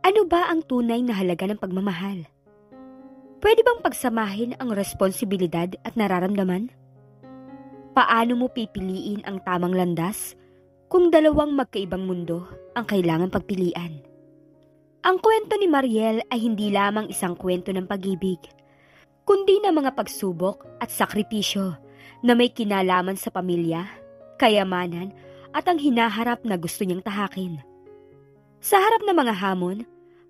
Ano ba ang tunay na halaga ng pagmamahal? Pwede bang pagsamahin ang responsibilidad at nararamdaman? Paano mo pipiliin ang tamang landas kung dalawang magkaibang mundo ang kailangan pagpilian? Ang kwento ni Mariel ay hindi lamang isang kwento ng pag-ibig, kundi na mga pagsubok at sakripisyo na may kinalaman sa pamilya, kayamanan at ang hinaharap na gusto niyang tahakin. Sa harap ng mga hamon,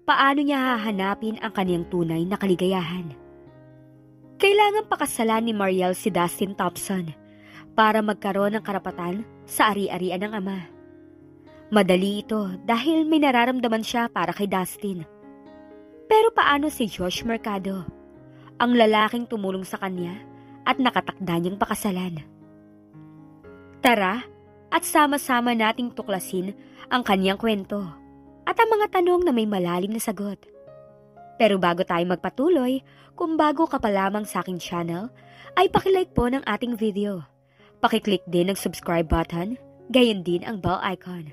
paano niya hahanapin ang kaniyang tunay na kaligayahan? Kailangan pakasalan ni Mariel si Dustin Thompson para magkaroon ng karapatan sa ari-arian ng ama. Madali ito dahil may nararamdaman siya para kay Dustin. Pero paano si Josh Mercado, ang lalaking tumulong sa kanya at nakatakda niyang pakasalan? Tara at sama-sama nating tuklasin ang kanyang kwento at ang mga tanong na may malalim na sagot. Pero bago tayo magpatuloy, kung bago ka pa lamang sa aking channel, ay pakilike po ng ating video. Pakiclick din ang subscribe button, gayon din ang bell icon,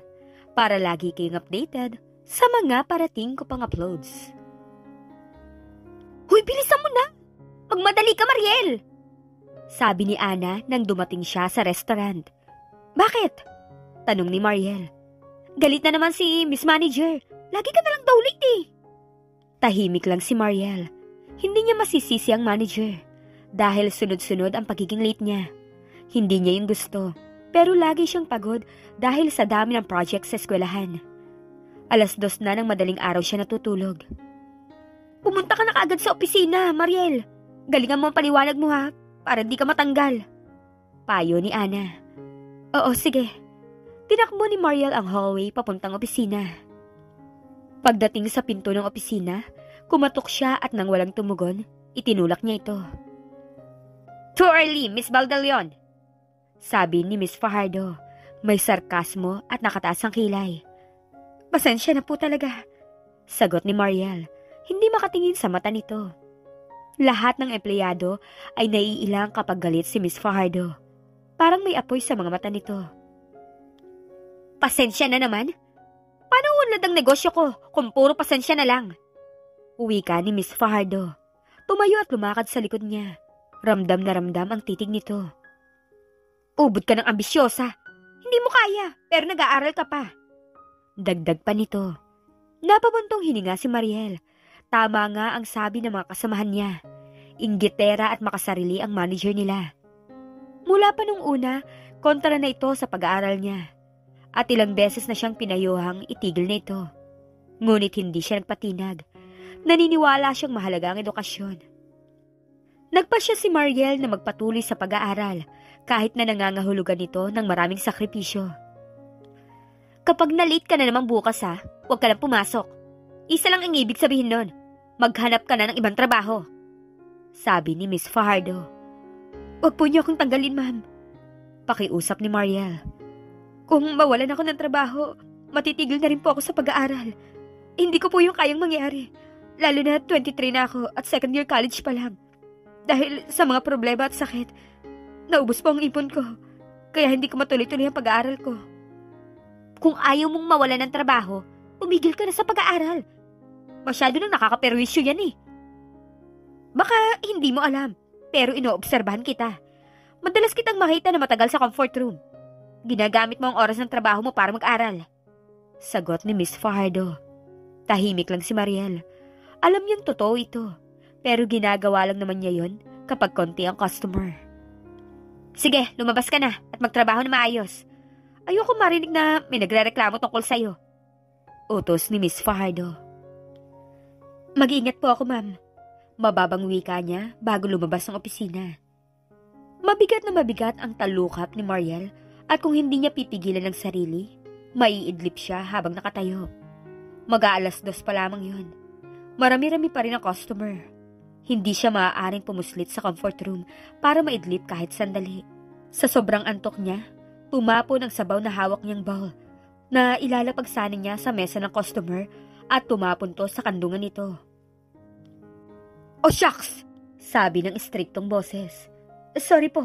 para lagi kayong updated sa mga parating ko pang uploads. Huy, bilisan mo na! Magmadali ka, Mariel! Sabi ni Ana nang dumating siya sa restaurant. Bakit? Tanong ni Mariel. Galit na naman si Miss Manager. Lagi ka na lang daw late eh. Tahimik lang si Mariel. Hindi niya masisisi ang manager dahil sunod-sunod ang pagiging late niya. Hindi niya yung gusto, pero lagi siyang pagod dahil sa dami ng project sa eskwelahan. 2:00 na ng madaling araw siya natutulog. Pumunta ka na kaagad sa opisina, Mariel. Galingan mo ang paliwanag mo ha, para di ka matanggal. Payo ni Ana. Oo, sige. Tinakbo ni Mariel ang hallway papuntang opisina. Pagdating sa pinto ng opisina, kumatok siya at nang walang tumugon, itinulak niya ito. Too early, Miss Baldalion. Sabi ni Miss Fajardo, may sarkasmo at nakataas ang kilay. Pasensya na po talaga. Sagot ni Mariel, hindi makatingin sa mata nito. Lahat ng empleyado ay naiilang kapag galit si Miss Fajardo. Parang may apoy sa mga mata nito. Pasensya na naman? Paano unlad ang negosyo ko kung puro pasensya na lang? Uwi ka ni Miss Fajardo. Tumayo at lumakad sa likod niya. Ramdam na ramdam ang titig nito. Ubod ka ng ambisyosa. Hindi mo kaya, pero nag-aaral ka pa. Dagdag pa nito. Napabuntong hininga si Mariel. Tama nga ang sabi ng mga kasamahan niya. Inggitera at makasarili ang manager nila. Mula pa nung una, kontra na ito sa pag-aaral niya. At ilang beses na siyang pinayuhang itigil na ito. Ngunit hindi siya nagpatinag. Naniniwala siyang mahalaga ang edukasyon. Nagpasya si Mariel na magpatuloy sa pag-aaral kahit na nangangahulugan nito ng maraming sakripisyo. Kapag na-late ka na naman bukas huwag ka lang pumasok. Isa lang ang ibig sabihin nun. Maghanap ka na ng ibang trabaho. Sabi ni Miss Fajardo. Huwag po niyo akong tanggalin, ma'am. Pakiusap ni Mariel. Kung mawalan ako ng trabaho, matitigil na rin po ako sa pag-aaral. Hindi ko po yung kayang mangyari. Lalo na 23 na ako at second year college pa lang. Dahil sa mga problema at sakit, naubos po ang ipon ko. Kaya hindi ko matuloy-tuloy ang pag-aaral ko. Kung ayaw mong mawalan ng trabaho, tumigil ka na sa pag-aaral. Masyado nang nakakaperwisyo yan eh. Baka hindi mo alam, pero inoobserbahan kita. Madalas kitang makita na matagal sa comfort room. Ginagamit mo ang oras ng trabaho mo para mag-aral. Sagot ni Miss Fajardo. Tahimik lang si Mariel. Alam niyang totoo ito, pero ginagawa lang naman niya yon kapag konti ang customer. Sige, lumabas ka na at magtrabaho na maayos. Ayoko marinig na may nagrereklamo tungkol sa'yo. Utos ni Miss Fajardo. Mag-iingat po ako, ma'am. Mababang wika niya bago lumabas ng opisina. Mabigat na mabigat ang talukap ni Mariel at kung hindi niya pipigilan ng sarili, maiidlip siya habang nakatayo. Mag-2:00 pa lamang yun. Marami-rami pa rin ang customer. Hindi siya maaaring pumuslit sa comfort room para maidlip kahit sandali. Sa sobrang antok niya, tumapon ang sabaw na hawak niyang bowl na ilalapag sana niya sa mesa ng customer at tumapon to sa kandungan nito. Oh shucks! Sabi ng istriktong boses. Sorry po.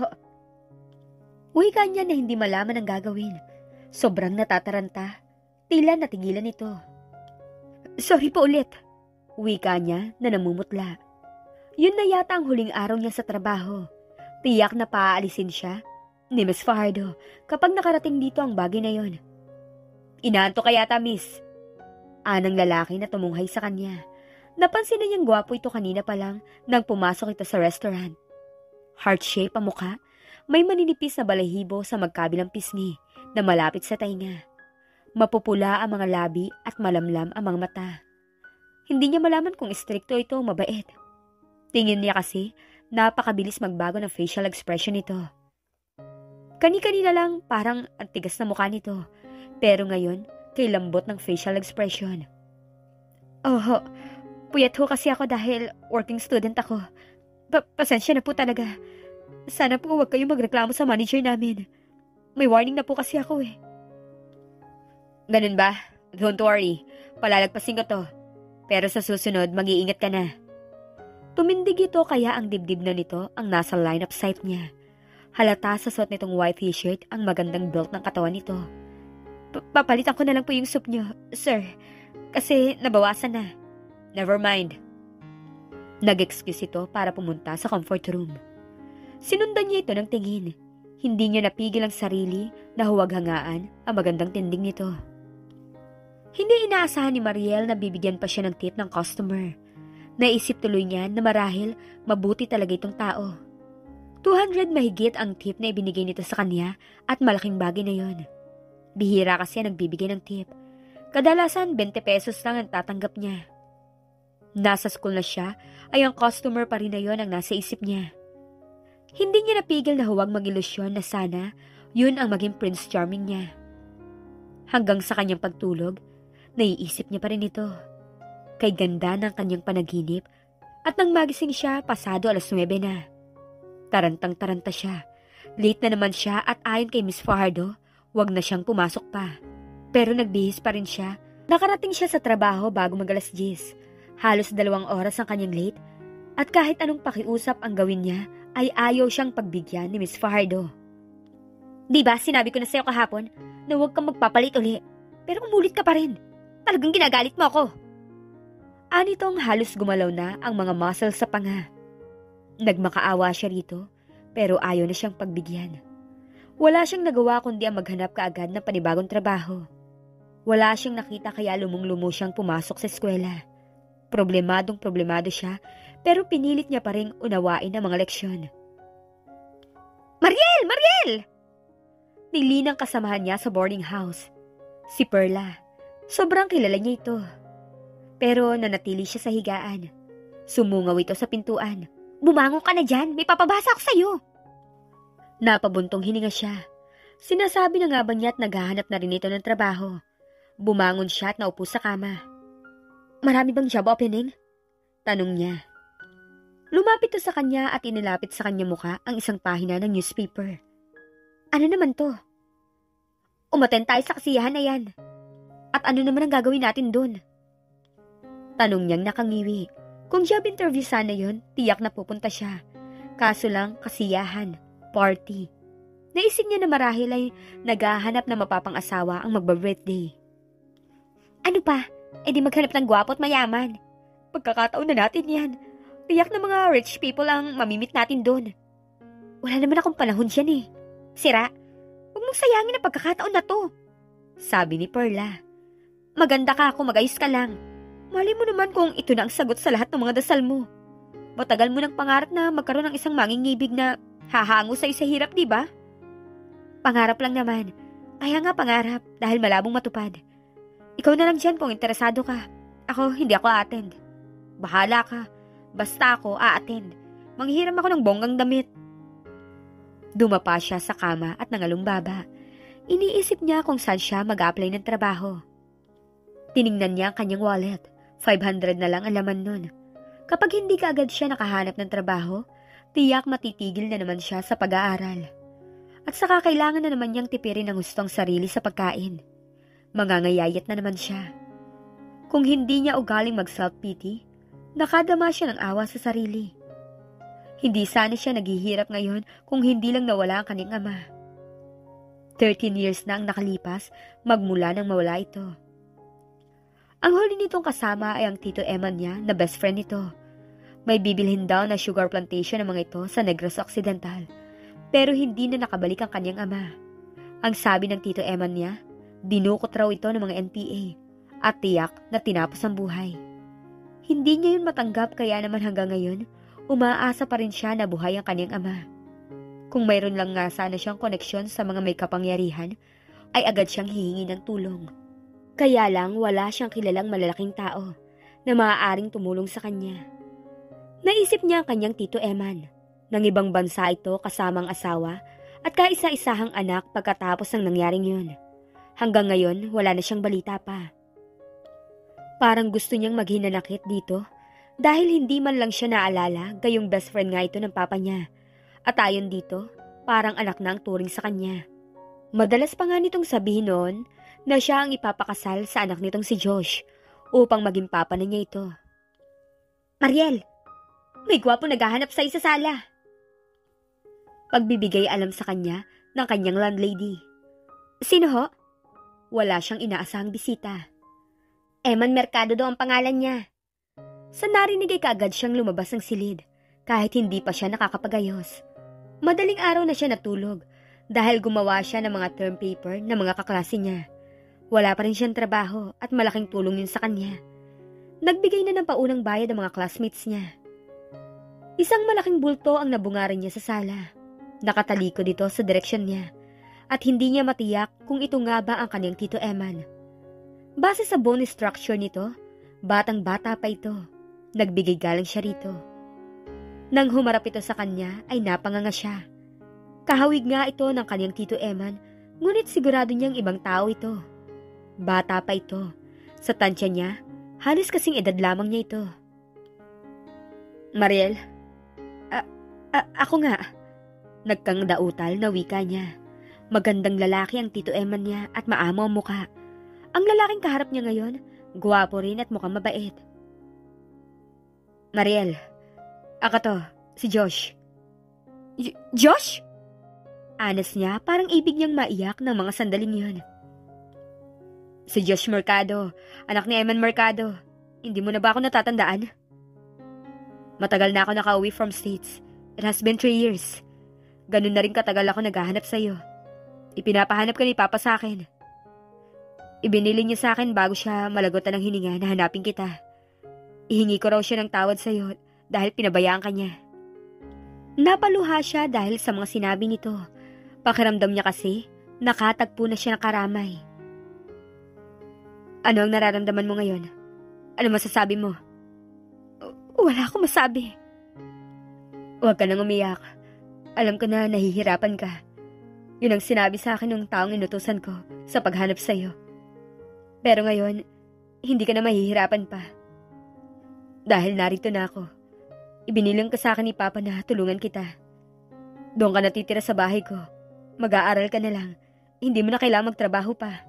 Wika niya na hindi malaman ang gagawin. Sobrang natataranta. Tila natigilan ito. Sorry po ulit. Wika niya na namumutla. Yun na yata ang huling araw niya sa trabaho. Tiyak na paaalisin siya ni Miss Fajardo kapag nakarating dito ang bagay na yon. Inaanto ka yata, miss. Anang lalaki na tumunghay sa kanya. Napansin na niyang gwapo ito kanina pa lang nang pumasok ito sa restaurant. Heart-shape ang mukha, may maninipis na balahibo sa magkabilang pisngi na malapit sa tainga. Mapupula ang mga labi at malamlam ang mga mata. Hindi niya malaman kung istrikto ito o mabait. Tingin niya kasi, napakabilis magbago ng facial expression nito. Kani-kanina lang parang ang tigas na mukha nito, pero ngayon, kay lambot ng facial expression. Oh, puyat ho kasi ako dahil working student ako. Pasensya na po talaga. Sana po huwag kayong magreklamo sa manager namin. May warning na po kasi ako eh. Ganun ba? Don't worry. Palalagpasin ko to. Pero sa susunod, mag-iingat ka na. Tumindig ito kaya ang dibdib na nito ang nasa line-up sight niya. Halata sa suot nitong white t-shirt ang magandang build ng katawan nito. Papalitan ko na lang po yung soup niyo, sir. Kasi nabawasan na. Never mind. Nag-excuse ito para pumunta sa comfort room. Sinundan niya ito ng tingin. Hindi niya napigil ang sarili na huwag-hangaan ang magandang tinding nito. Hindi inaasahan ni Mariel na bibigyan pa siya ng tip ng customer. Naisip tuloy niya na marahil mabuti talaga itong tao. 200 mahigit ang tip na ibinigay nito sa kanya at malaking bagay na yon. Bihira kasi nagbibigay ng tip. Kadalasan 20 pesos lang ang tatanggap niya. Nasa school na siya ay ang customer pa rin na yon ang nasa isip niya. Hindi niya napigil na huwag mag-ilusyon na sana yun ang maging Prince Charming niya. Hanggang sa kanyang pagtulog, naiisip niya pa rin ito. Kay ganda ng kanyang panaginip at nang magising siya pasado 9:00 na. Tarantang-taranta siya. Late na naman siya at ayon kay Miss Fajardo, wag na siyang pumasok pa. Pero nagbihis pa rin siya. Nakarating siya sa trabaho bago mag-10:00. Halos 2 oras ang kanyang late at kahit anong pakiusap ang gawin niya ay ayaw siyang pagbigyan ni Miss Fajardo. Diba sinabi ko na sa'yo kahapon na huwag kang magpapalit uli, pero umulit ka pa rin. Talagang ginagalit mo ako. Anitong halos gumalaw na ang mga muscles sa panga. Nagmakaawa siya rito, pero ayaw na siyang pagbigyan. Wala siyang nagawa kundi ang maghanap kaagad ng panibagong trabaho. Wala siyang nakita kaya lumong-lumo siyang pumasok sa eskwela. Problemado siya, pero pinilit niya pa ring unawain ang mga leksyon. Mariel! Mariel! Nilinang kasamahan niya sa boarding house. Si Perla. Sobrang kilala niya ito. Pero nanatili siya sa higaan. Sumungaw ito sa pintuan. Bumangon ka na dyan, may papabasa ako sa'yo. Napabuntong hininga siya. Sinasabi na nga ba niya at naghahanap na rin ito ng trabaho. Bumangon siya at naupo sa kama. Marami bang job opening? Tanong niya. Lumapit ito sa kanya at inilapit sa kanya mukha ang isang pahina ng newspaper. Ano naman to? Umaten tayo sa kasiyahan na yan. At ano naman ang gagawin natin dun? Tanong niyang nakangiwi. Kung job interview sana yun, tiyak na pupunta siya. Kaso lang, kasiyahan, party. Naisip niya na marahil ay naghahanap na mapapang-asawa ang magba-birthday. Ano pa? E di maghanap ng gwapo at mayaman. Pagkakataon na natin yan. Tiyak na mga rich people ang mamimit natin doon. Wala naman akong panahon dyan eh. Sira, huwag mong sayangin ang pagkakataon na to. Sabi ni Perla. Maganda ka kung mag-ayos ka lang. Mali mo naman kung ito na ang sagot sa lahat ng mga dasal mo. Matagal mo ng pangarap na magkaroon ng isang mangingibig na hahango sa'yo sa hirap, di ba? Pangarap lang naman. Kaya nga pangarap dahil malabong matupad. Ikaw na lang dyan kung interesado ka. Ako, hindi ako a-attend. Bahala ka. Basta ako a-attend. Manghihiram ako ng bonggang damit. Dumapa siya sa kama at nangalumbaba. Iniisip niya kung saan siya mag-apply ng trabaho. Tiningnan niya ang kanyang wallet. 500 na lang ang laman nun. Kapag hindi kaagad siya nakahanap ng trabaho, tiyak matitigil na naman siya sa pag-aaral. At saka kailangan na naman niyang tipirin ang gustong sarili sa pagkain. Mangangayayat na naman siya. Kung hindi niya ugaling mag-self-pity, nakadama siya ng awa sa sarili. Hindi sana siya naghihirap ngayon kung hindi lang nawala ang kanyang ama. 13 years na ang nakalipas magmula nang mawala ito. Ang huli nitong kasama ay ang Tito Eman niya na best friend nito. May bibilhin daw na sugar plantation ng mga ito sa Negros Occidental, pero hindi na nakabalik ang kanyang ama. Ang sabi ng Tito Eman niya, dinukot raw ito ng mga NPA at tiyak na tinapos ang buhay. Hindi niya yun matanggap kaya naman hanggang ngayon, umaasa pa rin siya na buhay ang kanyang ama. Kung mayroon lang nga sana siyang koneksyon sa mga may kapangyarihan, ay agad siyang hihingi ng tulong. Kaya lang wala siyang kilalang malalaking tao na maaaring tumulong sa kanya. Naisip niya ang kanyang Tito Eman. Nang ibang bansa ito kasamang asawa at kaisa-isahang anak pagkatapos ng nangyaring yun. Hanggang ngayon wala na siyang balita pa. Parang gusto niyang maghinanakit dito dahil hindi man lang siya naalala gayong best friend nga ito ng papa niya. At ayon dito, parang anak na ang turing sa kanya. Madalas pa nga nitong sabihin noon na siya ang ipapakasal sa anak nitong si Josh upang maging papa na niya ito. Mariel, may gwapo naghahanap sa'yo sa sala. Pagbibigay alam sa kanya ng kanyang landlady. Sino ho? Wala siyang inaasahang bisita. Eman Mercado daw ang pangalan niya. Sa narinig ay kaagad siyang lumabas ng silid kahit hindi pa siya nakakapagayos. Madaling araw na siya natulog dahil gumawa siya ng mga term paper ng mga kaklase niya. Wala pa rin siyang trabaho at malaking tulong yun sa kanya. Nagbigay na ng paunang bayad ang mga classmates niya. Isang malaking bulto ang nabungaran niya sa sala. Nakatalikod ito sa direksyon niya at hindi niya matiyak kung ito nga ba ang kanyang Tito Eman. Base sa bone structure nito, batang-bata pa ito. Nagbigay galang siya rito. Nang humarap ito sa kanya ay napanganga siya. Kahawig nga ito ng kanyang Tito Eman, ngunit sigurado niyang ibang tao ito. Bata pa ito. Sa tansya niya, halos kasing edad lamang niya ito. Mariel? Ako nga. Nagkangdautal na wika niya. Magandang lalaki ang Tito Eman niya at maamo ang muka. Ang lalaking kaharap niya ngayon, gwapo rin at mukhang mabait. Mariel, ako to, si Josh. Josh? Anas niya, parang ibig niyang maiyak ng mga sandaling yun. Si Josh Mercado, anak ni Eman Mercado. Hindi mo na ba ako natatandaan? Matagal na ako nakauwi from States. It has been 3 years. Ganun na rin katagal ako naghahanap sa'yo. Ipinapahanap ka ni Papa sa akin. Ibinili niya sa akin bago siya malagotan ng hininga na hanapin kita. Ihingi ko raw siya ng tawad sa'yo dahil pinabayaan ka niya. Napaluha siya dahil sa mga sinabi nito. Pakiramdam niya kasi, nakatagpo na siya ng karamay. Ano ang nararamdaman mo ngayon? Ano masasabi mo? Wala akong masabi. Huwag ka nang umiyak. Alam ko na nahihirapan ka. Yun ang sinabi sa akin ng taong inutusan ko sa paghanap sa'yo. Pero ngayon, hindi ka na mahihirapan pa. Dahil narito na ako. Ibinilang ka sa akin ni Papa na tulungan kita. Doon ka natitira sa bahay ko. Mag-aaral ka na lang. Hindi mo na kailangang magtrabaho pa.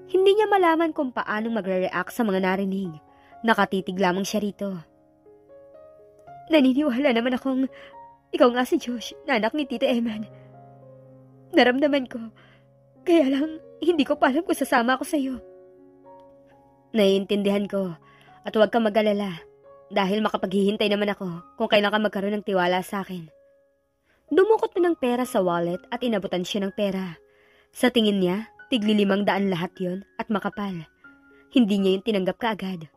Hindi niya malaman kung paanong magre-react sa mga narinig. Nakatitig lamang siya rito. Naniniwala naman akong ikaw nga si Josh, na anak ni Tito Eman. Naramdaman ko. Kaya lang, hindi ko pa alam kung sasama ako sa'yo. Naiintindihan ko. At huwag kang mag-alala. Dahil makapaghihintay naman ako kung kailan ka magkaroon ng tiwala sa akin. Dumukot na ng pera sa wallet at inabutan siya ng pera. Sa tingin niya, tigli-500 lahat yon at makapal. Hindi niya yung tinanggap kaagad.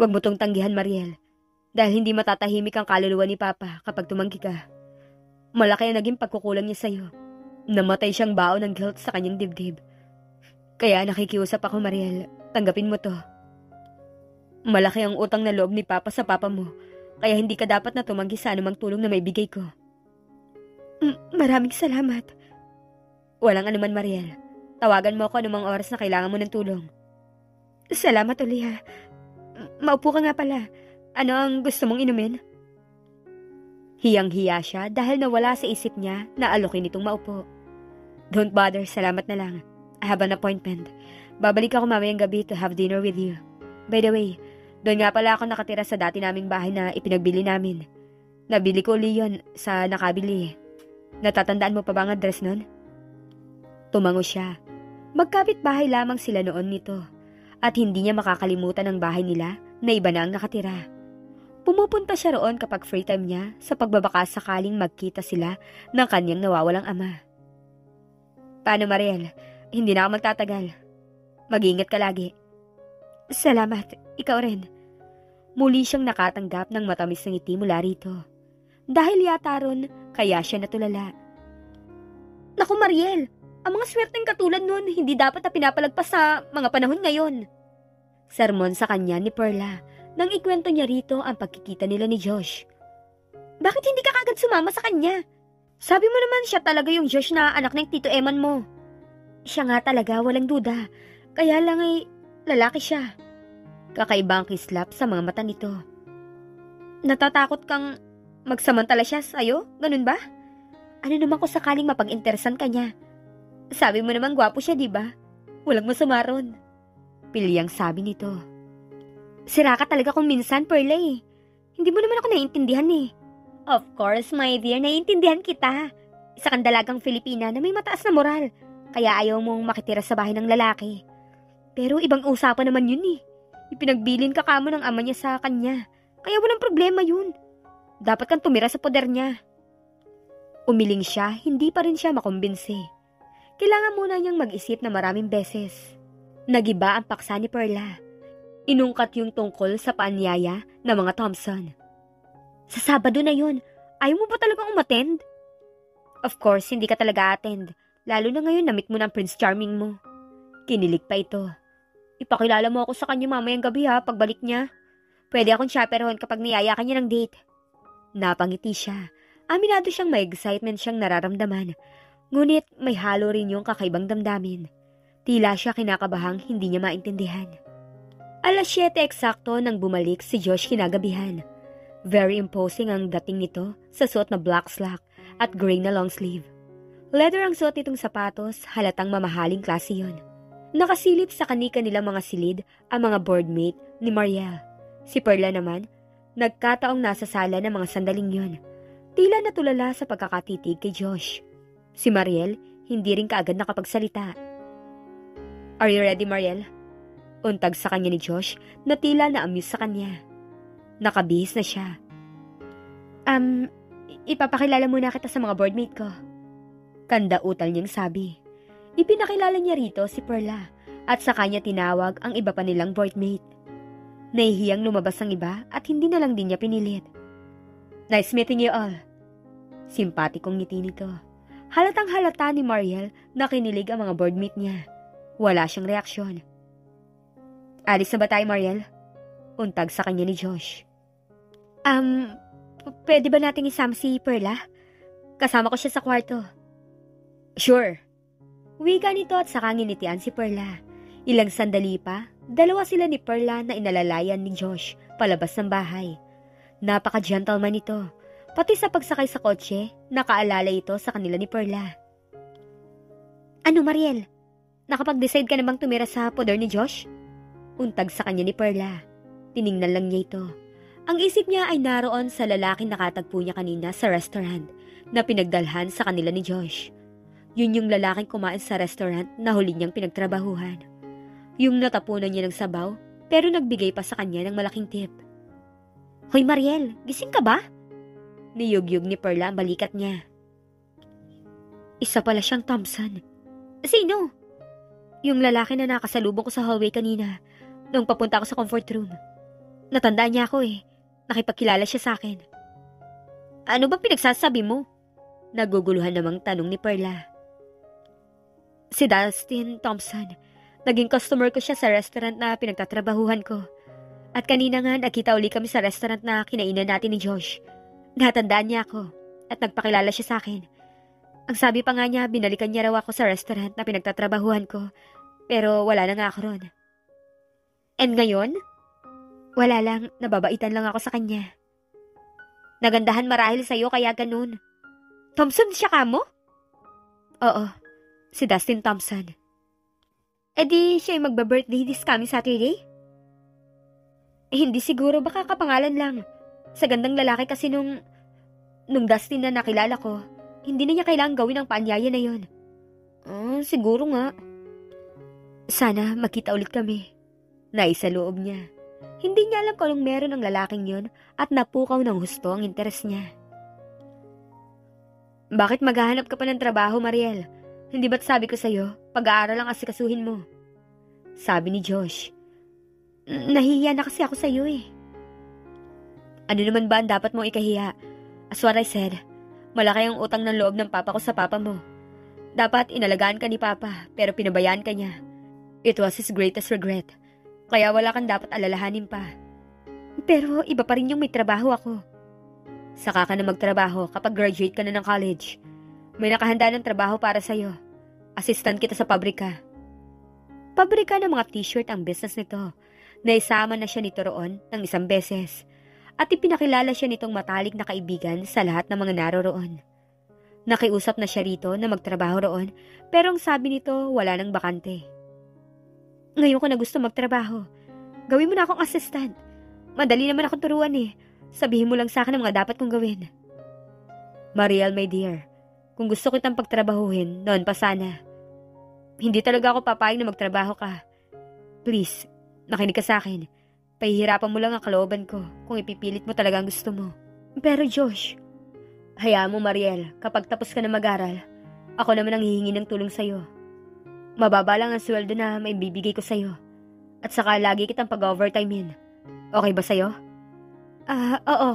Huwag mo tong tanggihan, Mariel. Dahil hindi matatahimik ang kaluluwa ni Papa kapag tumanggi ka. Malaki ang naging pagkukulang niya sa'yo. Namatay siyang baon ng guilt sa kanyang dibdib. Kaya nakikiusap ako, Mariel. Tanggapin mo to. Malaki ang utang na loob ni Papa sa papa mo, kaya hindi ka dapat na tumanggi sa anumang tulong na may bigay ko. Maraming salamat. Walang anuman, Mariel. Tawagan mo ako anumang oras na kailangan mo ng tulong. Salamat, Ulia. Maupo ka nga pala. Ano ang gusto mong inumin? Hiyang-hiya siya dahil nawala sa isip niya na alokin itong maupo. Don't bother, salamat na lang. I have an appointment. Babalik ako mamayang gabi to have dinner with you. By the way, doon nga pala ako nakatira sa dati naming bahay na ipinagbili namin. Nabili ko uli yun sa nakabili. Natatandaan mo pa ba ang address nun? Tumango siya. Magkapit bahay lamang sila noon nito. at hindi niya makakalimutan ang bahay nila na iba na ang nakatira. Pumupunta siya roon kapag free time niya sa pagbabaka sakaling magkita sila ng kanyang nawawalang ama. Paano, Mariel? Hindi na ako magtatagal. Mag-ingat ka lagi. Salamat, ikaw rin. Muli siyang nakatanggap ng matamis na ngiti mula rito. Dahil yata ron, kaya siya natulala. Naku, Mariel, ang mga swerteng katulad nun hindi dapat na pinapalagpas sa mga panahon ngayon. Sermon sa kanya ni Perla nang ikwento niya rito ang pagkikita nila ni Josh. Bakit hindi ka kagad sumama sa kanya? Sabi mo naman siya talaga yung Josh na anak ng Tito Eman mo. Siya nga talaga, walang duda. Kaya lang ay lalaki siya. Kakaiba ang kislap sa mga mata nito. Natatakot kang magsamantala siya sa'yo? Ganun ba? Ano naman kung sakaling mapag-interesan ka niya? Sabi mo naman gwapo siya, di ba? Walang masama ron. Pilyang sabi nito. Sira ka talaga kung minsan, Perla eh. Hindi mo naman ako naiintindihan eh. Of course, my dear, naiintindihan kita. Isa kang dalagang Filipina na may mataas na moral, kaya ayaw mong makitira sa bahay ng lalaki. Pero ibang usapan naman yun eh. Ipinagbilin ka kamo ng ama niya sa kanya, kaya walang problema yun. Dapat kang tumira sa poder niya. Umiling siya, hindi pa rin siya makumbinsi. Kailangan muna niyang mag-isip na maraming beses. Nagiba ang paksa ni Perla. Inungkat yung tungkol sa paanyaya ng mga Thompson. Sa Sabado na yun, ayaw mo ba talagang umattend? Of course, hindi ka talaga attend. Lalo na ngayon na-meet mo ng Prince Charming mo. Kinilig pa ito. Ipakilala mo ako sa kanya mamayang gabi ha, pagbalik niya. Pwede akong chaperon kapag niyaya ka niya ng date. Napangiti siya. Aminado siyang may excitement siyang nararamdaman. Ngunit may halo rin yung kakaibang damdamin. Tila siya kinakabahang hindi niya maintindihan. 7:00 eksakto nang bumalik si Josh kinagabihan. Very imposing ang dating nito sa suot na black slack at gray na long sleeve. Leather ang suot nitong sapatos, halatang mamahaling klase yun. Nakasilip sa kanika nilang mga silid ang mga boardmate ni Mariel. Si Perla naman, nagkataong nasa sala ng mga sandaling yun. Tila natulala sa pagkakatitig kay Josh. Si Mariel, hindi rin kaagad nakapagsalita. Are you ready, Mariel? Untag sa kanya ni Josh na tila na-amuse sa kanya. Nakabihis na siya. Ipapakilala muna kita sa mga boardmate ko. Kandautal niyang sabi. Ipinakilala niya rito si Perla at sa kanya tinawag ang iba pa nilang boardmate. Nahihiyang lumabas ang iba at hindi na lang din niya pinilit. Nice meeting you all. Simpatikong ngiti nito. Halatang halata ni Mariel na kinilig ang mga boardmate niya. Wala siyang reaksyon. Alis na ba tayo, Mariel? Untag sa kanya ni Josh. Pwede ba nating isama si Perla? Kasama ko siya sa kwarto. Sure. Wika nito at saka nginitian si Perla. Ilang sandali pa, dalawa sila ni Perla na inalalayan ni Josh palabas ng bahay. Napaka-gentleman ito. Pati sa pagsakay sa kotse, nakaalala ito sa kanila ni Perla. Ano, Mariel? Nakapag-decide ka na bang tumira sa poder ni Josh? Untag sa kanya ni Perla. Tiningnan lang niya ito. Ang isip niya ay naroon sa lalaking nakatagpo niya kanina sa restaurant na pinagdalhan sa kanila ni Josh. Yun yung lalaking kumain sa restaurant na huli niyang pinagtrabahuhan. Yung natapunan niya ng sabaw pero nagbigay pa sa kanya ng malaking tip. Hoy Mariel, gising ka ba? Niyugyug ni Perla ang balikat niya. Isa pala siyang Thompson. Sino? Yung lalaki na nakasalubong ko sa hallway kanina nung papunta ako sa comfort room. Natandaan niya ako eh. Nakipagkilala siya sa akin. Ano ba pinagsasabi mo? Naguguluhan namang tanong ni Perla. Si Dustin Thompson. Naging customer ko siya sa restaurant na pinagtatrabahuhan ko. At kanina nga nakita uli kami sa restaurant na kinainan natin ni Josh. Natandaan niya ako at nagpakilala siya sa akin. Ang sabi pa nga niya, binalikan niya raw ako sa restaurant na pinagtatrabahuhan ko. Pero wala na nga ako ron. And ngayon? Wala lang, nababaitan lang ako sa kanya. Nagandahan marahil sa'yo kaya ganun. Thompson siya ka mo? Oo, si Dustin Thompson. E di siya yung magba-birthday this coming Saturday? Hindi siguro, baka kapangalan lang. Sa gandang lalaki kasi nung Dustin na nakilala ko, hindi na niya kailangang gawin ang paanyaya na yun. Siguro nga. Sana makita ulit kami. Naisaloob niya. Hindi niya alam kung anong meron ang lalaking yun at napukaw ng husto ang interes niya. Bakit maghahanap ka pa ng trabaho, Mariel? Hindi ba't sabi ko sa'yo, pag-aaral ang asikasuhin mo? Sabi ni Josh. Nahihiya na kasi ako sa'yo eh. Ano naman ba ang dapat mong ikahiya? As what I said, malaki ang utang ng loob ng papa ko sa papa mo. Dapat inalagaan ka ni papa, pero pinabayaan ka niya. It was his greatest regret. Kaya wala kang dapat alalahanin pa. Pero iba pa rin yung may trabaho ako. Saka ka na magtrabaho kapag graduate ka na ng college. May nakahanda ng trabaho para sa'yo. Assistant kita sa pabrika. Pabrika ng mga t-shirt ang business nito. Naisama na siya nito roon ng isang beses. At ipinakilala siya nitong matalik na kaibigan sa lahat ng mga naroroon. Nakiusap na siya rito na magtrabaho roon, pero ang sabi nito wala nang bakante. Ngayon ko na gusto magtrabaho. Gawin mo na akong assistant. Madali naman akong turuan eh. Sabihin mo lang sa akin ang mga dapat kong gawin. Mariel, my dear, kung gusto kitang pagtrabahuhin, noon pa sana. Hindi talaga ako papayag na magtrabaho ka. Please, nakinig ka sa akin. Pahihirapan mo lang ang kalooban ko kung ipipilit mo talaga ang gusto mo. Pero Josh, hayaan mo Mariel, kapag tapos ka na mag-aral, ako naman ang hihingi ng tulong sa'yo. Mababa lang ang sweldo na may bibigay ko sa'yo. At saka lagi kitang pag-overtimein. Okay ba sa'yo? Oo.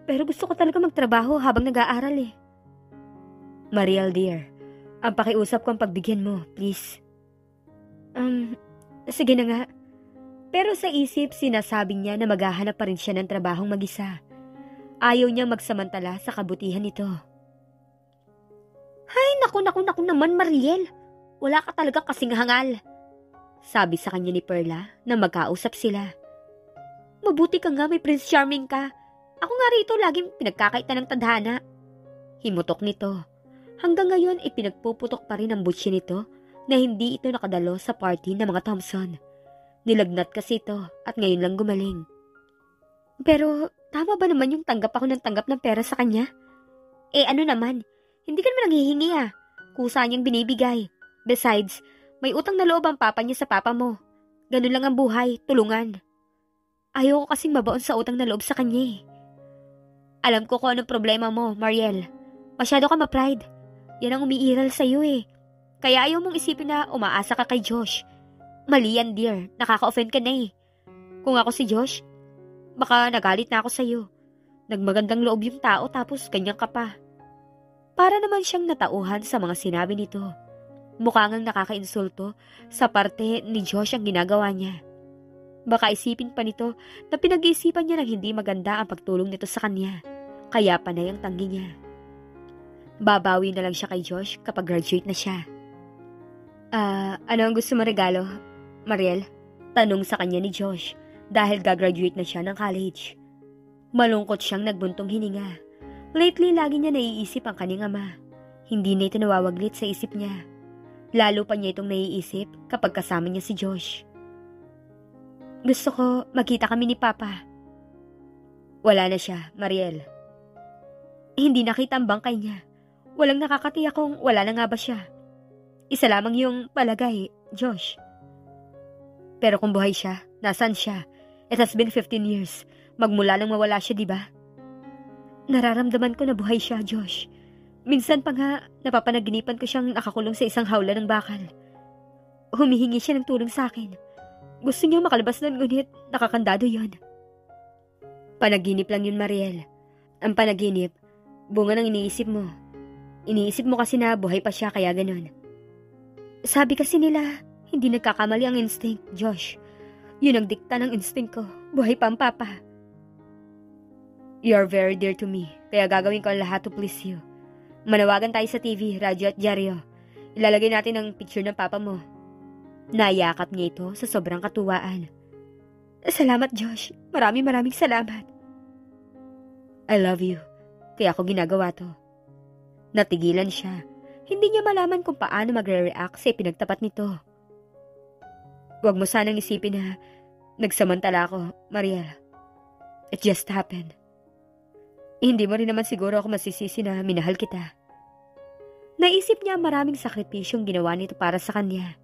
Pero gusto ko talaga magtrabaho habang nag-aaral eh. Mariel dear, ang pakiusap ko ang pagbigyan mo, please. Sige na nga. Pero sa isip, sinasabi niya na maghahanap pa rin siya ng trabahong mag-isa. Ayaw niya magsamantala sa kabutihan nito. Hay, naku naman, Mariel. Wala ka talaga kasing hangal. Sabi sa kanya ni Perla na magkausap sila. Mabuti ka nga, may Prince Charming ka. Ako nga rito laging pinagkakaita ng tadhana. Himutok nito. Hanggang ngayon, ipinagpuputok pa rin ang butsi nito na hindi ito nakadalo sa party ng mga Thompson. Nilagnat kasi ito at ngayon lang gumaling. Pero tama ba naman yung tanggap ako ng pera sa kanya? Ano naman, hindi ka naman nanghihingi ah. Kusa niyang binibigay. Besides, may utang na loob ang papa niya sa papa mo. Ganun lang ang buhay, tulungan. Ayaw ko kasing mabaon sa utang na loob sa kanya eh. Alam ko kung anong problema mo, Mariel. Masyado ka ma-pride. Yan ang umiiral sa'yo eh. Kaya ayaw mong isipin na umaasa ka kay Josh. Mali yan, dear. Nakaka-offend ka na eh. Kung ako si Josh, baka nagalit na ako sa'yo. Nagmagandang loob yung tao tapos ganyan ka pa. Para naman siyang natauhan sa mga sinabi nito. Mukha ngang nakaka-insulto sa parte ni Josh ang ginagawa niya. Baka isipin pa nito na pinag-iisipan niya ng hindi maganda ang pagtulong nito sa kanya. Kaya panay ang tanggi niya. Babawi na lang siya kay Josh kapag graduate na siya. Ano ang gusto mo regalo, Mariel? Tanong sa kanya ni Josh dahil gagraduate na siya ng college. Malungkot siyang nagbuntong hininga. Lately, lagi niya naiisip ang kanyang ama. Hindi na ito nawawaglit sa isip niya. Lalo pa niya itong naiisip kapag kasama niya si Josh. Gusto ko magkita kami ni Papa. Wala na siya, Mariel. Hindi nakita ang bangkay niya. Walang nakakatiyak kung wala na nga ba siya. Isa lamang yung palagay, Josh. Pero kung buhay siya, nasaan siya? It has been 15 years. Magmula nang mawala siya, di ba? Nararamdaman ko na buhay siya, Josh. Minsan pa nga, napapanaginipan ko siyang nakakulong sa isang hawla ng bakal. Humihingi siya ng tulong sa akin. Gusto niya makalabas nun, ngunit nakakandado yon. Panaginip lang yun, Mariel. Ang panaginip, bunga ng iniisip mo. Iniisip mo kasi na buhay pa siya kaya ganun. Sabi kasi nila, hindi nagkakamali ang instinct, Josh. Yun ang dikta ng instinct ko. Buhay pa ang papa. You are very dear to me, kaya gagawin ko ang lahat to please you. Manawagan tayo sa TV, radyo at dyaryo. Ilalagay natin ang picture ng papa mo. Nayakap niya ito sa sobrang katuwaan. Salamat, Josh. Maraming salamat. I love you. Kaya ako ginagawa to. Natigilan siya. Hindi niya malaman kung paano magre-react sa pinagtapat nito. Huwag mo sanang isipin na nagsamantala ako, Mariel. It just happened. Hindi mo rin naman siguro ako masisisi na minahal kita. Naisip niya maraming sakripisyong ginawa nito para sa kanya.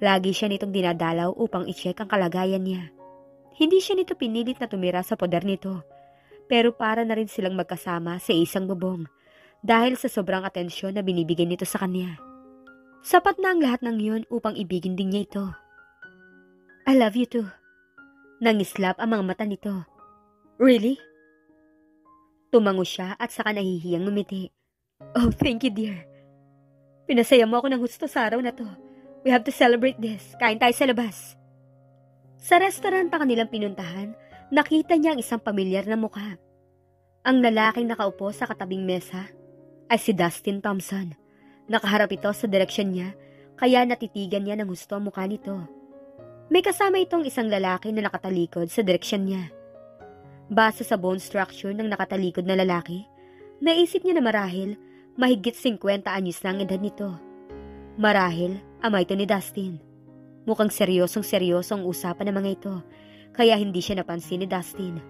Lagi siya nitong dinadalaw upang i-check ang kalagayan niya. Hindi siya nito pinilit na tumira sa poder nito, pero para na rin silang magkasama sa isang bubong dahil sa sobrang atensyon na binibigyan nito sa kanya. Sapat na ang lahat ng yun upang ibigin din niya ito. I love you too. Nangislap ang mga mata nito. Really? Tumango siya at saka nahihiyang ngumiti. Oh, thank you dear. Pinasaya mo ako ng husto sa araw na to. We have to celebrate this. Kain tayo sa labas. Sa restaurant pa kanilang pinuntahan, nakita niya ang isang pamilyar na mukha. Ang lalaking nakaupo sa katabing mesa ay si Dustin Thompson. Nakaharap ito sa direksyon niya, kaya natitigan niya ng husto ang mukha nito. May kasama itong isang lalaki na nakatalikod sa direksyon niya. Base sa bone structure ng nakatalikod na lalaki, naisip niya na marahil mahigit 50 anyos na ang edad nito. Marahil ama ito ni Dustin. Mukhang seryosong-seryoso ang usapan ng mga ito, kaya hindi siya napansin ni Dustin.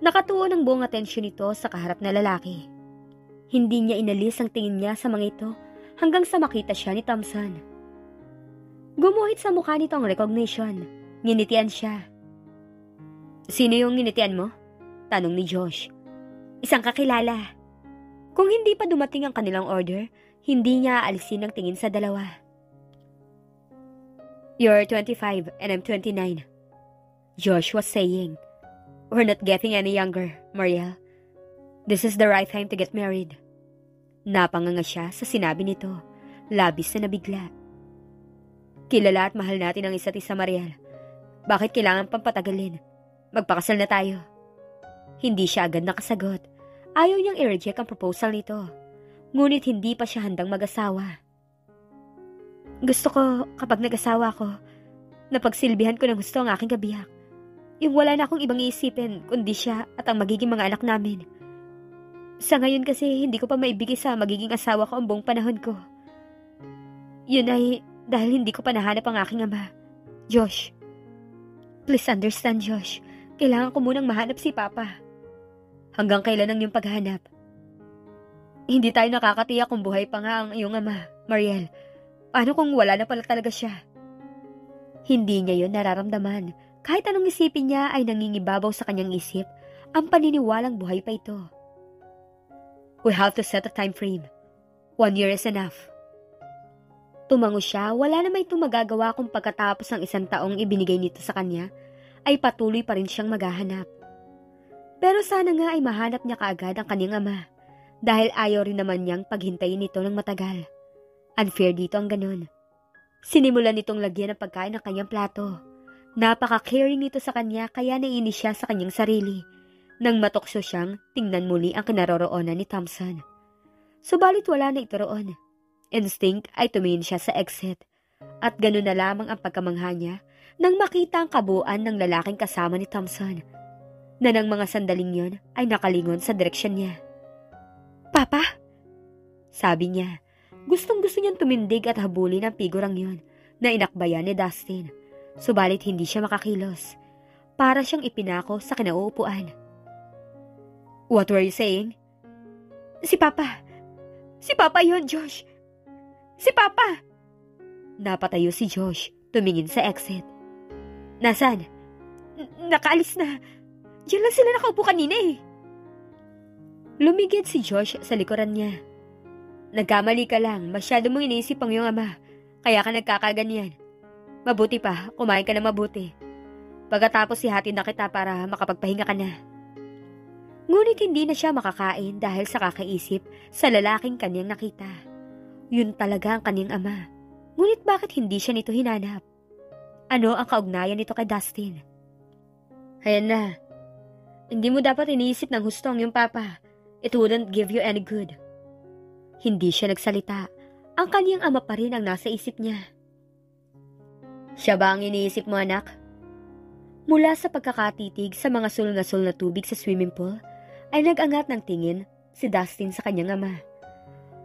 Nakatuon ang buong atensyon nito sa kaharap na lalaki. Hindi niya inalis ang tingin niya sa mga ito hanggang sa makita siya ni Thompson. Gumuhit sa mukha nito ang recognition. Nginitian siya. Sino yung nginitian mo? Tanong ni Josh. Isang kakilala. Kung hindi pa dumating ang kanilang order, hindi niya aalisin ang tingin sa dalawa. You're 25 and I'm 29. Josh was saying. We're not getting any younger, Mariel. This is the right time to get married. Napanganga siya sa sinabi nito. Labis na nabigla. Kilala at mahal natin ang isa't isa, Mariel. Bakit kailangan pang patagalin? Magpakasal na tayo. Hindi siya agad nakasagot. Ayaw niyang i-reject ang proposal nito. Ngunit hindi pa siya handang mag-asawa. Gusto ko, kapag nag-asawa ko, napagsilbihan ko ng gusto ang aking kabiyak. Yung wala na akong ibang iisipin, kundi siya at ang magiging mga anak namin. Sa ngayon kasi, hindi ko pa maibigay sa magiging asawa ko ang buong panahon ko. Yun ay dahil hindi ko pa nahanap ang aking ama, Josh. Please understand, Josh. Kailangan ko munang mahanap si Papa. Hanggang kailan ang iyong paghanap? Hindi tayo nakakatiyak kung buhay pa nga ang iyong ama, Mariel. Paano kung wala na pala talaga siya? Hindi niya yun nararamdaman. Kahit anong isipin niya ay nangingibabaw sa kanyang isip, ang paniniwalang buhay pa ito. We have to set a time frame. 1 year is enough. Tumango siya, wala na may itong magagawa kung pagkatapos ng 1 taong ibinigay nito sa kanya, ay patuloy pa rin siyang maghahanap. Pero sana nga ay mahanap niya kaagad ang kanyang ama, dahil ayaw rin naman niyang paghintayin ito ng matagal. Unfair dito ang ganun. Sinimulan nitong lagyan ng pagkain ng kanyang plato. Napaka-caring nito sa kanya kaya naiinis siya sa kanyang sarili. Nang matokso siyang tingnan muli ang kinaroroonan ni Thompson. Subalit wala na ito roon. Instinct ay tumingin siya sa exit. At ganun na lamang ang pagkamangha niya nang makita ang kabuuan ng lalaking kasama ni Thompson. Na ng mga sandaling yon ay nakalingon sa direksyon niya. Papa? Sabi niya. Gustong-gusto niyang tumindig at habulin ang figurang yun na inakbayan ni Dustin. Subalit hindi siya makakilos. Para siyang ipinako sa kinauupuan. What were you saying? Si Papa. Si Papa yun, Josh. Si Papa. Napatayo si Josh, tumingin sa exit. Nasaan? Nakaalis na. Diyan lang sila nakaupo kanina eh. Lumigid si Josh sa likuran niya. Nagkamali ka lang, masyado mong iniisip ang iyong ama, kaya ka nagkakaganyan. Mabuti pa, kumain ka na mabuti. Pagkatapos ihatid na kita para makapagpahinga ka na. Ngunit hindi na siya makakain dahil sa kakaisip sa lalaking kanyang nakita. Yun talaga ang kanyang ama. Ngunit bakit hindi siya nito hinanap? Ano ang kaugnayan nito kay Dustin? Ayan na. Hindi mo dapat iniisip ng husto ang iyong papa. It wouldn't give you any good. Hindi siya nagsalita. Ang kanyang ama pa rin ang nasa isip niya. Siya ba ang iniisip mo, anak? Mula sa pagkakatitig sa mga sul-ngasol na tubig sa swimming pool, ay nag-angat ng tingin si Dustin sa kanyang ama.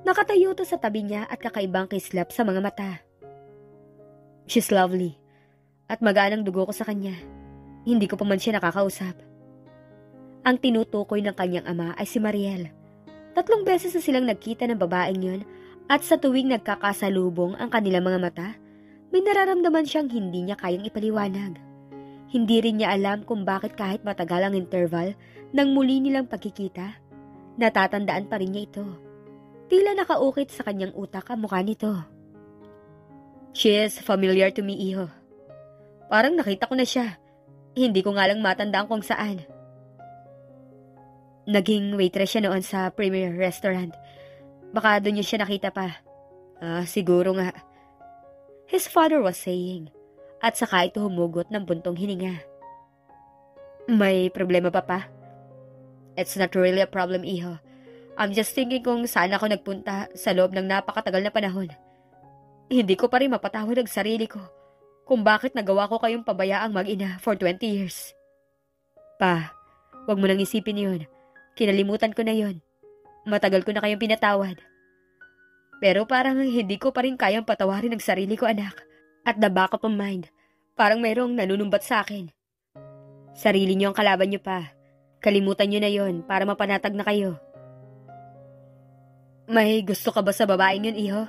Nakatayo to sa tabi niya at kakaibang kislap sa mga mata. She's lovely. At magaan ang dugo ko sa kanya. Hindi ko pa man siya nakakausap. Ang tinutukoy ng kanyang ama ay si Mariel. 3 beses na silang nagkita ng babaeng yun at sa tuwing nagkakasalubong ang kanilang mga mata, May nararamdaman siyang hindi niya kayang ipaliwanag. Hindi rin niya alam kung bakit kahit matagal ang interval ng muli nilang pagkikita, natatandaan pa rin niya ito. Tila nakaukit sa kanyang utak ang mukha nito. She is familiar to me, Iho. Parang nakita ko na siya. Hindi ko nga lang matandaan kung saan. Naging waitress siya noon sa Premier Restaurant. Baka doon niya siya nakita pa. Siguro nga. His father was saying, at saka ito humugot ng buntong hininga. May problema pa pa? It's not really a problem, Iho. I'm just thinking kung saan ako nagpunta sa loob ng napakatagal na panahon. Hindi ko pa rin mapatawad ang sarili ko kung bakit nagawa ko kayong pabayaang mag-ina for 20 years. Pa, wag mo nang isipin yun. Kinalimutan ko na yun. Matagal ko na kayong pinatawad. Pero parang hindi ko pa rin kayang patawarin ang sarili ko, anak. At the back of my mind, parang mayroong nanunumbat sa akin. Sarili niyo ang kalaban niyo pa. Kalimutan niyo na yon para mapanatag na kayo. May gusto ka ba sa babaeng yun, Iho?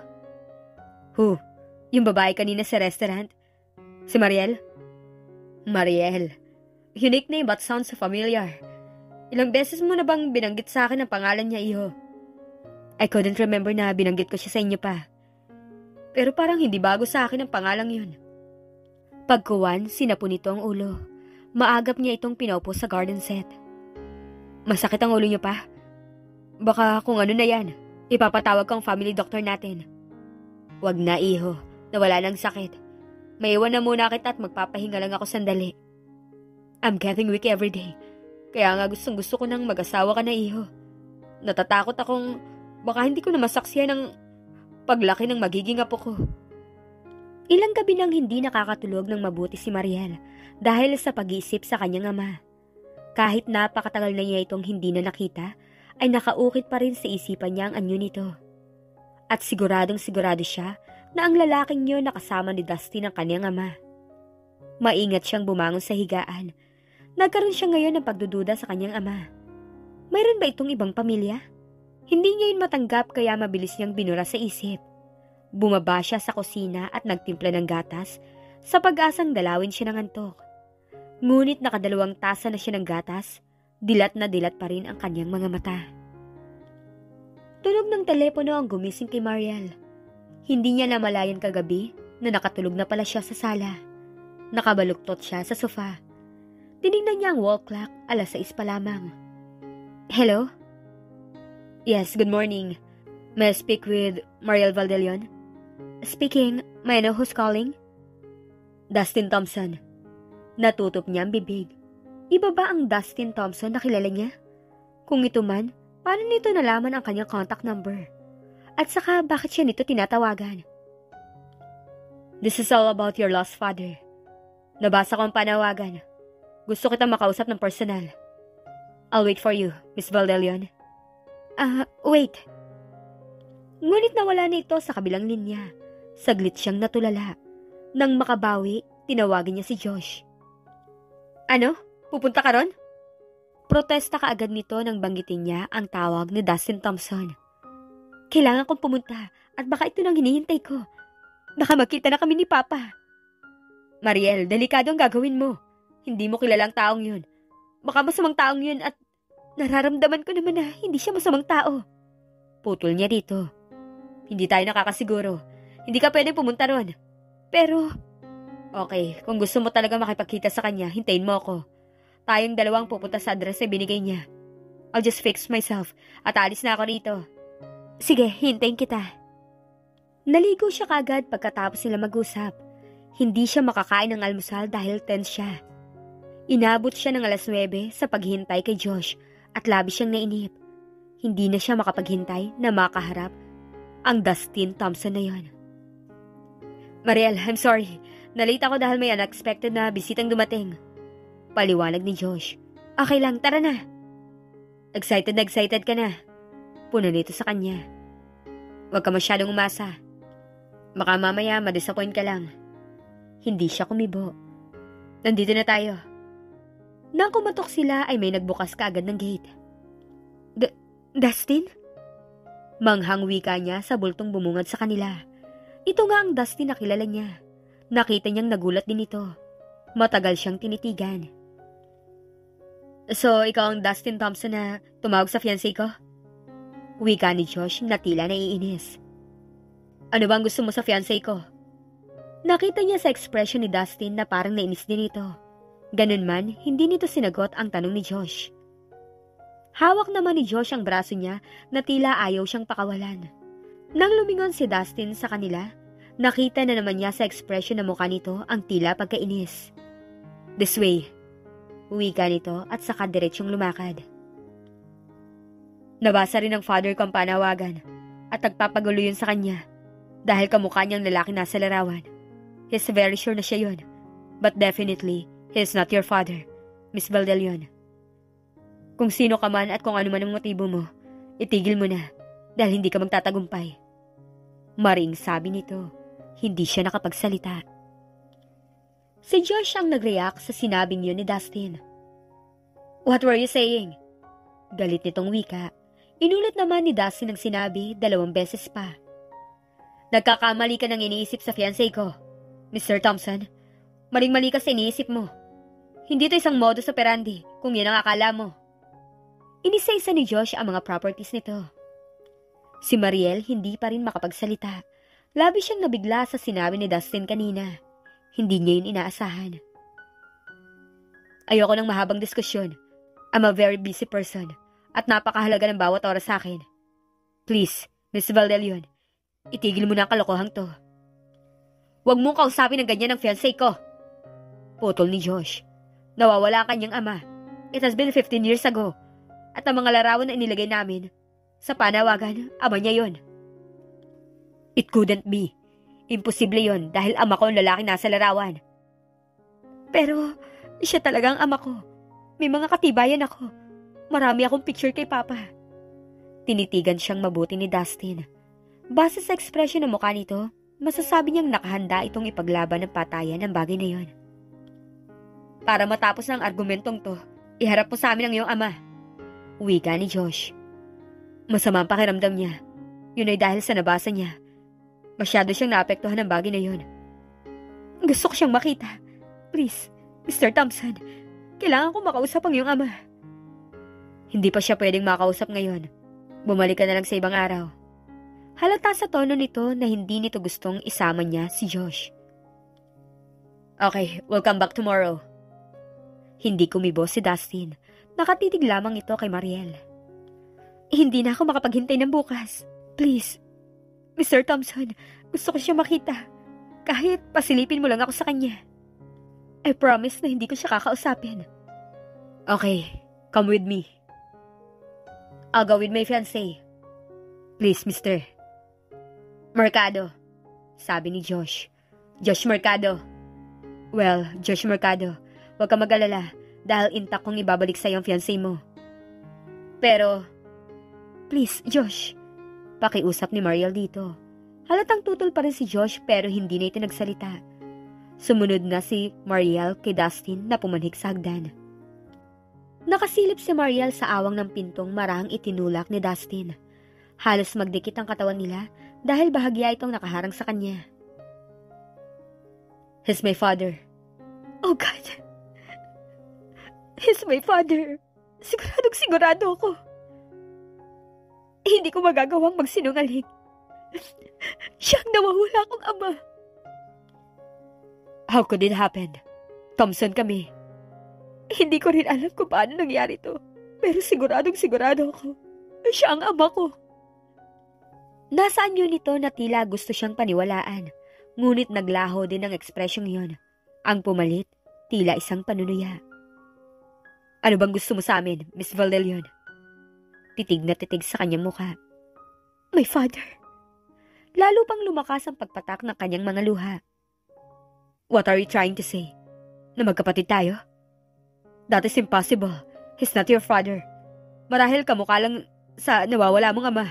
Who? Yung babae kanina sa restaurant? Si Mariel? Mariel. Unique name but sounds familiar. Ilang beses mo na bang binanggit sa akin ang pangalan niya, Iho? I couldn't remember na binanggit ko siya sa inyo pa. Pero parang hindi bago sa akin ang pangalang yun. Pagkuwan, sinapo nito ang ulo. Maagap niya itong pinaupo sa garden set. Masakit ang ulo niyo pa? Baka kung ano na yan, ipapatawag kang family doctor natin. Wag na, Iho. Nawala ng sakit. Maiwan na muna kita at magpapahinga lang ako sandali. I'm getting weak every day. Kaya nga gustong-gusto ko nang mag-asawa ka na, Iho. Natatakot akong baka hindi ko na masaksiyan ang paglaki ng magiging apo ko. Ilang gabi nang hindi nakakatulog ng mabuti si Mariel dahil sa pag-iisip sa kanyang ama. Kahit napakatagal na niya itong hindi na nakita, ay nakaukit pa rin sa isipan niya ang anyo nito. At siguradong sigurado siya na ang lalaking yun nakasama ni Dustin ang kanyang ama. Maingat siyang bumangon sa higaan. Nagkaroon siya ngayon ng pagdududa sa kanyang ama. Mayroon ba itong ibang pamilya? Hindi niya yun matanggap kaya mabilis niyang binura sa isip. Bumaba siya sa kusina at nagtimpla ng gatas sa pag-asang dalawin siya ng antok. Ngunit nakadalawang tasa na siya ng gatas, dilat na dilat pa rin ang kanyang mga mata. Tunog ng telepono ang gumising kay Mariel. Hindi niya namalayan kagabi na nakatulog na pala siya sa sala. Nakabaluktot siya sa sofa. Tinignan niya ang wall clock, 6:00 pa lamang. Hello? Yes, good morning. May I speak with Mariel Valdelion? Speaking. May I know who's calling? Dustin Thompson. Natutop niya ang bibig. Iba ba ang Dustin Thompson na kilala niya? Kung ito man, paano nito nalaman ang kanyang contact number? At saka bakit siya nito tinatawagan? This is all about your lost father. Nabasa ko ang panawagan. Gusto kitang makausap ng personal. I'll wait for you, Miss Valdelion. Wait. Ngunit nawala na ito sa kabilang linya. Saglit siyang natulala. Nang makabawi, tinawagin niya si Josh. Ano? Pupunta ka ron? Protesta ka agad nito nang banggitin niya ang tawag ni Dustin Thompson. Kailangan kong pumunta at baka ito nang hinihintay ko. Baka magkita na kami ni Papa. Mariel, delikado ang gagawin mo. Hindi mo kilalang taong yun. Baka masamang taong yun at nararamdaman ko naman na hindi siya masamang tao. Putol niya dito. Hindi tayo nakakasiguro. Hindi ka pwedeng pumunta ron. Pero, okay, kung gusto mo talaga makipagkita sa kanya, hintayin mo ako. Tayong dalawang pupunta sa address na binigay niya. I'll just fix myself at alis na ako rito. Sige, hintayin kita. Naligo siya kagad pagkatapos nila mag-usap. Hindi siya makakain ng almusal dahil tense siya. Inabot siya ng 9:00 sa paghintay kay Josh at labis siyang nainip. Hindi na siya makapaghintay na makaharap ang Dustin Thompson na yon. Mariel, I'm sorry. Nalate ako dahil may unexpected na bisitang dumating. Paliwanag ni Josh. Okay lang, tara na. Excited ka na. Puno nito sa kanya. Huwag ka masyadong umasa. Baka mamaya ma-disappoint ka lang. Hindi siya kumibo. Nandito na tayo. Nang kumatok sila ay may nagbukas kaagad ng gate. Dustin? Manghang wika niya sa bultong bumungad sa kanila. Ito nga ang Dustin na kilala niya. Nakita niyang nagulat din ito. Matagal siyang tinitigan. So, ikaw ang Dustin Thompson na tumawag sa fiancé ko? Wika ni Josh na tila naiinis. Ano bang gusto mo sa fiancé ko? Nakita niya sa ekspresyon ni Dustin na parang nainis din ito. Ganun man, hindi nito sinagot ang tanong ni Josh. Hawak naman ni Josh ang braso niya na tila ayaw siyang pakawalan. Nang lumingon si Dustin sa kanila, nakita na naman niya sa ekspresyon ng mukha nito ang tila pagkainis. This way. Wika nito at saka diretsyong lumakad. Nabasa rin ng father ko ang panawagan at nagpapagulo yun sa kanya dahil kamukha niyang lalaki nasa larawan. He's very sure na siya yun. But definitely, he is not your father, Miss Valdelion. Kung sino ka man at kung ano man ang motibo mo, itigil mo na dahil hindi ka magtatagumpay. Maring sabi nito, hindi siya nakapagsalita. Si Josh ang nag-react sa sinabing yun ni Dustin. What were you saying? Galit nitong wika. Inulit naman ni Dustin ang sinabi 2 beses pa. Nagkakamali ka ng iniisip sa fiancé ko. Mr. Thompson, maling-mali ka sa iniisip mo. Hindi ito isang modus operandi kung yan ang akala mo. Inisa-isa ni Josh ang mga properties nito. Si Mariel hindi pa rin makapagsalita. Labis siyang nabigla sa sinabi ni Dustin kanina. Hindi niya yun inaasahan. Ayoko ng mahabang diskusyon. I'm a very busy person at napakahalaga ng bawat oras sa akin. Please, Miss Valdelion, itigil mo na ang kalokohang to. Huwag mong kausapin ng ganyan ng fiancé ko. Putol ni Josh. Nawawala ang kanyang ama. It has been 15 years ago. At ang mga larawan na inilagay namin, sa panawagan, ama niya yon. It couldn't be. Imposible yon dahil ama ko ang lalaki nasa larawan. Pero, siya talaga ang ama ko. May mga katibayan ako. Marami akong picture kay Papa. Tinitigan siyang mabuti ni Dustin. Base sa ekspresyon ng mukha nito, masasabi niyang nakahanda itong ipaglaban ng patayan ng bagay na yon. Para matapos ng argumentong to, iharap mo sa amin ang iyong ama. Wika ni Josh. Masama ang pakiramdam niya. Yun ay dahil sa nabasa niya. Masyado siyang naapektuhan ng bagay na yun. Gusto ko siyang makita. Please, Mr. Thompson, kailangan ko makausap ang iyong ama. Hindi pa siya pwedeng makausap ngayon. Bumalik ka na lang sa ibang araw. Halata sa tono nito na hindi nito gustong isama niya si Josh. Okay, we'll come back tomorrow. Hindi kumibo si Dustin. Nakatitig lamang ito kay Mariel. Hindi na ako makapaghintay ng bukas. Please, Mr. Thompson, gusto ko siya makita. Kahit pasilipin mo lang ako sa kanya. I promise na hindi ko siya kakausapin. Okay, come with me. I'll go with my fiancé. Please, Mr. Mercado, sabi ni Josh. Josh Mercado. Well, Josh Mercado, huwag ka mag-alala dahil intak kong ibabalik sa iyong fiancé mo. Pero, please, Josh. Pakiusap ni Mariel dito. Halatang tutol pa rin si Josh pero hindi na ito nagsalita. Sumunod na si Mariel kay Dustin na pumanhik sa hagdan. Nakasilip si Mariel sa awang ng pintong marahang itinulak ni Dustin. Halos magdikit ang katawan nila dahil bahagya itong nakaharang sa kanya. He's my father. Oh God. He's my father. Siguradong sigurado ako. Hindi ko magagawang magsinungaling. Siyang nawawala akong ama. How could it happen? Thompson kami. Hindi ko rin alam kung paano nangyari to. Pero siguradong sigurado ako. Siya ang ama ko. Nasaan yun ito na tila gusto siyang paniwalaan. Ngunit naglaho din ang ekspresyong yon. Ang pumalit, tila isang panunuya. Ano bang gusto mo sa amin, Miss Valdelion? Titig na titig sa kanyang mukha. My father. Lalo pang lumakas ang pagpatak ng kanyang mga luha. What are you trying to say? Na magkapatid tayo? That is impossible. He's not your father. Marahil kamukha lang sa nawawala mong ama.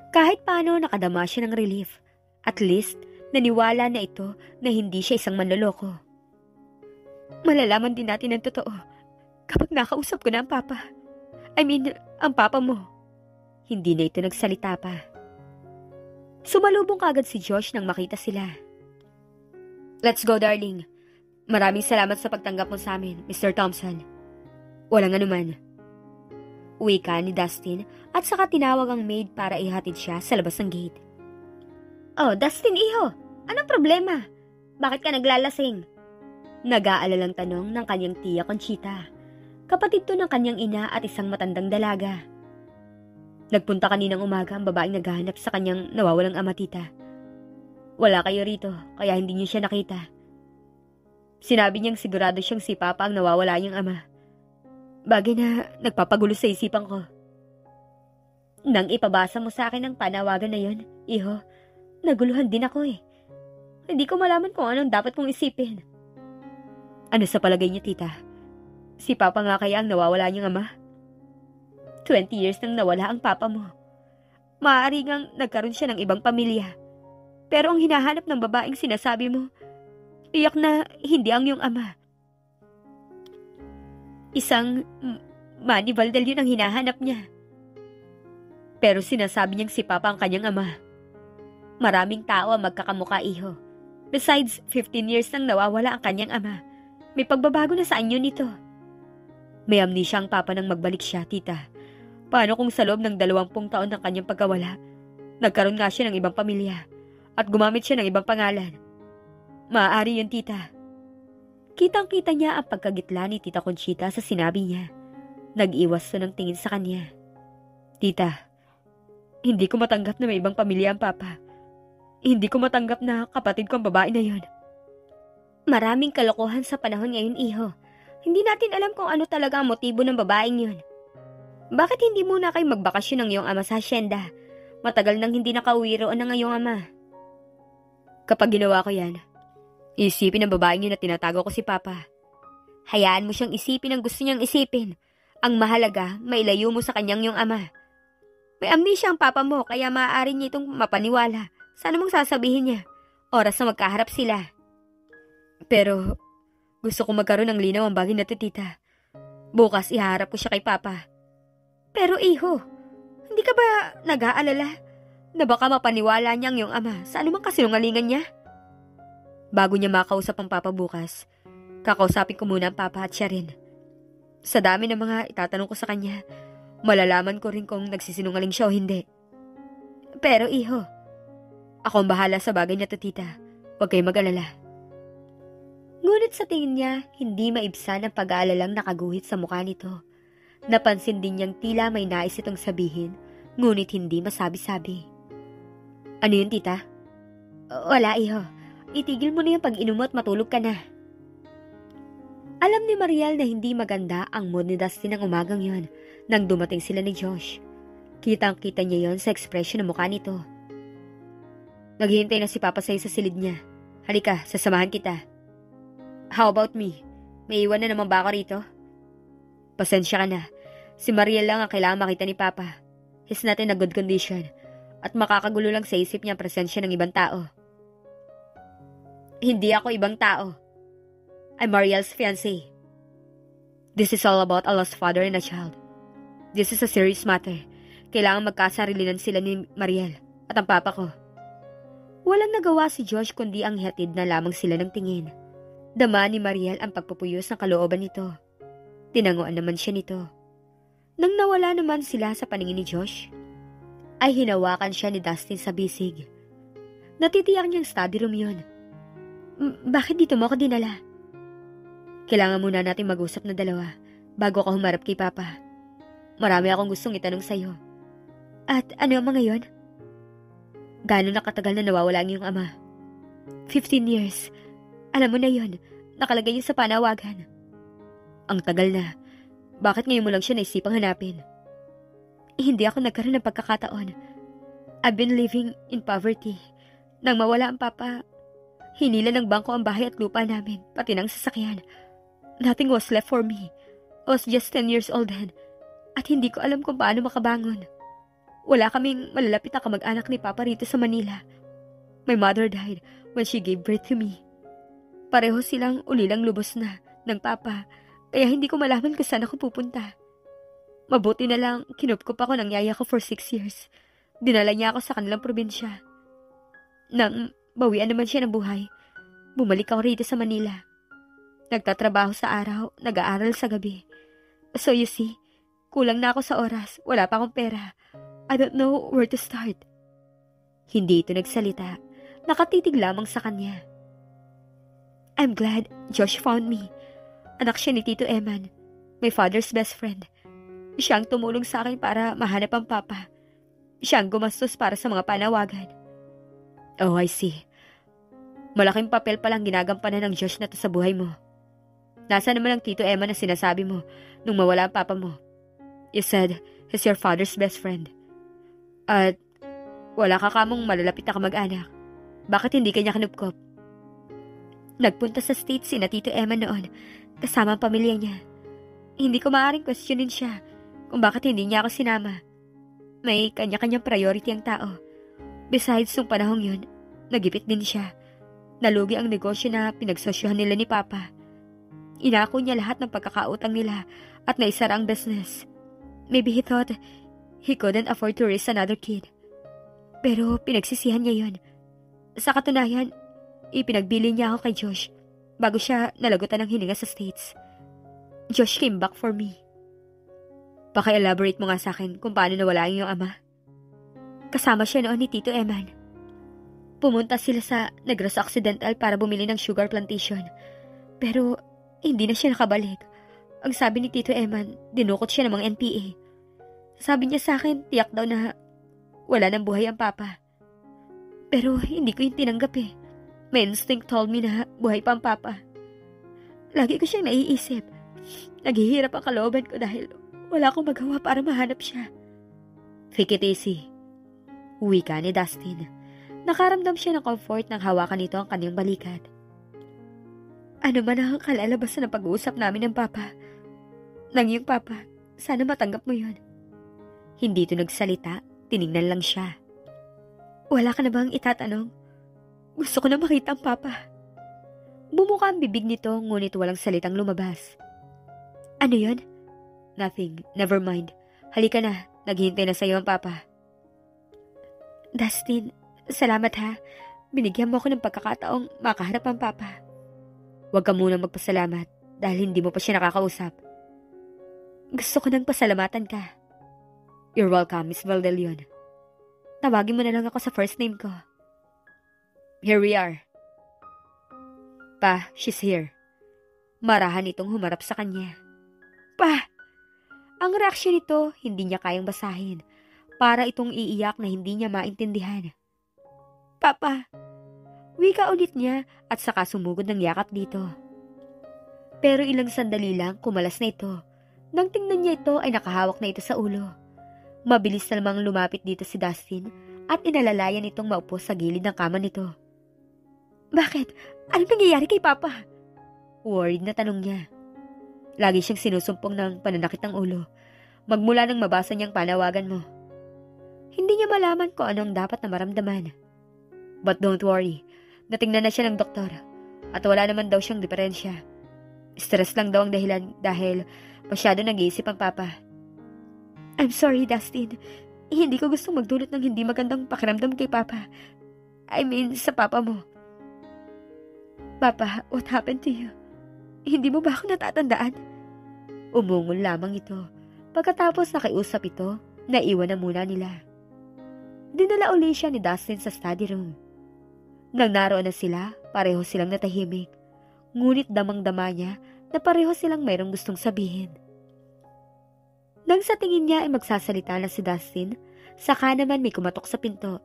Kahit paano nakadama siya ng relief. At least, naniwala na ito na hindi siya isang manloloko. Malalaman din natin ang totoo kapag nakausap ko na ang papa. I mean, ang papa mo. Hindi na ito nagsalita pa. Sumalubong kaagad si Josh nang makita sila. Let's go, darling. Maraming salamat sa pagtanggap mo sa amin, Mr. Thompson. Walang anuman. Wika ni Dustin at saka tinawag ang maid para ihatid siya sa labas ng gate. Oh, Dustin, iho. Anong problema? Bakit ka naglalasing? Nag-aalalang tanong ng kanyang tiya Conchita. Kapatid to ng kanyang ina at isang matandang dalaga. Nagpunta kaninang umaga ang babaeng naghahanap sa kanyang nawawalang ama, tita. Wala kayo rito, kaya hindi niyo siya nakita. Sinabi niyang sigurado siyang si Papa ang nawawala niyang ama. Bagay na nagpapagulo sa isipan ko. Nang ipabasa mo sa akin ang panawagan na yon, iho, naguluhan din ako eh. Hindi ko malaman kung anong dapat kong isipin. Ano sa palagay niyo, tita? Si Papa nga kaya ang nawawala niyang ama? 20 years nang nawala ang papa mo. Maaari ngang nagkaroon siya ng ibang pamilya. Pero ang hinahanap ng babaeng sinasabi mo, tiyak na hindi ang iyong ama. Isang Manny Valdel yun ang hinahanap niya. Pero sinasabi niyang si Papa ang kanyang ama. Maraming tao ang magkakamuka, iho. Besides, 15 years nang nawawala ang kanyang ama. May pagbabago na sa anyo nito. May amnesia ang Papa nang magbalik siya, tita. Paano kung sa loob ng 20 taon ng kanyang pagkawala, nagkaroon nga siya ng ibang pamilya at gumamit siya ng ibang pangalan? Maaari yun, tita. Kitang-kita niya ang pagkagitla ni Tita Conchita sa sinabi niya. Nag-iwas to ng tingin sa kanya. Tita, hindi ko matanggap na may ibang pamilya ang Papa. Hindi ko matanggap na kapatid ko ang babae na yon. Maraming kalokohan sa panahon ngayon, iho. Hindi natin alam kung ano talaga ang motibo ng babaeng yun. Bakit hindi muna kayo magbakasyon ng iyong ama sa hasyenda? Matagal nang hindi nakauwi roon ng iyong ama. Kapag ginawa ko yan, isipin ng babaeng yun na tinatago ko si Papa. Hayaan mo siyang isipin ang gusto niyang isipin. Ang mahalaga, mailayo mo sa kanyang iyong ama. May amnesia ang Papa mo, kaya maaari niya itong mapaniwala. Sana mong sasabihin niya. Oras na magkaharap sila. Pero, gusto ko magkaroon ng linaw ang bagay na to, tita. Bukas iharap ko siya kay Papa. Pero iho, hindi ka ba nag-aalala na baka mapaniwala niya ang iyong ama sa anumang kasinungalingan niya? Bago niya makausap ang Papa bukas, kakausapin ko muna ang Papa at siya rin. Sa dami ng mga itatanong ko sa kanya, malalaman ko rin kung nagsisinungaling siya o hindi. Pero iho, ako ang bahala sa bagay na to, tita. Huwag kayong mag-alala. Ngunit sa tingin niya, hindi maibsan ang pag-aalalang nakaguhit sa mukha nito. Napansin din niyang tila may nais itong sabihin, ngunit hindi masabi-sabi. Ano yun, tita? Wala, iho. Itigil mo na yung pag-inom mo at matulog ka na. Alam ni Mariel na hindi maganda ang mood ni Dustin ng umagang yon nang dumating sila ni Josh. Kitang-kita niya yon sa ekspresyon ng mukha nito. Naghihintay na si Papa sa'yo sa silid niya. Halika, sasamahan kita. How about me? May iwan na naman ba ako rito? Pasensya ka na. Si Mariel lang ang kailangan makita ni Papa. He's not in a good condition. At makakagulo lang sa isip niya ang presensya ng ibang tao. Hindi ako ibang tao. I'm Mariel's fiancé. This is all about a lost father and a child. This is a serious matter. Kailangan magkasarilinan sila ni Mariel at ang Papa ko. Walang nagawa si Josh kundi ang ihatid na lamang sila ng tingin. Dama ni Mariel ang pagpupuyos ng kalooban nito. Tinanguan naman siya nito. Nang nawala naman sila sa paningin ni Josh, ay hinawakan siya ni Dustin sa bisig. Natitiyak niyang study room yun. Bakit dito mo ako dinala? Kailangan muna natin mag-usap na dalawa bago ka humarap kay Papa. Marami akong gustong itanong sa'yo. At ano ang mga yon? Gano'n na katagal na nawawala ang iyong ama? 15 years. Alam mo na yon, nakalagay yun sa panawagan. Ang tagal na. Bakit ngayon mo lang siya naisipang hanapin? Hindi ako nagkaroon ng pagkakataon. I've been living in poverty. Nang mawala ang Papa, hinila ng bangko ang bahay at lupa namin, pati ng sasakyan. Nothing was left for me. I was just 10 years old then, at hindi ko alam kung paano makabangon. Wala kaming malalapit na kamag-anak ni Papa rito sa Manila. My mother died when she gave birth to me. Pareho silang ulilang lubos na ng Papa, kaya hindi ko malaman kung saan ako pupunta. Mabuti na lang, kinupkup ako ng yaya ko for 6 years. Dinala niya ako sa kanilang probinsya. Nang bawian naman siya ng buhay, Bumalik ako rito sa Manila. Nagtatrabaho sa araw, nag-aaral sa gabi. So you see, kulang na ako sa oras, wala pa akong pera. I don't know where to start. Hindi ito nagsalita. Nakatitig lamang sa kanya. I'm glad Josh found me. Anak siya ni Tito Eman, my father's best friend. Siya ang tumulong sa akin para mahanap ang papa. Siya ang gumastos para sa mga panawagan. Oh, I see. Malaking papel palang ginagampanan ng Josh na to sa buhay mo. Nasaan naman ang Tito Eman na sinasabi mo nung mawala ang papa mo? You said he's your father's best friend. At wala ka kamong malalapit na kamag-anak. Bakit hindi kanya kinupkop? Nagpunta sa States sina Tito Eman noon, kasama ang pamilya niya. Hindi ko maaaring questionin siya kung bakit hindi niya ako sinama. May kanya-kanyang priority ang tao. Besides, nung panahong yun, nagipit din siya. Nalugi ang negosyo na pinagsosyohan nila ni Papa. Inako niya lahat ng pagkakautang nila at naisara ang business. Maybe he thought he couldn't afford to raise another kid. Pero pinagsisihan niya yun. Sa katunayan, ipinagbili niya ako kay Josh bago siya nalagutan ng hininga sa States. Josh came back for me. Paki-elaborate mo nga sa akin kung paano nawala ang iyong ama. Kasama siya noon ni Tito Eman. Pumunta sila sa Negros Occidental para bumili ng sugar plantation. Pero hindi na siya nakabalik. Ang sabi ni Tito Eman, dinukot siya ng mga NPA. Sabi niya sa akin, tiyak daw na wala nang buhay ang papa. Pero hindi ko yung tinanggap eh. My instinct told me na buhay pa ang papa. Lagi ko siyang naiisip. Naghihirap ang kalooban ko dahil wala akong magawa para mahanap siya. Take it easy. Uwi ka ni Dustin. Nakaramdam siya ng comfort nang hawakan nito ang kanyang balikat. Ano man ang kalalabasan ng pag-uusap namin ng papa. Nang iyong papa, sana matanggap mo yun. Hindi ito nagsalita, tinignan lang siya. Wala ka na bang itatanong? Gusto ko na makita ang papa. Bumuka ang bibig nito ngunit walang salitang lumabas. Ano yun? Nothing, never mind. Halika na, naghihintay na sa iyo ang papa. Dustin, salamat ha. Binigyan mo ako ng pagkakataong makaharap ang papa. Huwag ka munang magpasalamat dahil hindi mo pa siya nakakausap. Gusto ko nang pasalamatan ka. You're welcome, Miss Valdelion. Tawagin mo na lang ako sa first name ko. Here we are. Pa, she's here. Marahan itong humarap sa kanya. Pa! Ang reaksyon nito, hindi niya kayang basahin. Para itong iiyak na hindi niya maintindihan. Papa! Wika ulit niya at saka sumugod ng yakap dito. Pero ilang sandali lang kumalas na ito. Nang tingnan niya ito ay nakahawak na ito sa ulo. Mabilis na lamang lumapit dito si Dustin at inalalayan itong maupo sa gilid ng kama nito. Bakit? Anong nangyayari kay Papa? Worried na tanong niya. Lagi siyang sinusumpong ng pananakit ng ulo. Magmula nang mabasa niyang panawagan mo. Hindi niya malaman kung anong dapat na maramdaman. But don't worry. Natingnan na siya ng doktor. At wala naman daw siyang diferensya. Stress lang daw ang dahilan dahil masyado nag-iisip ang papa. I'm sorry, Dustin. Hindi ko gustong magdulot ng hindi magandang pakiramdam kay Papa. I mean, sa papa mo. Papa, what happened to you? Hindi mo ba ako natatandaan? Umungol lamang ito. Pagkatapos nakiusap ito, naiwan na muna nila. Dinala uli siya ni Dustin sa study room. Nang naroon na sila, pareho silang natahimik. Ngunit damang-dama niya na pareho silang mayroong gustong sabihin. Nang sa tingin niya ay magsasalita na si Dustin, saka naman may kumatok sa pinto.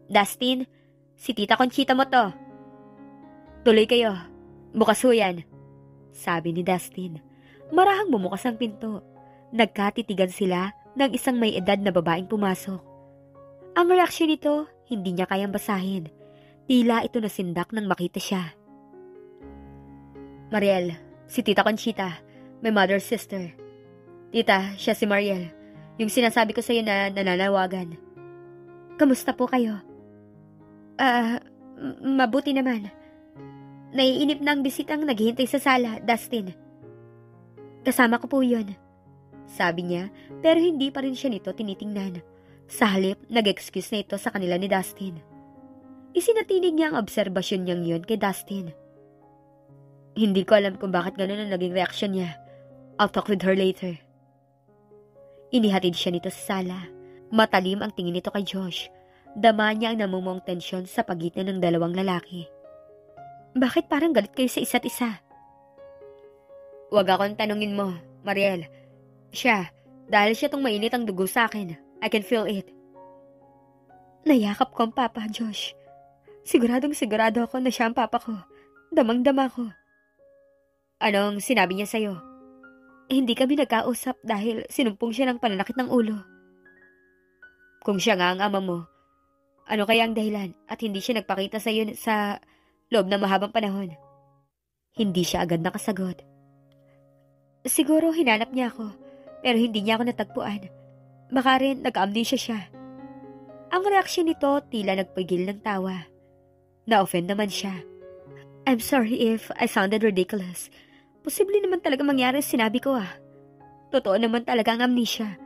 Dustin, si Tita Conchita mo to. Tuloy kayo. Bukas ho yan. Sabi ni Dustin. Marahang bumukas ang pinto. Nagkatitigan sila ng isang may edad na babaeng pumasok. Ang reaksyon nito, hindi niya kayang basahin. Tila ito nasindak nang makita siya. Mariel, si Tita Conchita, my mother's sister. Tita, siya si Mariel, yung sinasabi ko sa'yo na nananawagan. Kamusta po kayo? Mabuti naman. Naiinip na ang bisitang naghihintay sa sala, Dustin. Kasama ko po yun. Sabi niya, pero hindi pa rin siya nito tinitingnan. Sa halip, nag-excuse na ito sa kanila ni Dustin. Isinatinig niya ang obserbasyon niyang yun kay Dustin. Hindi ko alam kung bakit ganun ang naging reaksyon niya. I'll talk with her later. Inihatid siya nito sa sala. Matalim ang tingin nito kay Josh. Dama niya ang namumong tensyon sa pagitan ng dalawang lalaki. Bakit parang galit kayo sa isa't isa? Huwag akong tanungin mo, Mariel. Dahil siya tong mainit ang dugo sa akin. I can feel it. Nayakap ko ang papa, Josh. Sigurado ako na siya ang papa ko. Damang-dama ko. Anong sinabi niya sa'yo? Hindi kami nagkausap dahil sinumpong siya ng pananakit ng ulo. Kung siya nga ang ama mo, ano kaya ang dahilan at hindi siya nagpakita sa'yo sa loob ng mahabang panahon? Hindi siya agad nakasagot. Siguro hinanap niya ako, pero hindi niya ako natagpuan. Baka rin nag-amnesia siya. Ang reaksyon nito tila nagpigil ng tawa. Na-offend naman siya. I'm sorry if I sounded ridiculous. Posible naman talaga mangyari sinabi ko Totoo naman talaga ang amnesia.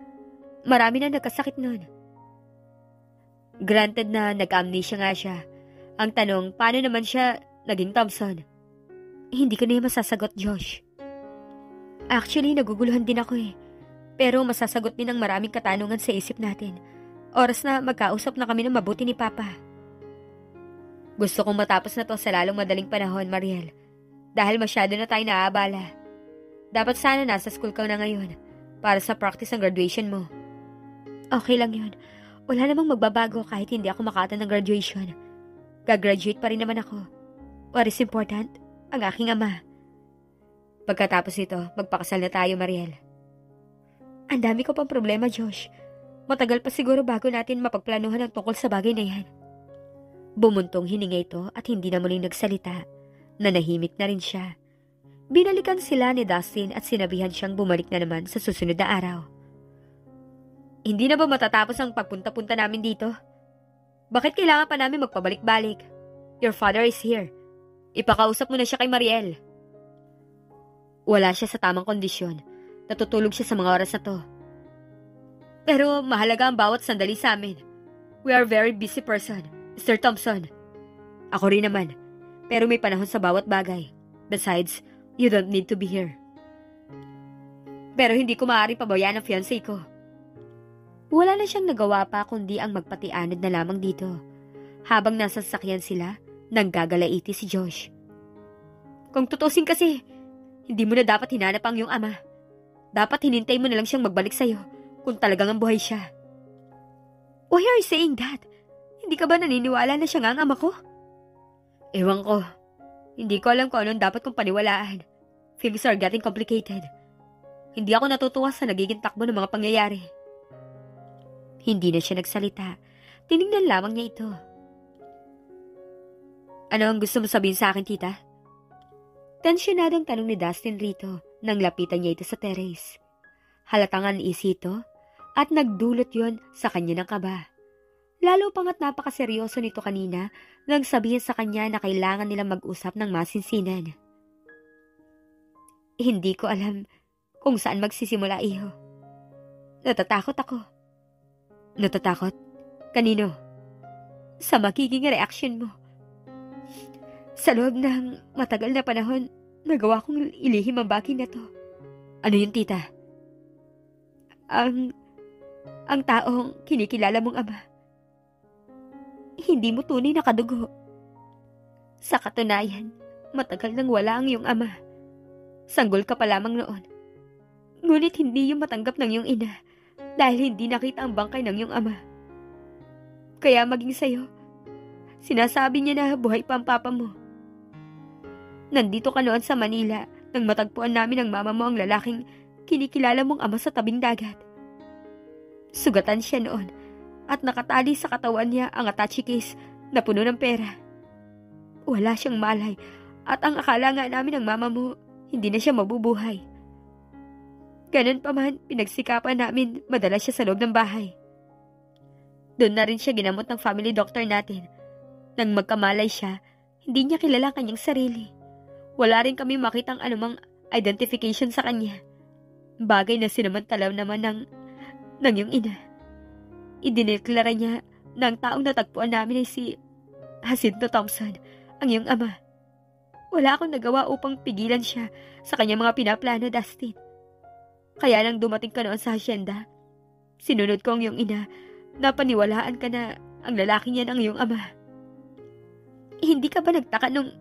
Marami na nagkasakit nun. Granted na nag-amnesia nga siya. Ang tanong, paano naman siya naging Thompson? Hindi ko na yung masasagot, Josh. Actually, naguguluhan din ako Pero masasagot din ang maraming katanungan sa isip natin. Oras na magkausap na kami ng mabuti ni Papa. Gusto kong matapos na to sa lalong madaling panahon, Mariel. Dahil masyado na tayo naaabala. Dapat sana nasa school ka na ngayon para sa practice ng graduation mo. Okay lang yun. Wala namang magbabago kahit hindi ako makatan ng graduation. Gagraduate pa rin naman ako. What is important? Ang aking ama. Pagkatapos ito, magpakasal na tayo, Mariel. Ang dami ko pang problema, Josh. Matagal pa siguro bago natin mapagplanuhan ang tungkol sa bagay na yan. Bumuntong hininga ito at hindi na muling nagsalita. Nanahimik na rin siya. Binalikan sila ni Dustin at sinabihan siyang bumalik na naman sa susunod na araw. Hindi na ba matatapos ang pagpunta-punta namin dito? Bakit kailangan pa namin magpabalik-balik? Your father is here. Ipakausap mo na siya kay Mariel. Wala siya sa tamang kondisyon. Natutulog siya sa mga oras na to. Pero mahalaga ang bawat sandali sa amin. We are very busy person, Mr. Thompson. Ako rin naman. Pero may panahon sa bawat bagay. Besides, you don't need to be here. Pero hindi ko maaari pabayaan ang fiancé ko. Wala na siyang nagawa pa kundi ang magpatianod na lamang dito. Habang nasa sasakyan sila, nanggagalaiti si Josh. Kung tutusin kasi, hindi mo na dapat hinanap ang iyong ama. Dapat hinintay mo na lang siyang magbalik sa'yo kung talagang ang buhay siya. Why are you saying that? Hindi ka ba naniniwala na siya nga ang ama ko? Ewan ko. Hindi ko alam kung anong dapat kong paniwalaan. Things are getting complicated. Hindi ako natutuwa sa nagiging takbo ng mga pangyayari. Hindi na siya nagsalita. Tinignan lamang niya ito. Ano ang gusto mo sabihin sa akin, tita? Tensyonadong tanong ni Dustin rito nang lapitan niya ito sa terrace. Halatang anisi ito at nagdulot yon sa kanya ng kaba. Lalo pangat napakaseryoso nito kanina nang sabihin sa kanya na kailangan nilang mag-usap ng masinsinan. Hindi ko alam kung saan magsisimula, iho. Natatakot ako. Natatakot? Kanino? Sa magiging reaksyon mo. Sa loob ng matagal na panahon, nagawa kong ilihim ang bagay na to. Ano yun, tita? Ang taong kinikilala mong ama. Hindi mo tunay na kadugo. Sa katunayan, matagal nang wala ang iyong ama. Sanggol ka pa lamang noon. Ngunit hindi yung matanggap ng iyong ina dahil hindi nakita ang bangkay ng iyong ama. Kaya maging sayo, sinasabi niya na buhay pa ang papa mo. Nandito ka noon sa Manila nang matagpuan namin ng mama mo ang lalaking kinikilala mong ama sa tabing dagat. Sugatan siya noon at nakatali sa katawan niya ang attache case na puno ng pera. Wala siyang malay at ang akala nga namin ng mama mo hindi na siya mabubuhay. Ganun pa man, pinagsikapan namin madala siya sa loob ng bahay. Doon na rin siya ginamot ng family doctor natin. Nang magkamalay siya, hindi niya kilala ang kanyang sarili. Wala rin kami makitang anumang identification sa kanya. Bagay na sinamantalaw naman ng iyong ina. Idineklara niya na ang taong natagpuan namin ay si Jacinto Thompson, ang iyong ama. Wala akong nagawa upang pigilan siya sa kanyang mga pinaplano, Dustin. Kaya nang dumating ka noon sa hasyenda, sinunod ko ang iyong ina na paniwalaan ka na ang lalaking yan ang iyong ama. Hindi ka ba nagtaka nung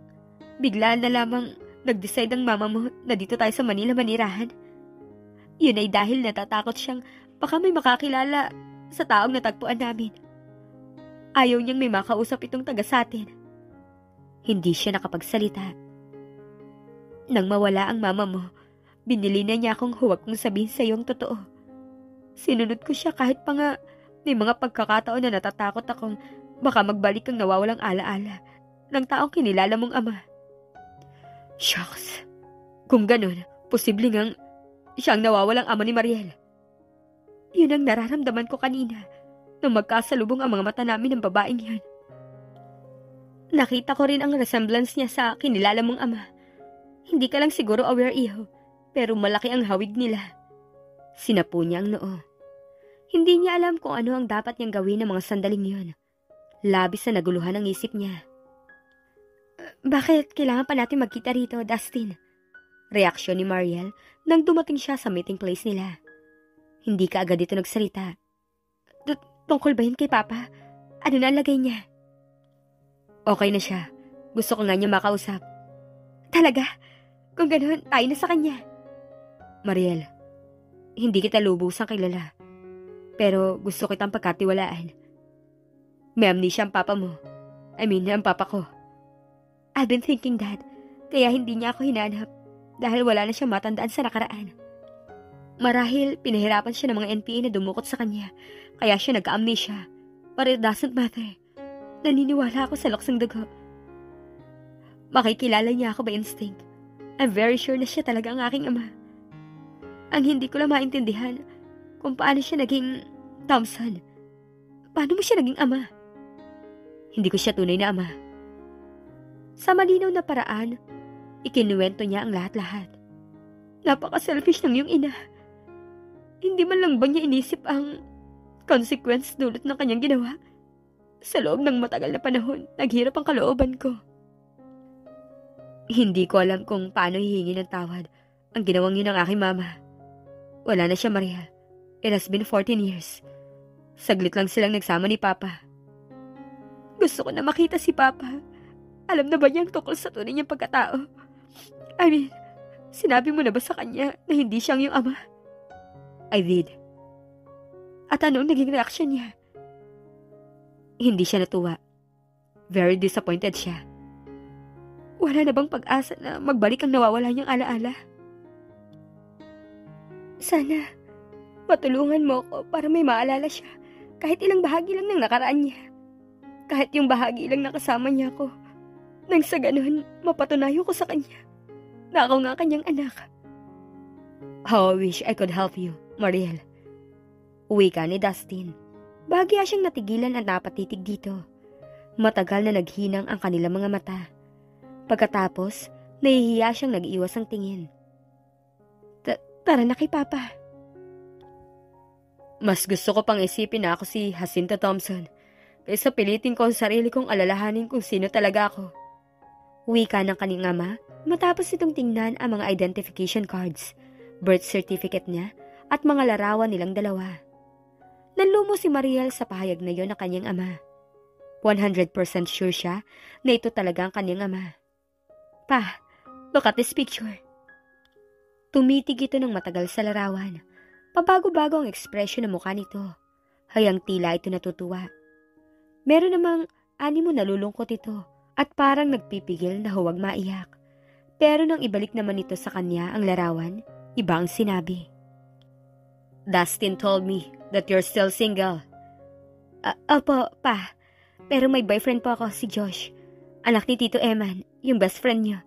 biglaan na lamang nag-decide ang mama mo na dito tayo sa Manila manirahan? Yun ay dahil natatakot siyang baka may makakilala sa taong natagpuan namin. Ayaw niyang may makausap itong taga sa atin. Hindi siya nakapagsalita. Nang mawala ang mama mo, binili na niya akong huwag kong sabihin sa iyo ang totoo. Sinunod ko siya kahit pa nga may mga pagkakataon na natatakot akong baka magbalik ang nawawalang alaala ng taong kinilala mong ama. Shucks. Kung ganun, posible ngang siya ang nawawalang ama ni Mariel. Yun ang nararamdaman ko kanina nung magkasalubong ang mga mata namin ng babaeng yan. Nakita ko rin ang resemblance niya sa kinilala mong ama. Hindi ka lang siguro aware, iho, pero malaki ang hawig nila. Sinapo niya ang noo. Hindi niya alam kung ano ang dapat niyang gawin ng mga sandaling yun. Labis na naguluhan ang isip niya. Bakit kailangan pa natin magkita rito, Dustin? Reaksyon ni Mariel nang dumating siya sa meeting place nila. Hindi ka agad dito nagsalita. Tungkol ba yun kay Papa? Ano na ang lagay niya? Okay na siya. Gusto ko nga niya makausap. Talaga? Kung ganoon, tayo na sa kanya. Mariel, hindi kita lubusang kilala. Pero gusto kitang pagkatiwalaan. May amnesia ang papa mo. I mean, ang papa ko. I've been thinking that, kaya hindi niya ako hinanap dahil wala na siyang matandaan sa nakaraan. Marahil, pinahirapan siya ng mga NPA na dumukot sa kanya, kaya siya nag-amnesia. But it doesn't matter. Naniniwala ako sa luksong dugo. Makikilala niya ako by instinct. I'm very sure na siya talaga ang aking ama. Ang hindi ko lang maintindihan kung paano siya naging Thompson. Paano mo siya naging ama? Hindi ko siya tunay na ama. Sa malinaw na paraan, ikinuwento niya ang lahat-lahat. Napaka-selfish ng iyong ina. Hindi man lang ba niya inisip ang consequence dulot ng kanyang ginawa? Sa loob ng matagal na panahon, naghirap ang kalooban ko. Hindi ko alam kung paano hihingi ng tawad ang ginawang yun ng aking mama. Wala na siya, Maria. It has been 14 years. Saglit lang silang nagsama ni Papa. Gusto ko na makita si Papa. Alam na ba niya ang tungkol sa tunay niyang pagkatao? I mean, sinabi mo na ba sa kanya na hindi siyang iyong ama? I did. At ano ang naging reaksyon niya? Hindi siya natuwa. Very disappointed siya. Wala na bang pag-asa na magbalik ang nawawala niyang alaala? Sana, matulungan mo ako para may maalala siya kahit ilang bahagi lang ng nakaraan niya. Kahit yung bahagi lang nakasama niya ako. Nang sa ganun, mapatunayo ko sa kanya na ako nga kanyang anak. How I wish I could help you, Mariel. Uwi ka ni Dustin. Bahagya siyang natigilan at napatitig dito. Matagal na naghinang ang kanilang mga mata. Pagkatapos, nahihiya siyang nag-iwas ang tingin. Tara na kay Papa. Mas gusto ko pang isipin na ako si Jacinto Thompson kaysa pilitin ko ang sarili kong alalahanin kung sino talaga ako. Uwi ka ng kanyang ama matapos itong tingnan ang mga identification cards, birth certificate niya at mga larawan nilang dalawa. Nanlumo si Mariel sa pahayag na yon ng kanyang ama. 100% sure siya na ito talaga ang kanyang ama. Pa, look at this picture. Tumitig ito ng matagal sa larawan. Pabago-bago ang ekspresyon ng mukha nito. Hayang tila ito natutuwa. Meron namang animo nalulungkot ito at parang nagpipigil na huwag maiyak. Pero nang ibalik naman ito sa kanya ang larawan, iba ang sinabi. Dustin told me that you're still single. Opo, Pa. Pero may boyfriend po ako, si Josh. Anak ni Tito Eman, yung best friend niyo.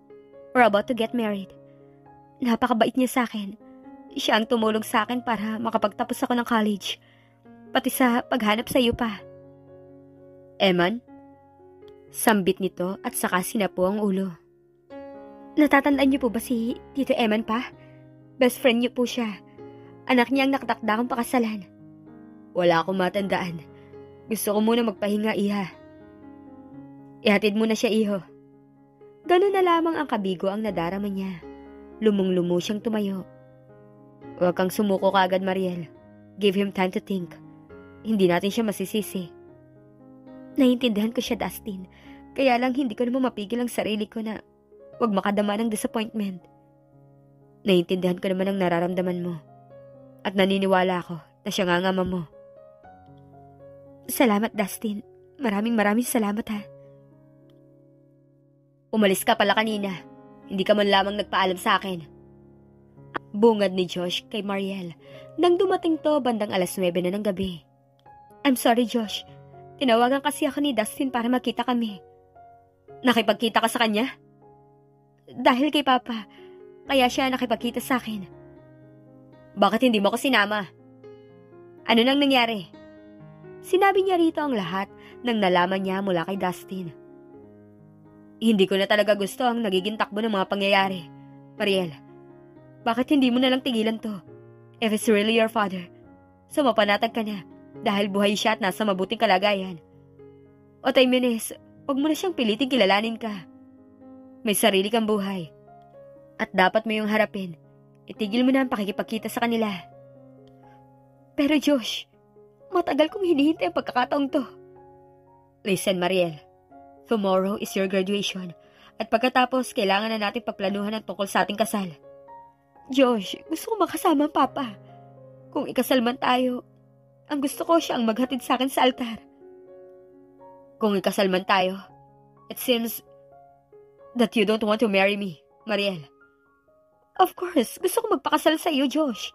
We're about to get married. Napakabait niya sa akin. Siya ang tumulong sa akin para makapagtapos ako ng college. Pati sa paghanap sa iyo, Pa. Eman? Sambit nito at saka sinapo ang ulo. Natatandaan niyo po ba si Tito Eman, Pa? Best friend niyo po siya. Anak niya ang nakatakdakang pakasalan. Wala akong matandaan. Gusto ko muna magpahinga, Iha. Ihatid mo na siya, iho. Ganun na lamang ang kabigo ang nadarama niya. Lumong-lumo siyang tumayo. Huwag kang sumuko kaagad, Mariel. Give him time to think. Hindi natin siya masisisi. Naiintindihan ko siya, Dustin. Kaya lang hindi ko naman mapigil ang sarili ko na huwag makadama ng disappointment. Naiintindihan ko naman ang nararamdaman mo. At naniniwala ako na siya nga ang ama mo. Salamat, Dustin. Maraming salamat, ha. Umalis ka pala kanina. Hindi ka man lamang nagpaalam sa akin. Bungad ni Josh kay Mariel nang dumating to bandang 9:00 na ng gabi. I'm sorry, Josh. Tinawagan kasi ako ni Dustin para makita kami. Nakipagkita ka sa kanya? Dahil kay Papa, kaya siya nakipagkita sa akin. Bakit hindi mo ko sinama? Ano nang nangyari? Sinabi niya rito ang lahat nang nalaman niya mula kay Dustin. Hindi ko na talaga gusto ang nagiging takbo ng mga pangyayari. Mariel, bakit hindi mo na lang tigilan to? If it's really your father, sumapanatag ka na dahil buhay siya at nasa mabuting kalagayan. Otay Menes, huwag mo na siyang piliting kilalanin ka. May sarili kang buhay. At dapat mo yung harapin. Itigil mo na ang pakikipagkita sa kanila. Pero Josh, matagal kong hinihintay ang pagkakataong to. Listen, Mariel. Tomorrow is your graduation at pagkatapos kailangan na natin pagplanuhan ang tungkol sa ating kasal. Josh, gusto ko makasama ang Papa. Kung ikasal man tayo, ang gusto ko siya ang maghatid sa akin sa altar. Kung ikasal man tayo, it seems that you don't want to marry me, Mariel. Of course, gusto ko magpakasal sa iyo, Josh.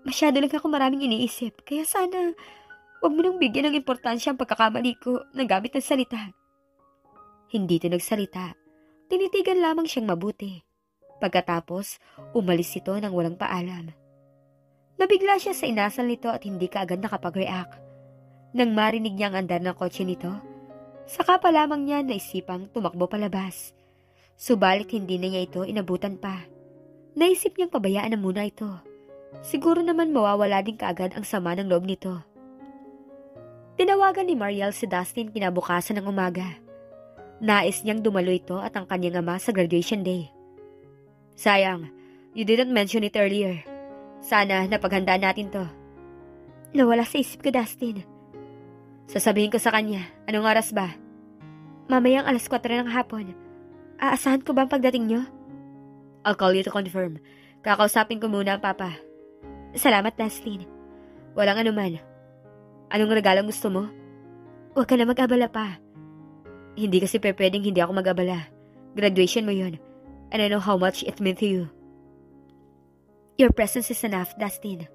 Masyado lang ako maraming iniisip, kaya sana huwag mo nang bigyan ng importansya ang pagkakamali ko ng gamit ng salita. Hindi ito nagsalita. Tinitigan lamang siyang mabuti. Pagkatapos, umalis ito nang walang paalam. Nabigla siya sa inasal nito at hindi kaagad nakapag-react. Nang marinig niya ang andar ng kotse nito, saka pa lamang niya naisipang tumakbo palabas. Subalit hindi na niya ito inabutan pa. Naisip niyang pabayaan na muna ito. Siguro naman mawawala din kaagad ang sama ng loob nito. Tinawagan ni Mariel si Dustin kinabukasan ng umaga. Nais niyang dumalo ito at ang kanyang ama sa graduation day. Sayang, you didn't mention it earlier. Sana napaghandaan natin to. Nawala sa isip ko, Dustin. Sasabihin ko sa kanya, anong oras ba? Mamayang 4:00 ng hapon. Aasahan ko ba ang pagdating niyo? I'll call you to confirm. Kakausapin ko muna ang Papa. Salamat, Dustin. Walang anuman. Anong regalong gusto mo? Huwag ka na mag-abala pa. Hindi kasi pwedeng hindi ako mag-abala. Graduation mo yun. And I know how much it meant to you. Your presence is enough, Dustin.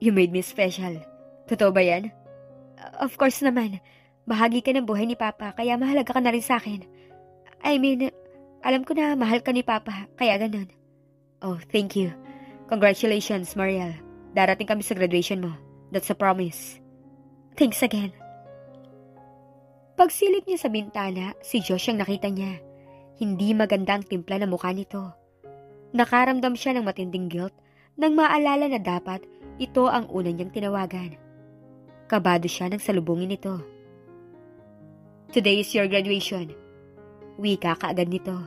You made me special. Totoo ba yan? Of course naman. Bahagi ka ng buhay ni Papa, kaya mahalaga ka na rin sa akin. I mean, alam ko na mahal ka ni Papa, kaya ganun. Oh, thank you. Congratulations, Mariel. Darating kami sa graduation mo. That's a promise. Thanks again. Pagsilip niya sa bintana, si Josh ang nakita niya. Hindi maganda ang timpla ng mukha nito. Nakaramdam siya ng matinding guilt nang maalala na dapat ito ang una niyang tinawagan. Kabado siya nang salubungin ito. Today is your graduation. Wika kaagad nito.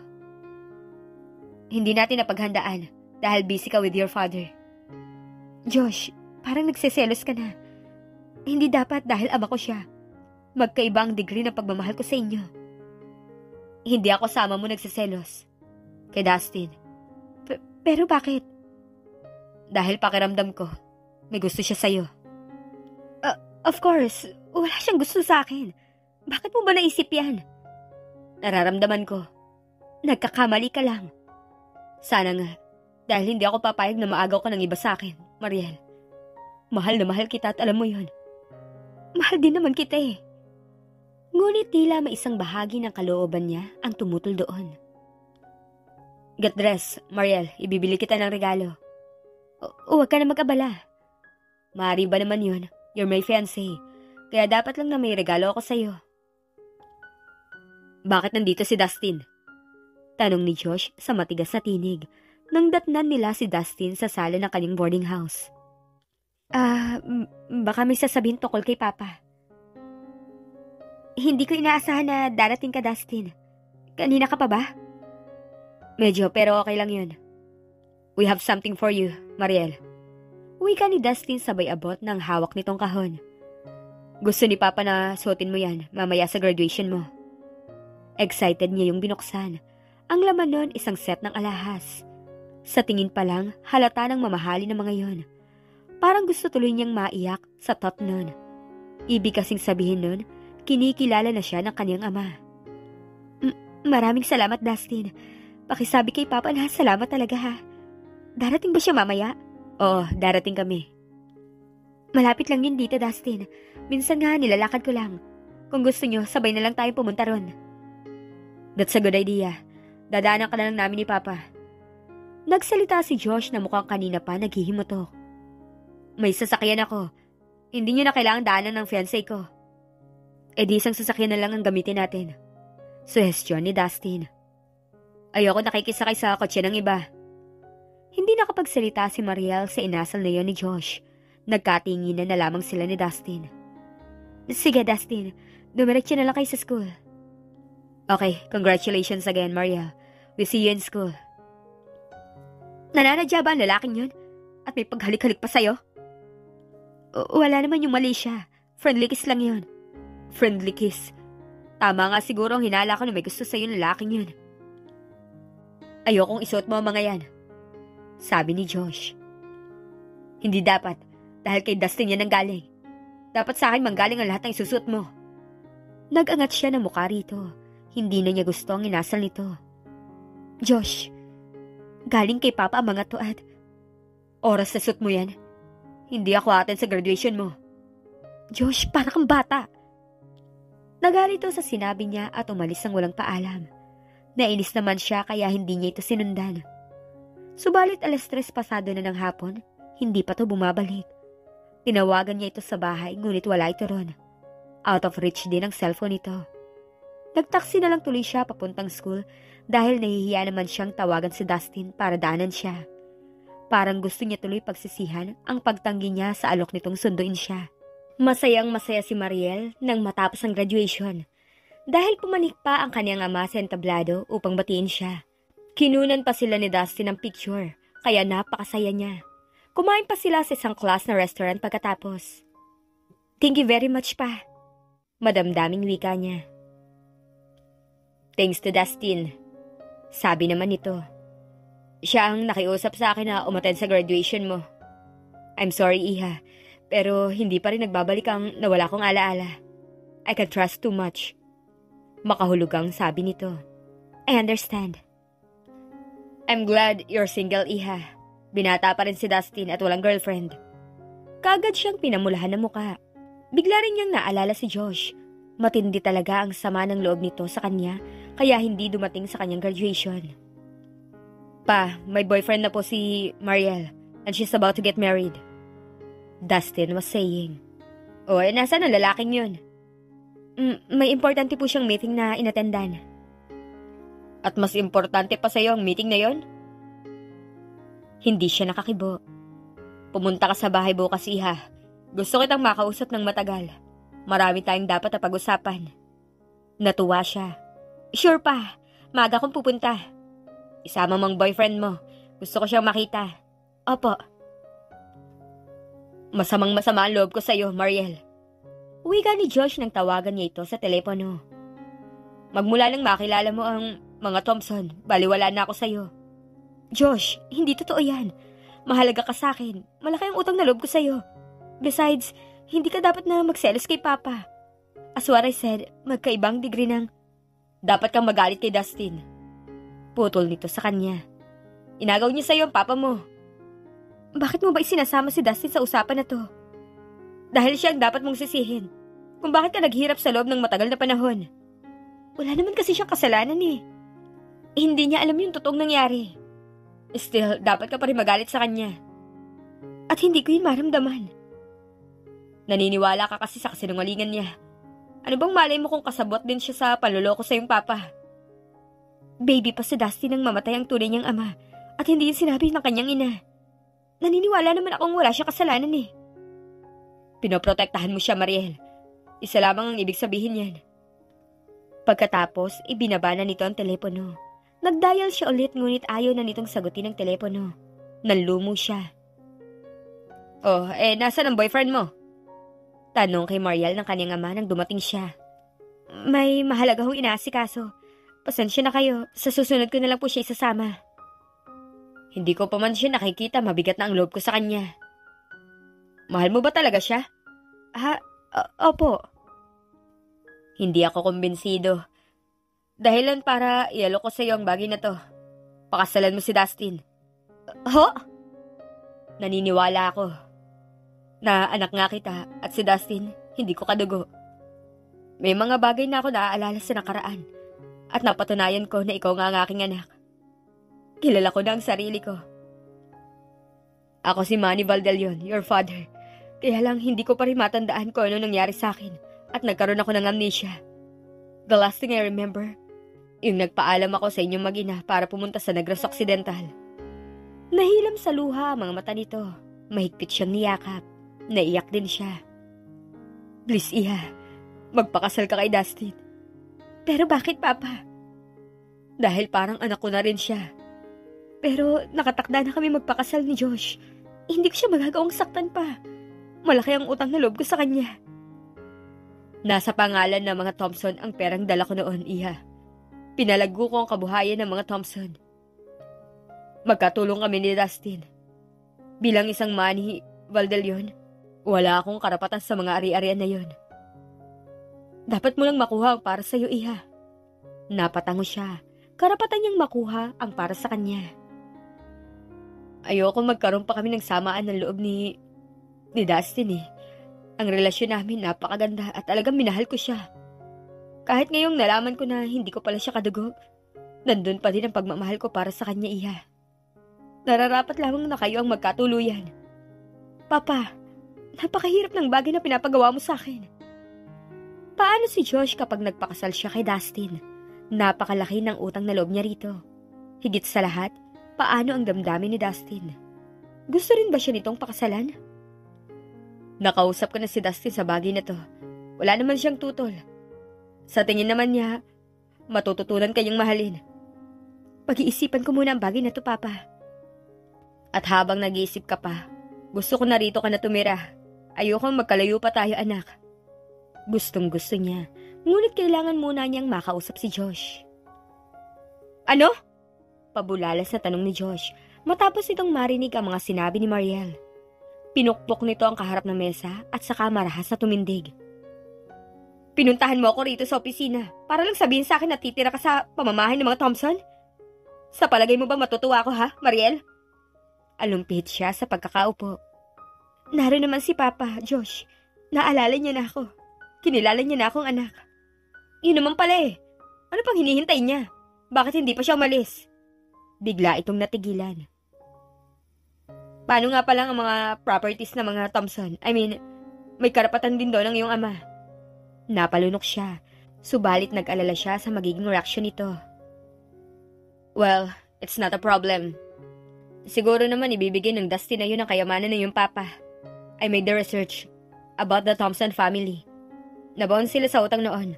Hindi natin napaghandaan dahil busy ka with your father. Josh, parang nagseselos ka na. Hindi dapat dahil ama ko siya. Magkaiba ang degree ng pagmamahal ko sa inyo. Hindi ako sama mo nagseselos. Kay Dustin. Pero bakit? Dahil pakiramdam ko, may gusto siya sa'yo. Of course, wala siyang gusto sa akin. Bakit mo ba naisip yan? Nararamdaman ko. Nagkakamali ka lang. Sana nga, dahil hindi ako papayag na maagaw ka ng iba sa akin, Mariel. Mahal na mahal kita at alam mo yon. Mahal din naman kita eh. Ngunit tila may isang bahagi ng kalooban niya ang tumutol doon. Get dressed, Mariel. Ibibili kita ng regalo. Huwag ka na mag-abala. Maaari ba naman yun? You're my fiancé. Kaya dapat lang na may regalo ako sa'yo. Bakit nandito si Dustin? Tanong ni Josh sa matigas na tinig nang datnan nila si Dustin sa sala ng kanyang boarding house. Baka may sasabihin tungkol kay Papa. Hindi ko inaasahan na darating ka, Dustin. Kanina ka pa ba? Medyo, pero okay lang yun. We have something for you, Mariel. Uwi ka ni Dustin sabay abot ng hawak nitong kahon. Gusto ni Papa na suotin mo yan mamaya sa graduation mo. Excited niya yung binuksan. Ang laman nun isang set ng alahas. Sa tingin pa lang, halata ng mamahali ng mga yon. Parang gusto tuloy niyang maiyak sa thought nun. Ibig kasing sabihin nun, kinikilala na siya ng kanyang ama. Maraming salamat, Dustin. Pakisabi kay Papa na salamat talaga ha. Darating ba siya mamaya? Oo, darating kami. Malapit lang yun dito, Dustin. Minsan nga nilalakad ko lang. Kung gusto nyo, sabay na lang tayo pumunta ron. That's a good idea. Dadaanan ka na lang namin ni Papa. Nagsalita si Josh na mukhang kanina pa naghihimutok. May sasakyan ako. Hindi nyo na kailangan daanan ng fiancé ko. E di isang sasakyan na lang ang gamitin natin. Suhestyon ni Dustin. Ayoko nakikisakay sa kotse ng iba. Hindi nakapagsalita si Mariel sa inasal na yon ni Josh. Nagkatinginan na lamang sila ni Dustin. Sige, Dustin. Dumiretso na lang kayo sa school. Okay, congratulations again, Mariel. We see you in school. Nananadya ba ang lalaking yun? At may paghalik-halik pa sa'yo? Wala naman yung mali siya. Friendly kiss lang yun. Friendly kiss. Tama nga siguro ang hinala ko na may gusto sa'yo ng lalaking yun. Ayokong isuot mo ang mga yan. Sabi ni Josh. Hindi dapat. Dahil kay Dustin yan ang galing. Dapat sa akin manggaling ang lahat ng isusuot mo. Nag-angat siya ng mukha rito. Hindi na niya gusto ang inasal nito. Josh, galing kay Papa ang mga to at oras na suot mo yan. Hindi ako atin sa graduation mo. Josh, para kang bata. Nagalito sa sinabi niya at umalis ng walang paalam. Nainis naman siya kaya hindi niya ito sinundan. Subalit 3:00 pasado na ng hapon, hindi pa to bumabalik. Tinawagan niya ito sa bahay ngunit wala ito ron. Out of reach din ang cellphone nito. Nagtaksi na lang tuloy siya papuntang school dahil nahihiya naman siyang tawagan si Dustin para daanan siya. Parang gusto niya tuloy pagsisihan ang pagtanggi niya sa alok nitong sunduin siya. Masayang masaya si Mariel nang matapos ang graduation. Dahil pumanik pa ang kanyang ama sa entablado upang batiin siya. Kinunan pa sila ni Dustin ng picture, kaya napakasaya niya. Kumain pa sila sa isang class na restaurant pagkatapos. Thank you very much pa. Madamdaming wika niya. Thanks to Dustin. Sabi naman nito. Siya ang nakiusap sa akin na umattend sa graduation mo. I'm sorry, Iha, pero hindi pa rin nagbabalik ang nawala kong alaala. I can trust too much. Makahulugang sabi nito. I understand. I'm glad you're single, Iha. Binata pa rin si Dustin at walang girlfriend. Kaagad siyang pinamulahan ng muka. Bigla rin niyang naalala si Josh. Matindi talaga ang sama ng loob nito sa kanya kaya hindi dumating sa kanyang graduation. Pa, may boyfriend na po si Mariel and she's about to get married. Dustin was saying. O, nasaan ang lalaking yun? May importante po siyang meeting na inatendan. At mas importante pa sa'yo ang meeting na yon? Hindi siya nakakibo. Pumunta ka sa bahay bukas, Iha. Gusto kitang makausap ng matagal. Marami tayong dapat na pag-usapan. Natuwa siya. Sure pa, maaga akong pupunta. Isama mong boyfriend mo. Gusto ko siyang makita. Opo. Masamang-masama ang loob ko sa'yo, Mariel. Uwiga ni Josh nang tawagan niya ito sa telepono. Magmula nang makilala mo ang mga Thompson, baliwala na ako sa'yo. Josh, hindi totoo yan. Mahalaga ka sa akin. Malaki ang utang na loob ko sa'yo. Besides, hindi ka dapat na magselos kay Papa. As what I said, magkaibang degree ng dapat kang magalit kay Dustin. Putol nito sa kanya. Inagaw niya sa'yo ang Papa mo. Bakit mo ba isinasama si Dustin sa usapan na to? Dahil siya ang dapat mong sisihin. Kung bakit ka naghirap sa loob ng matagal na panahon. Wala naman kasi siyang kasalanan eh. Hindi niya alam yung totoong nangyari. Still, dapat ka pa rin magalit sa kanya. At hindi ko yun maramdaman. Naniniwala ka kasi sa kasinungalingan niya. Ano bang malay mo kung kasabot din siya sa panloloko sa iyong Papa? Baby pa si Dustin nang mamatay ang tunay niyang ama at hindi yung sinabi ng kanyang ina. Naniniwala naman akong wala siya kasalanan eh. Pinoprotektahan mo siya, Mariel. Isa lamang ang ibig sabihin yan. Pagkatapos, ibinaba na nito ang telepono. Nagdial siya ulit ngunit ayaw na nitong sagutin ang telepono. Nanlumo siya. Oh, nasaan ang boyfriend mo? Tanong kay Mariel ng kanyang ama nang dumating siya. May mahalaga hong inaasikaso. Pasensya na kayo, sa susunod ko na lang po siya isasama. Hindi ko pa man siya nakikita, mabigat na ang loob ko sa kanya. Mahal mo ba talaga siya? Opo. Hindi ako kumbinsido. Dahilan para ialok ko sa iyo ang bagay na to. Pakasalan mo si Dustin. Ho? Naniniwala ako na anak nga kita at si Dustin hindi ko kadugo. May mga bagay na ako naaalala sa nakaraan at napatunayan ko na ikaw nga ang aking anak. Kilala ko na ang sarili ko. Ako si Manny Valdelion, your father. Kaya lang hindi ko pa rin matandaan kung ano nangyari sa akin at nagkaroon ako ng amnesia. The last thing I remember, yung nagpaalam ako sa inyong mag-ina para pumunta sa Negros Occidental. Nahilam sa luha ang mga mata nito. Mahigpit siyang niyakap. Naiyak din siya. Please, Iha. Magpakasal ka kay Dustin. Pero bakit, Papa? Dahil parang anak ko na rin siya. Pero nakatakda na kami magpakasal ni Josh. Hindi ko siya magagawang saktan pa. Malaki ang utang na loob ko sa kanya. Nasa pangalan ng mga Thompson ang perang dala ko noon, Iha. Pinalago ko ang kabuhayan ng mga Thompson. Magkatulong kami ni Dustin. Bilang isang Manny Valdelion, wala akong karapatan sa mga ari-arian na yon. Dapat mo lang makuha ang para sa'yo, Iha. Napatango siya. Karapatan niyang makuha ang para sa kanya. Ayoko magkaroon pa kami ng samaan ng loob ni Dustin eh. Ang relasyon namin napakaganda at talagang minahal ko siya. Kahit ngayong nalaman ko na hindi ko pala siya kadugo, nandun pa din ang pagmamahal ko para sa kanya, Iha. Nararapat lamang na kayo ang magkatuluyan. Papa, napakahirap ng bagay na pinapagawa mo sa akin. Paano si Josh kapag nagpakasal siya kay Dustin? Napakalaki ng utang na loob niya rito. Higit sa lahat, paano ang damdamin ni Dustin? Gusto rin ba siya nitong pakasalan? Nakausap ko na si Dustin sa bagay na to. Wala naman siyang tutol. Sa tingin naman niya, matututunan kanyang mahalin. Pag-iisipan ko muna ang bagay na to, Papa. At habang nag-iisip ka pa, gusto ko na rito ka na tumira. Ayokong magkalayo pa tayo, anak. Gustong gusto niya, ngunit kailangan muna niyang makausap si Josh. Ano? Pabulalas na tanong ni Josh, matapos itong marinig ang mga sinabi ni Mariel. Pinukpok nito ang kaharap ng mesa at saka marahas na tumindig. Pinuntahan mo ako rito sa opisina para lang sabihin sa akin na titira ka sa pamamahay ng mga Thompson? Sa palagay mo ba matutuwa ako, ha, Mariel? Alumpit siya sa pagkakaupo. Naroon naman si Papa, Josh. Naalala niya na ako. Kinilala niya na akong anak. Yun naman pala eh. Ano pang hinihintay niya? Bakit hindi pa siya umalis? Bigla itong natigilan. Paano nga palang ang mga properties ng mga Thompson? I mean, may karapatan din doon ang iyong ama. Napalunok siya, subalit nag-alala siya sa magiging reaksyon nito. Well, it's not a problem. Siguro naman ibibigay ng Dustin na yun ang kayamanan ng iyong papa. I made the research about the Thompson family. Nabaon sila sa utang noon.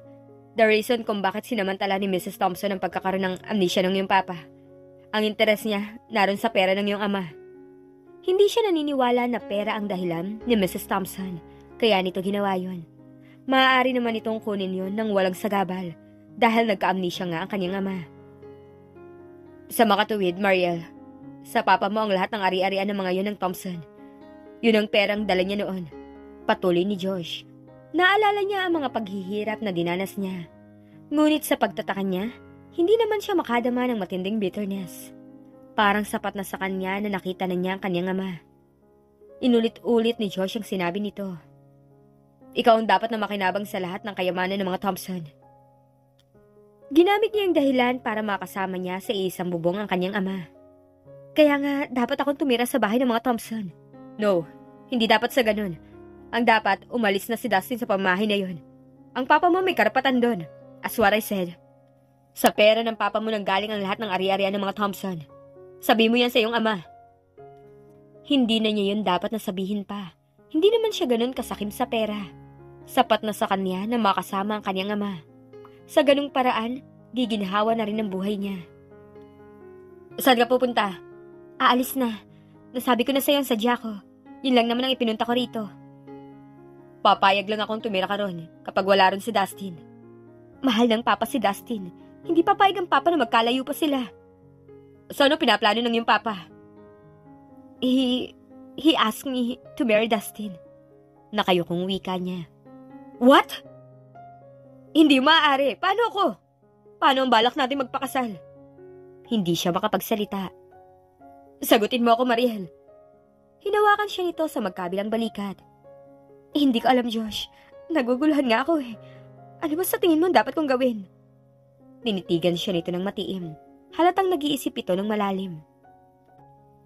The reason kung bakit sinamantala ni Mrs. Thompson ang pagkakaroon ng amnesia ng iyong papa. Ang interes niya naroon sa pera ng iyong ama. Hindi siya naniniwala na pera ang dahilan ni Mrs. Thompson, kaya nito ginawa yun. Maaari naman itong kunin yun ng walang sagabal dahil nagka-amnesia nga ang kanyang ama. Sa makatuwid, Mariel, sa papa mo ang lahat ng ari-arian ng mga yun ng Thompson. Yun ang perang dala niya noon. Patuloy ni Josh. Naalala niya ang mga paghihirap na dinanas niya. Ngunit sa pagtataka niya, hindi naman siya makadama ng matinding bitterness. Parang sapat na sa kanya na nakita na niya ang kanyang ama. Inulit-ulit ni Josh ang sinabi nito. Ikaw ang dapat na makinabang sa lahat ng kayamanan ng mga Thompson. Ginamit niya ang dahilan para makasama niya sa isang bubong ang kanyang ama. Kaya nga, dapat akong tumira sa bahay ng mga Thompson. No, hindi dapat sa ganun. Ang dapat, umalis na si Dustin sa pamamahay na yon. Ang papa mo may karapatan doon. As what I said. Sa pera ng papa mo nang galing ang lahat ng ari-arian ng mga Thompson. Sabi mo yan sa iyong ama. Hindi na niya yun dapat na sabihin pa. Hindi naman siya ganun kasakim sa pera. Sapat na sa kanya na makasama ang kanyang ama. Sa ganung paraan, giginhawa na rin ang buhay niya. Saan ka pupunta? Aalis na. Nasabi ko na sa'yo ang sadya ko. Yun lang naman ang ipinunta ko rito. Papayag lang akong tumira ka ron kapag wala ron si Dustin. Mahal ng papa si Dustin. Hindi papayag ang papa na magkalayo pa sila. So ano pinaplano ng iyong papa? He asked me to marry Dustin. Nakayukong wika niya. What? Hindi maaari. Paano ako? Paano ang balak natin magpakasal? Hindi siya makapagsalita. Sagutin mo ako, Mariel. Hinawakan siya nito sa magkabilang balikat. Hindi ko alam, Josh. Naguguluhan nga ako eh. Ano ba sa tingin mo dapat kong gawin? Tinitigan siya nito ng matiim. Halatang nag-iisip ito ng malalim.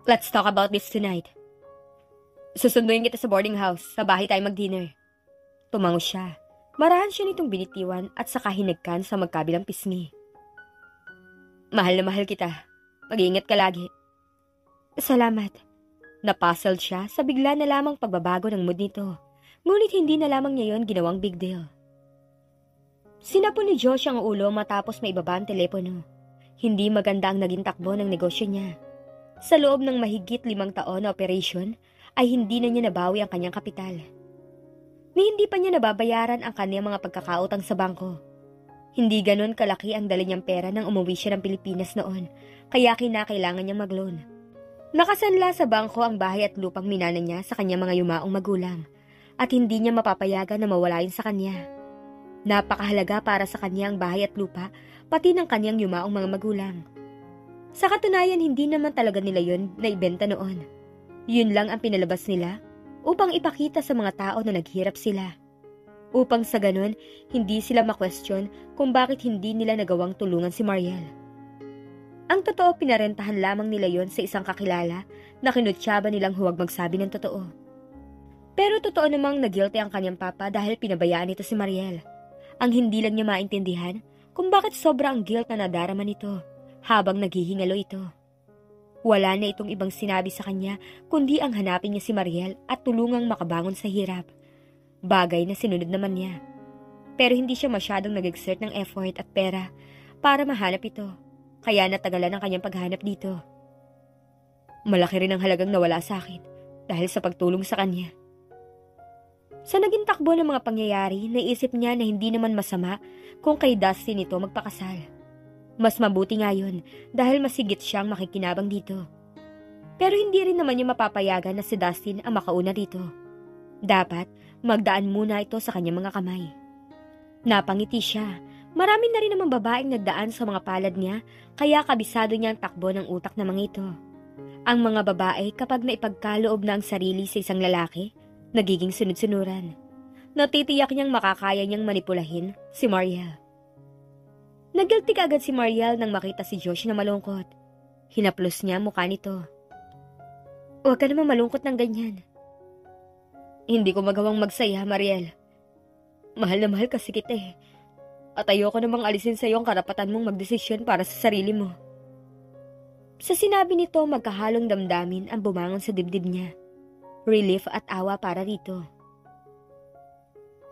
Let's talk about this tonight. Susunduin kita sa boarding house. Sa bahay tayo mag-dinner. Tumango siya. Marahan siya nitong binitiwan at saka hinagkan sa magkabilang pisngi. Mahal na mahal kita. Mag-iingat ka lagi. Salamat. Napuzzled siya sa bigla na lamang pagbabago ng mood nito. Ngunit hindi na lamang niya yon ginawang big deal. Sinapon ni Josh ang ulo matapos maibaba ang telepono. Hindi maganda ang naging takbo ng negosyo niya. Sa loob ng mahigit 5 taon na operation, ay hindi na niya nabawi ang kanyang kapital. Ni hindi pa niya nababayaran ang kanyang mga pagkakautang sa bangko. Hindi ganon kalaki ang dala niyang pera nang umuwi siya ng Pilipinas noon, kaya kinakailangan niyang mag-loan. Nakasanla sa bangko ang bahay at lupang minana niya sa kanyang mga yumaong magulang, at hindi niya mapapayagan na mawala yun sa kanya. Napakahalaga para sa kanya ang bahay at lupa, pati ng kanyang yumaong mga magulang. Sa katunayan, hindi naman talaga nila yun na ibenta noon. Yun lang ang pinalabas nila upang ipakita sa mga tao na naghirap sila. Upang sa ganun, hindi sila ma-question kung bakit hindi nila nagawang tulungan si Mariel. Ang totoo, pinarentahan lamang nila yon sa isang kakilala na kinutsyaba nilang huwag magsabi ng totoo. Pero totoo namang nag-guilty ang kanyang papa dahil pinabayaan nito si Mariel. Ang hindi lang niya maintindihan kung bakit sobra ang guilt na nadarama nito habang naghihingalo ito. Wala na itong ibang sinabi sa kanya kundi ang hanapin niya si Mariel at tulungang makabangon sa hirap. Bagay na sinunod naman niya. Pero hindi siya masyadong nag-exert ng effort at pera para mahanap ito. Kaya natagalan ang kanyang paghanap dito. Malaki rin ang halagang nawala sa akin dahil sa pagtulong sa kanya. Sa naging takbo ng mga pangyayari, naisip niya na hindi naman masama kung kay Dustin ito magpakasal. Mas mabuti nga yun dahil masigit siyang makikinabang dito. Pero hindi rin naman niya mapapayagan na si Dustin ang makauna dito. Dapat magdaan muna ito sa kanyang mga kamay. Napangiti siya. Marami na rin naman babaeng nagdaan sa mga palad niya, kaya kabisado niya ang takbo ng utak ng mga ito. Ang mga babae kapag naipagkaloob na ang sarili sa isang lalaki, nagiging sunod-sunuran. Natitiyak niyang makakaya niyang manipulahin si Mariel. Nagilty agad si Mariel nang makita si Josh na malungkot. Hinaplos niya mukha nito. Huwag ka naman malungkot ng ganyan. Hindi ko magawang magsaya, Mariel. Mahal na mahal kasi kita eh. At ayoko namang alisin sa iyo ang karapatan mong magdesisyon para sa sarili mo. Sa sinabi nito, magkahalong damdamin ang bumangon sa dibdib niya. Relief at awa para rito.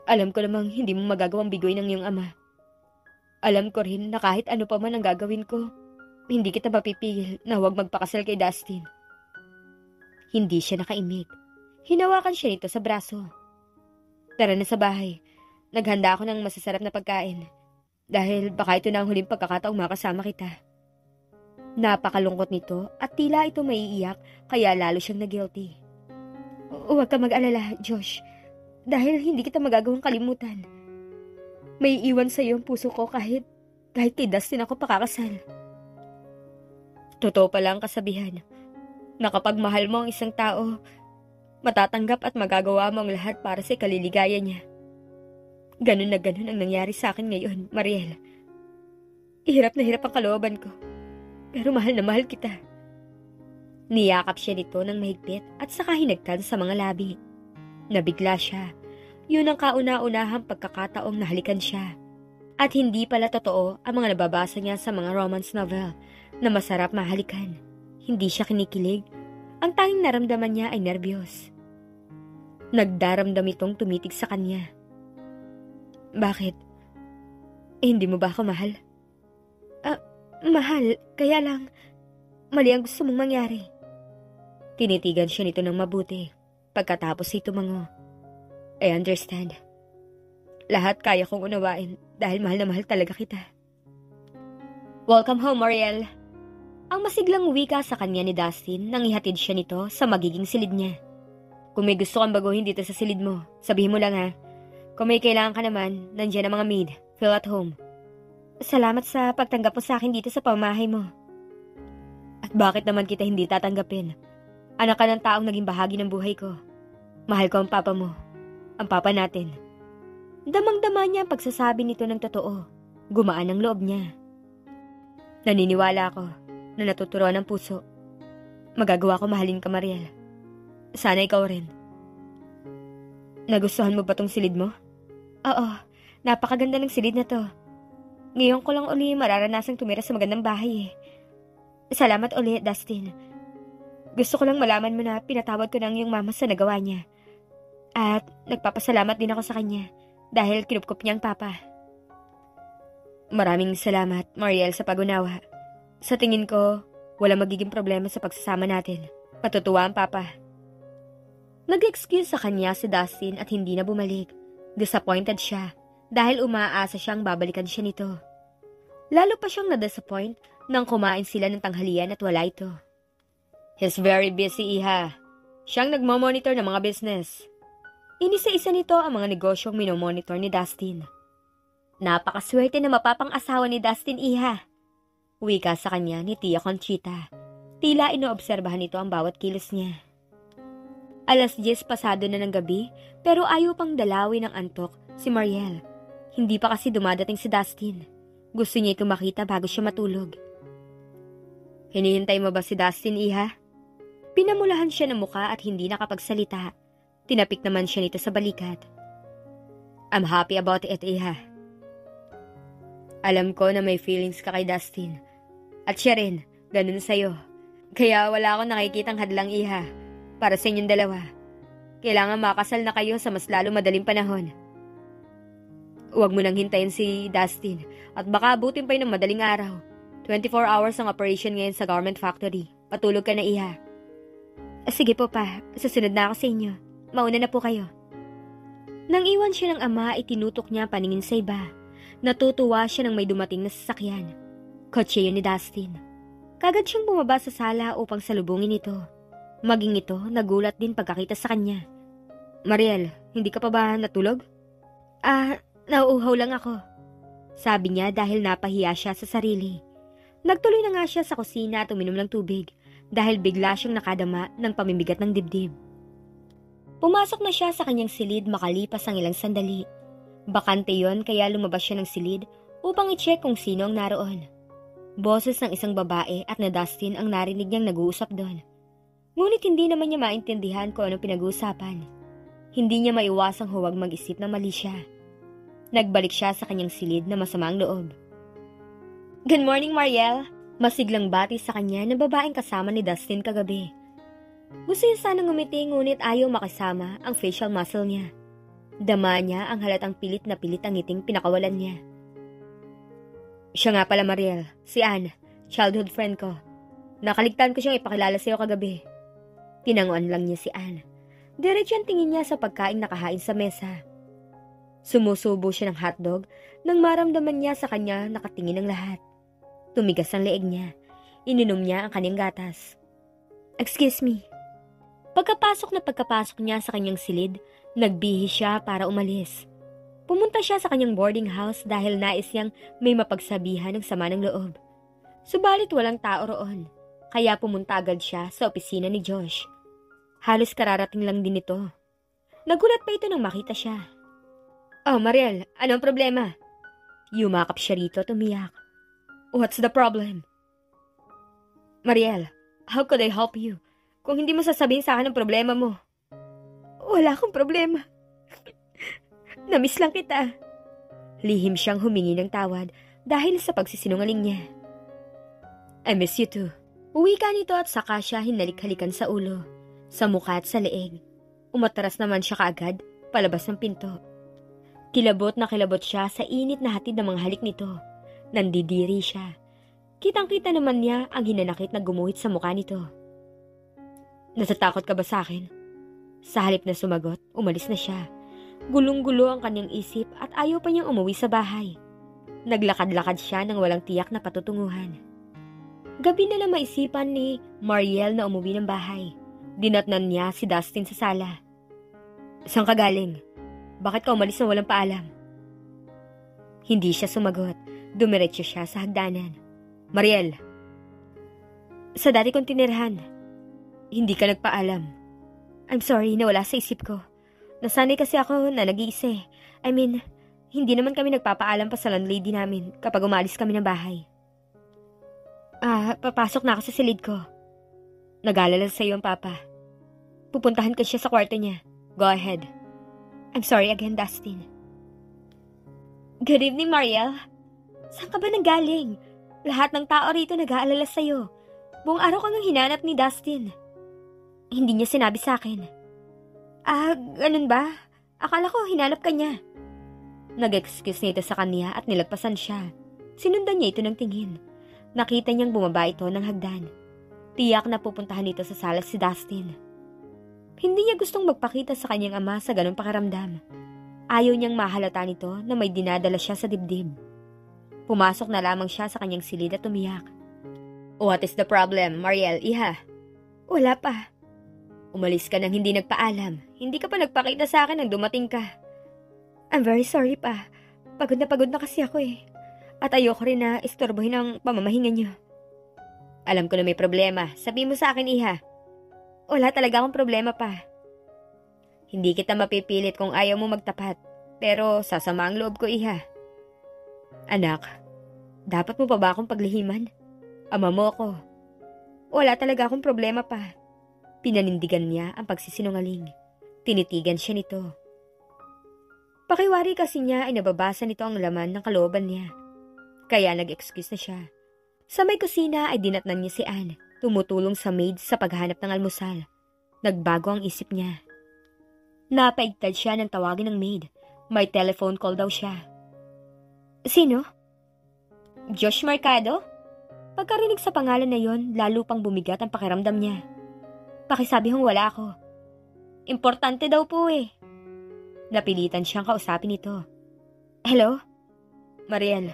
Alam ko namang hindi mo magagawang bigoy ng iyong ama. Alam ko rin na kahit ano pa man ang gagawin ko, hindi kita mapipigil na huwag magpakasal kay Dustin. Hindi siya nakaimik. Hinawakan siya nito sa braso. Tara na sa bahay. Naghanda ako ng masasarap na pagkain. Dahil baka ito na ang huling pagkakataong makasama kita. Napakalungkot nito at tila ito maiiyak kaya lalo siyang na-guilty. Huwag ka mag-alala, Josh. Dahil hindi kita magagawang kalimutan. May iwan sa iyo ang puso ko kahit kay Dustin ako pakakasal. Totoo pala ang kasabihan na kapag mahal mo ang isang tao, matatanggap at magagawa mo ang lahat para sa ikaliligaya niya. Ganun na ganun ang nangyari sa akin ngayon, Mariel. Hirap na hirap ang kalooban ko. Pero mahal na mahal kita. Niyakap siya nito ng mahigpit at saka hinagkan sa mga labi. Nabigla siya. Yun ang kauna-unahang pagkakataong nahalikan siya. At hindi pala totoo ang mga nababasa niya sa mga romance novel na masarap mahalikan. Hindi siya kinikilig. Ang tanging naramdaman niya ay nerbiyos. Nagdaramdam itong tumitig sa kanya. Bakit? Hindi mo ba ako mahal? Mahal, kaya lang, mali ang gusto mong mangyari. Tinitigan siya nito ng mabuti, pagkatapos ito tumango. I understand. Lahat kaya kong unawain dahil mahal na mahal talaga kita. Welcome home, Mariel. Ang masiglang wika sa kanya ni Dustin nang ihatid siya nito sa magiging silid niya. Kung may gusto kang baguhin dito sa silid mo, sabihin mo lang ha. Kung may kailangan ka naman, nandiyan ang mga maid. Feel at home. Salamat sa pagtanggap mo sa akin dito sa pamahay mo. At bakit naman kita hindi tatanggapin? Anak ka ng taong naging bahagi ng buhay ko. Mahal ko ang papa mo. Ang papa natin. Damang-dama niya ang pagsasabi nito ng totoo. Gumaan ang loob niya. Naniniwala ako na natuturuan ng puso. Magagawa ko mahalin ka, Mariel. Sana ikaw rin. Nagustuhan mo ba tong silid mo? Oo, napakaganda ng silid na to. Ngayon ko lang uli mararanasang tumira sa magandang bahay eh. Salamat ulit, Dustin. Gusto ko lang malaman mo na pinatawad ko ng iyong mama sa nagawa niya. At nagpapasalamat din ako sa kanya dahil kinupkup niya ang papa. Maraming salamat, Mariel, sa pag-unawa. Sa tingin ko, wala magiging problema sa pagsasama natin. Matutuwa ang papa. Nag-excuse sa kanya si Dustin at hindi na bumalik. Disappointed siya dahil umaasa siyang babalikan siya nito. Lalo pa siyang na-disappoint nang kumain sila ng tanghalian at wala ito. He's very busy, iha. Siyang nagmo-monitor ng mga business. Inisa-isa nito ang mga negosyong minomonitor ni Dustin. Napakaswerte na mapapang-asawa ni Dustin, iha. Wika sa kanya ni Tia Conchita. Tila inoobserbahan nito ang bawat kilos niya. 10:00 pasado na ng gabi pero ayaw pang dalawin ng antok si Mariel. Hindi pa kasi dumadating si Dustin. Gusto niya itong makita bago siya matulog. Hinihintay mo ba si Dustin, iha? Pinamulahan siya ng muka at hindi nakapagsalita. Tinapik naman siya nito sa balikat. I'm happy about it, iha. Alam ko na may feelings ka kay Dustin. At siya rin, ganun sa'yo. Kaya wala akong nakikitang hadlang, iha. Para sa inyong dalawa. Kailangan makasal na kayo sa mas lalo madaling panahon. Huwag mo nang hintayin si Dustin at baka abutin pa yun ng madaling araw. 24 hours ang operation ngayon sa garment factory. Patulog ka na, iha. Sige po pa, susunod na ako sa inyo. Mauna na po kayo. Nang iwan siya ng ama, itinutok niya paningin sa iba. Natutuwa siya nang may dumating na sasakyan. Kotse yun ni Dustin. Kagad siyang bumaba sa sala upang salubungin ito. Maging ito, nagulat din pagkakita sa kanya. Mariel, hindi ka pa ba natulog? Nauuhaw lang ako. Sabi niya dahil napahiya siya sa sarili. Nagtuloy na nga siya sa kusina at uminom ng tubig dahil bigla siyang nakadama ng pamimigat ng dibdib. Pumasok na siya sa kanyang silid makalipas ang ilang sandali. Bakante yon kaya lumabas siya ng silid upang i-check kung sino ang naroon. Boses ng isang babae at na Dustin ang narinig niyang nag-uusap doon. Ngunit hindi naman niya maintindihan kung anong pinag-uusapan. Hindi niya maiwasang huwag mag-isip na mali siya. Nagbalik siya sa kanyang silid na masama ang loob. Good morning, Mariel. Masiglang bati sa kanya ng babaeng kasama ni Dustin kagabi. Gusto niya sanang ngumiti ngunit ayaw makasama ang facial muscle niya. Dama niya ang halatang pilit na pilit ang ngiting pinakawalan niya. Siya nga pala, Mariel. Si Anne, childhood friend ko. Nakaligtaan ko siyang ipakilala sa iyo kagabi. Tinanguan lang niya si Anne. Diretso ang tingin niya sa pagkain nakahain sa mesa. Sumusubo siya ng hotdog nang maramdaman niya sa kanya nakatingin ang lahat. Tumigas ang leeg niya. Ininom niya ang kanyang gatas. Excuse me. Pagkapasok niya sa kanyang silid, nagbihi siya para umalis. Pumunta siya sa kanyang boarding house dahil nais niyang may mapagsabihan ng sama ng loob. Subalit walang tao roon, kaya pumunta agad siya sa opisina ni Josh. Halos kararating lang din ito. Nagulat pa ito nang makita siya. Oh, Mariel, anong problema? Yumakap siya rito at umiyak. What's the problem? Mariel, how could I help you? Kung hindi mo sasabihin sa akin ang problema mo. Wala akong problema. Namiss lang kita. Lihim siyang humingi ng tawad dahil sa pagsisinungaling niya. I miss you too. Uwi ka nito at saka siya hinalik-halikan sa ulo, sa mukha at sa leeg. Umatras naman siya kaagad, palabas ng pinto. kilabot siya sa init na hatid ng mga halik nito. Nandidiri siya. Kitang-kita naman niya ang hinanakit na gumuhit sa mukha nito. Natatakot ka ba sa akin? Sa halip na sumagot, umalis na siya. Gulong-gulo ang kanyang isip at ayaw pa niyang umuwi sa bahay. Naglakad-lakad siya ng walang tiyak na patutunguhan. Gabi na lang maisipan ni Mariel na umuwi ng bahay. Dinatnan niya si Dustin sa sala. Saan ka galing? Bakit ka umalis na walang paalam? Hindi siya sumagot. Dumiretso siya sa hagdanan. Mariel, sa dati kong tinirhan. Hindi ka nagpaalam. I'm sorry, nawala sa isip ko. Nasanay kasi ako na nag-iisa eh. I mean, hindi naman kami nagpapaalam pa sa landlady namin kapag umalis kami ng bahay. Papasok na ako sa silid ko. Nag-alala sa iyo ang papa. Pupuntahan ko siya sa kwarto niya. Go ahead. I'm sorry again, Dustin. Good evening, Mariel. Saan ka ba nanggaling? Lahat ng tao rito nag-aalala sa'yo. Buong araw kang hinanap ni Dustin. Hindi niya sinabi sa akin. Ganun ba? Akala ko hinanap ka niya. Nag-excuse nito sa kanya at nilagpasan siya. Sinundan niya ito ng tingin. Nakita niyang bumaba ito ng hagdan. Tiyak na pupuntahan nito sa sala si Dustin. Hindi niya gustong magpakita sa kanyang ama sa ganung pakiramdam. Ayaw niyang mahalata nito na may dinadala siya sa dibdib. Pumasok na lamang siya sa kanyang silid at umiyak. What is the problem, Mariel, iha? Wala pa. Umalis ka nang hindi nagpaalam. Hindi ka pa nagpakita sa akin nang dumating ka. I'm very sorry pa. Pagod na kasi ako eh. At ayoko rin na istorbohin ang pamamahinga niyo. Alam ko na may problema. Sabi mo sa akin, iha. Wala talaga akong problema pa. Hindi kita mapipilit kung ayaw mo magtapat. Pero sasama ang loob ko, iha. Anak, dapat mo pa ba akong paglihiman? Ama mo ako. Wala talaga akong problema pa. Pinanindigan niya ang pagsisinungaling. Tinitigan siya nito. Pakiwari kasi niya ay nababasa nito ang laman ng kalooban niya. Kaya nag-excuse na siya. Sa may kusina ay dinatnan niya si Anne, tumutulong sa maid sa paghanap ng almusal. Nagbago ang isip niya. Napaigtad siya ng tawagin ng maid. May telephone call daw siya. Sino? Josh Mercado? Pagkarinig sa pangalan na yon, lalo pang bumigat ang pakiramdam niya. Pakisabi hong wala ako. Importante daw po eh. Napilitan siyang kausapin ito. Hello? Mariel,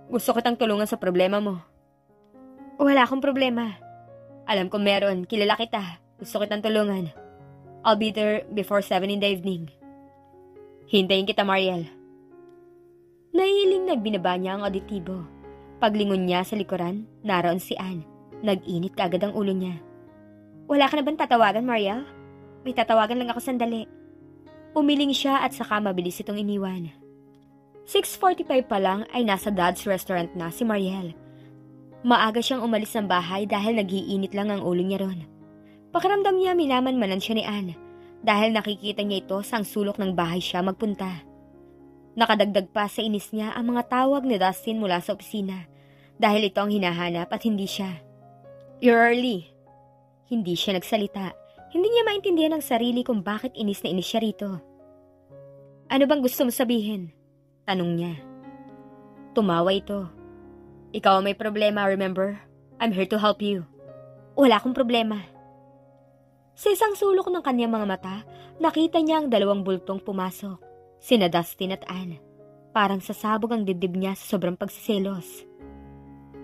gusto kitang tulungan sa problema mo. Wala akong problema. Alam ko meron, kilala kita. Gusto kitang tulungan. I'll be there before 7 in the evening. Hintayin kita, Mariel. Nahiling nagbinaba niya ang auditibo. Paglingon niya sa likuran, naroon si Anne. Nag-init kaagad ang ulo niya. Wala ka na bang tatawagan, Mariel? May tatawagan lang ako sandali. Umiling siya at saka mabilis itong iniwan. 6:45 pa lang ay nasa Dad's restaurant na si Mariel. Maaga siyang umalis ng bahay dahil nag-iinit lang ang ulo niya ron. Pakiramdam niya minaman-manan siya ni Anne dahil nakikita niya ito sa sulok ng bahay siya magpunta. Nakadagdag pa sa inis niya ang mga tawag ni Dustin mula sa opisina dahil ito ang hinahanap at hindi siya. You're early. Hindi siya nagsalita. Hindi niya maintindihan ang sarili kung bakit inis na inis siya rito. Ano bang gusto mo sabihin? Tanong niya. Tumawa ito. Ikaw ang may problema, remember? I'm here to help you. Wala akong problema. Sa isang sulok ng kanyang mga mata, nakita niya ang dalawang bultong pumasok. Sina Dustin at Anne. Parang sasabog ang dibdib niya sa sobrang pagsiselos.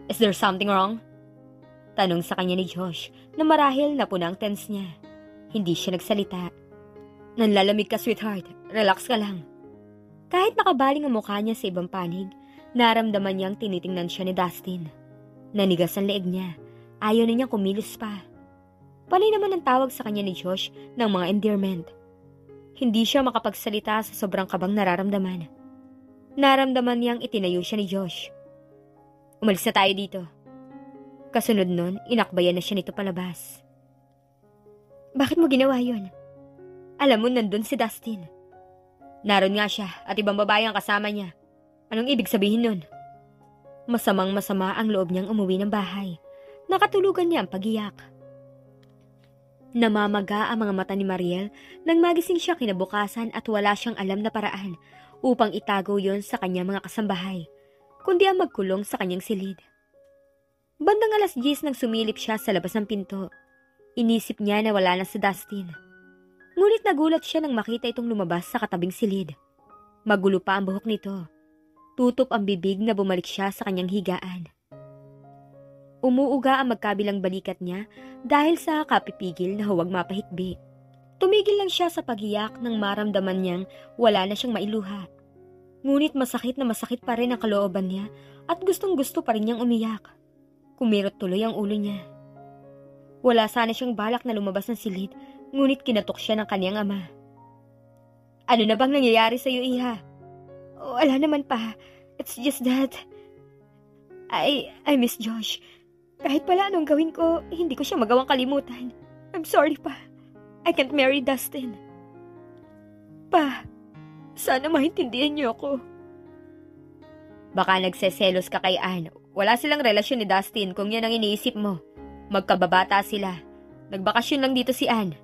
Is there something wrong? Tanong sa kanya ni Josh na marahil napuna ang tense niya. Hindi siya nagsalita. Nanlalamig ka, sweetheart. Relax ka lang. Kahit nakabaling ang mukha niya sa ibang panig, naramdaman niyang tinitingnan siya ni Dustin. Nanigas ang leeg niya. Ayaw na niyang kumilos pa. Panay naman ang tawag sa kanya ni Josh ng mga endearment. Hindi siya makapagsalita sa sobrang kabang nararamdaman. Naramdaman niyang itinayo siya ni Josh. Umalis na tayo dito. Kasunod nun, inakbayan na siya nito palabas. Bakit mo ginawa yun? Alam mo, nandun si Dustin. Naroon nga siya at ibang babae ang kasama niya. Anong ibig sabihin nun? Masamang-masama ang loob niyang umuwi ng bahay. Nakatulugan niya ang pag-iyak. Namamaga ang mga mata ni Mariel nang magising siya kinabukasan at wala siyang alam na paraan upang itago yon sa kanyang mga kasambahay, kundi ang magkulong sa kanyang silid. Bandang 10:00 nang sumilip siya sa labas ng pinto. Inisip niya na wala na si Dustin. Ngunit nagulat siya nang makita itong lumabas sa katabing silid. Magulo pa ang buhok nito. Tutop ang bibig na bumalik siya sa kanyang higaan. Umuuga ang magkabilang balikat niya dahil sa kapipigil na huwag mapahikbi. Tumigil lang siya sa pagiyak nang maramdaman niyang wala na siyang mailuha. Ngunit masakit na masakit pa rin ang kalooban niya at gustong-gusto pa rin niyang umiyak. Kumirot tuloy ang ulo niya. Wala sana siyang balak na lumabas ng silid, ngunit kinatok siya ng kanyang ama. Ano na bang nangyayari sa iyo, Iha? Wala naman pa. It's just that I miss Josh. Kahit pala anong gawin ko, hindi ko siya magawang kalimutan. I'm sorry pa. I can't marry Dustin. Pa, sana maintindihan niyo ako. Baka nagseselos ka kay Ann. Wala silang relasyon ni Dustin kung yan ang iniisip mo. Magkababata sila. Nagbakasyon lang dito si Ann.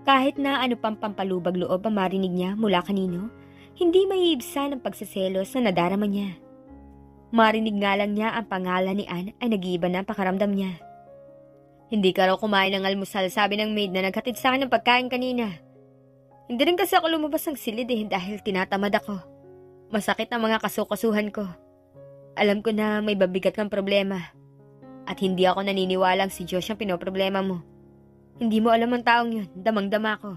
Kahit na ano pang pampalubag loob ang marinig niya mula kanino, hindi maiibsan ang pagseselos na nadarama niya. Marinig nga lang niya ang pangalan ni Ann ay nag-iiba na ang pakaramdam niya. Hindi ka raw kumain ng almusal, sabi ng maid na naghatid sa akin ng pagkain kanina. Hindi rin kasi ako lumabas ng silid dahil tinatamad ako. Masakit ang mga kasukasuhan ko. Alam ko na may babigat kang problema. At hindi ako naniniwalang si Josh ang pinoproblema mo. Hindi mo alam ang taong yun, damang-dama ko.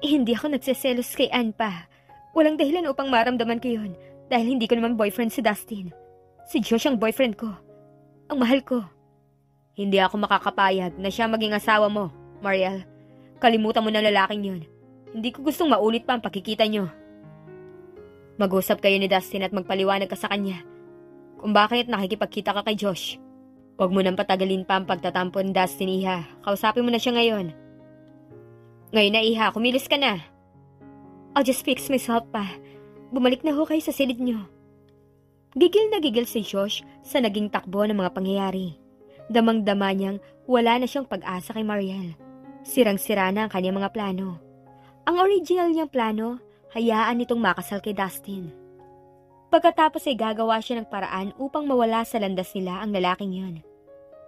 Hindi ako nagseselos kay Ann pa. Walang dahilan upang maramdaman ko yun dahil hindi ko naman boyfriend si Dustin. Si Josh ang boyfriend ko. Ang mahal ko. Hindi ako makakapayag na siya maging asawa mo, Mariel. Kalimutan mo na lalaking yun. Hindi ko gustong maulit pa ang pagkikita nyo. Mag-usap kayo ni Dustin at magpaliwanag ka sa kanya kung bakit nakikipagkita ka kay Josh. Huwag mo nang patagalin pa ang pagtatampo ni Dustin, Iha. Kausapin mo na siya ngayon. Ngayon na, Iha. Kumilos ka na. I'll just fix myself pa. Bumalik na ho kayo sa silid nyo. Gigil na gigil si Josh sa naging takbo ng mga pangyayari. Damang-dama niyang wala na siyang pag-asa kay Mariel. Sirang-sira na ang kanyang mga plano. Ang original niyang plano, hayaan nitong makasal kay Dustin. Pagkatapos ay gagawa siya ng paraan upang mawala sa landas nila ang lalaking yun.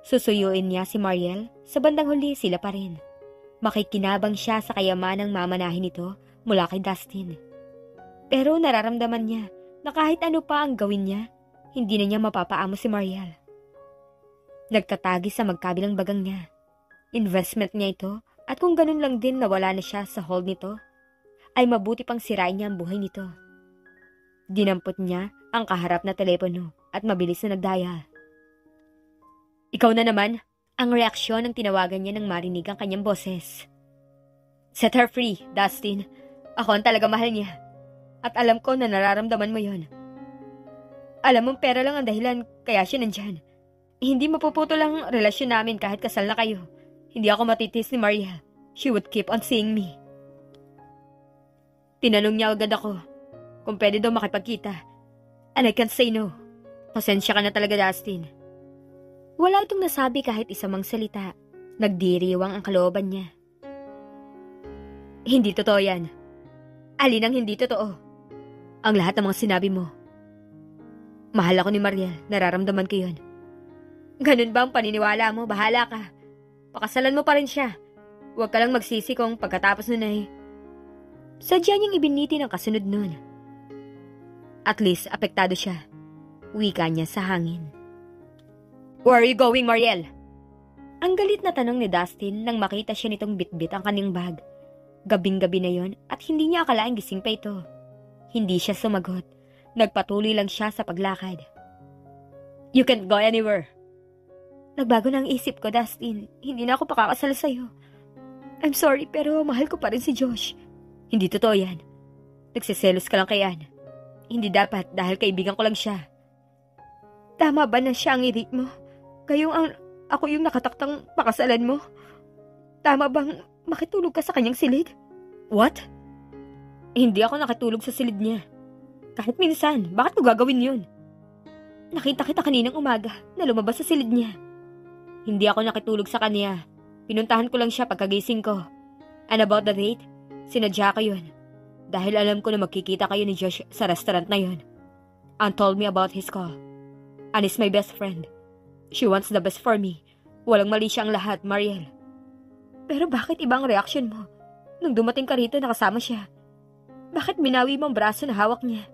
Susuyuin niya si Mariel, sa bandang huli sila pa rin. Makikinabang siya sa kayamanang mamanahin nito mula kay Dustin. Pero nararamdaman niya na kahit ano pa ang gawin niya, hindi na niya mapapaamo si Mariel. Nagtatagi sa magkabilang bagang niya. Investment niya ito at kung ganun lang din nawala na siya sa hold nito, ay mabuti pang sirain niya ang buhay nito. Dinampot niya ang kaharap na telepono at mabilis na nagdial. Ikaw na naman, ang reaksyon ng tinawagan niya nang marinig ang kanyang boses. Set her free, Dustin. Ako ang talaga mahal niya. At alam ko na nararamdaman mo yon. Alam mong pera lang ang dahilan kaya siya nandyan. Hindi mapuputol ang relasyon namin kahit kasal na kayo. Hindi ako matitis ni Maria. She would keep on seeing me. Tinanong niya agad ako kung pwede daw makipagkita. And I can't say no. Pasensya ka na talaga, Dustin. Wala itong nasabi kahit isa mang salita. Nagdiriwang ang kalooban niya. Hindi totoo yan. Alin ang hindi totoo? Ang lahat ng mga sinabi mo. Mahal ako ni Mariel, nararamdaman ko yun. Ganun ba ang paniniwala mo? Bahala ka. Pakasalan mo pa rin siya. Huwag ka lang magsisi kung pagkatapos nun ay... Sadya niyang ibiniti ng kasunod nun. At least, apektado siya. Wika niya sa hangin. Where are you going, Mariel? Ang galit na tanong ni Dustin nang makita siya nitong bitbit ang kanyang bag. Gabing-gabi na yon at hindi niya akalaing gising pa ito. Hindi siya sumagot. Nagpatuloy lang siya sa paglakad. You can't go anywhere. Nagbago na ang isip ko, Dustin. Hindi na ako pakakasal sa'yo. I'm sorry, pero mahal ko pa rin si Josh. Hindi totoo yan. Nagsiselos ka lang kay Ann. Hindi dapat dahil kaibigan ko lang siya. Tama ba na siya ang i-rate mo? Ako yung nakataktang pakasalan mo? Tama bang makitulog ka sa kanyang silid? What? Hindi ako nakitulog sa silid niya. Kahit minsan, bakit mo gagawin yun? Nakita kita kaninang umaga na lumabas sa silid niya. Hindi ako nakitulog sa kanya. Pinuntahan ko lang siya pagkagising ko. And about the date, sinadya ko yun. Dahil alam ko na magkikita kayo ni Josh sa restaurant na yun. Ann told me about his call. Ann is my best friend. She wants the best for me. Walang mali siyang lahat, Mariel. Pero bakit ibang reaction mo? Nung dumating ka rito, nakasama siya. Bakit binawi mo ang braso na hawak niya?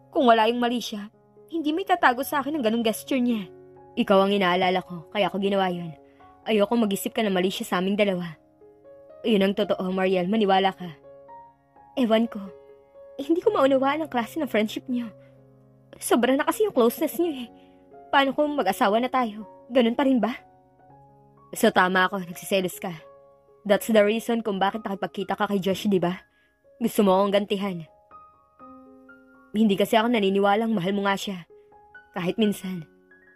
Kung wala yung mali siya, hindi may tatago sa akin ng ganung gesture niya. Ikaw ang inaalala ko, kaya ako ginawa yun. Ayoko mag-isip ka na mali siya sa aming dalawa. Yun ang totoo, Mariel. Maniwala ka. Ewan ko. Hindi ko maunawaan ang klase ng friendship niyo. Sobra na kasi yung closeness niyo eh. Paano kung mag-asawa na tayo? Ganun pa rin ba? So tama ako, nagsiselos ka. That's the reason kung bakit nakipagkita ka kay Josh, di ba? Gusto mo akong gantihan. Hindi kasi ako naniniwalang mahal mo nga siya. Kahit minsan,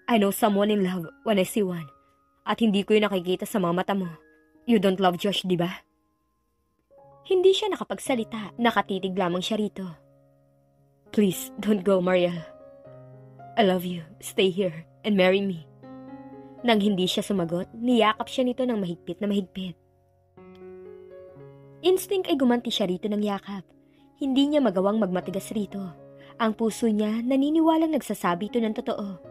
I know someone in love when I see one. At hindi ko yung nakikita sa mga mata mo. You don't love Josh, di ba? Hindi siya nakapagsalita, nakatitig lamang siya rito. Please, don't go, Mariel. I love you. Stay here and marry me. Nang hindi siya sumagot, niyakap siya nito ng mahigpit na mahigpit. Instinct ay gumanti siya rito ng yakap. Hindi niya magawang magmatigas rito. Ang puso niya naniniwalang nagsasabi ito ng totoo.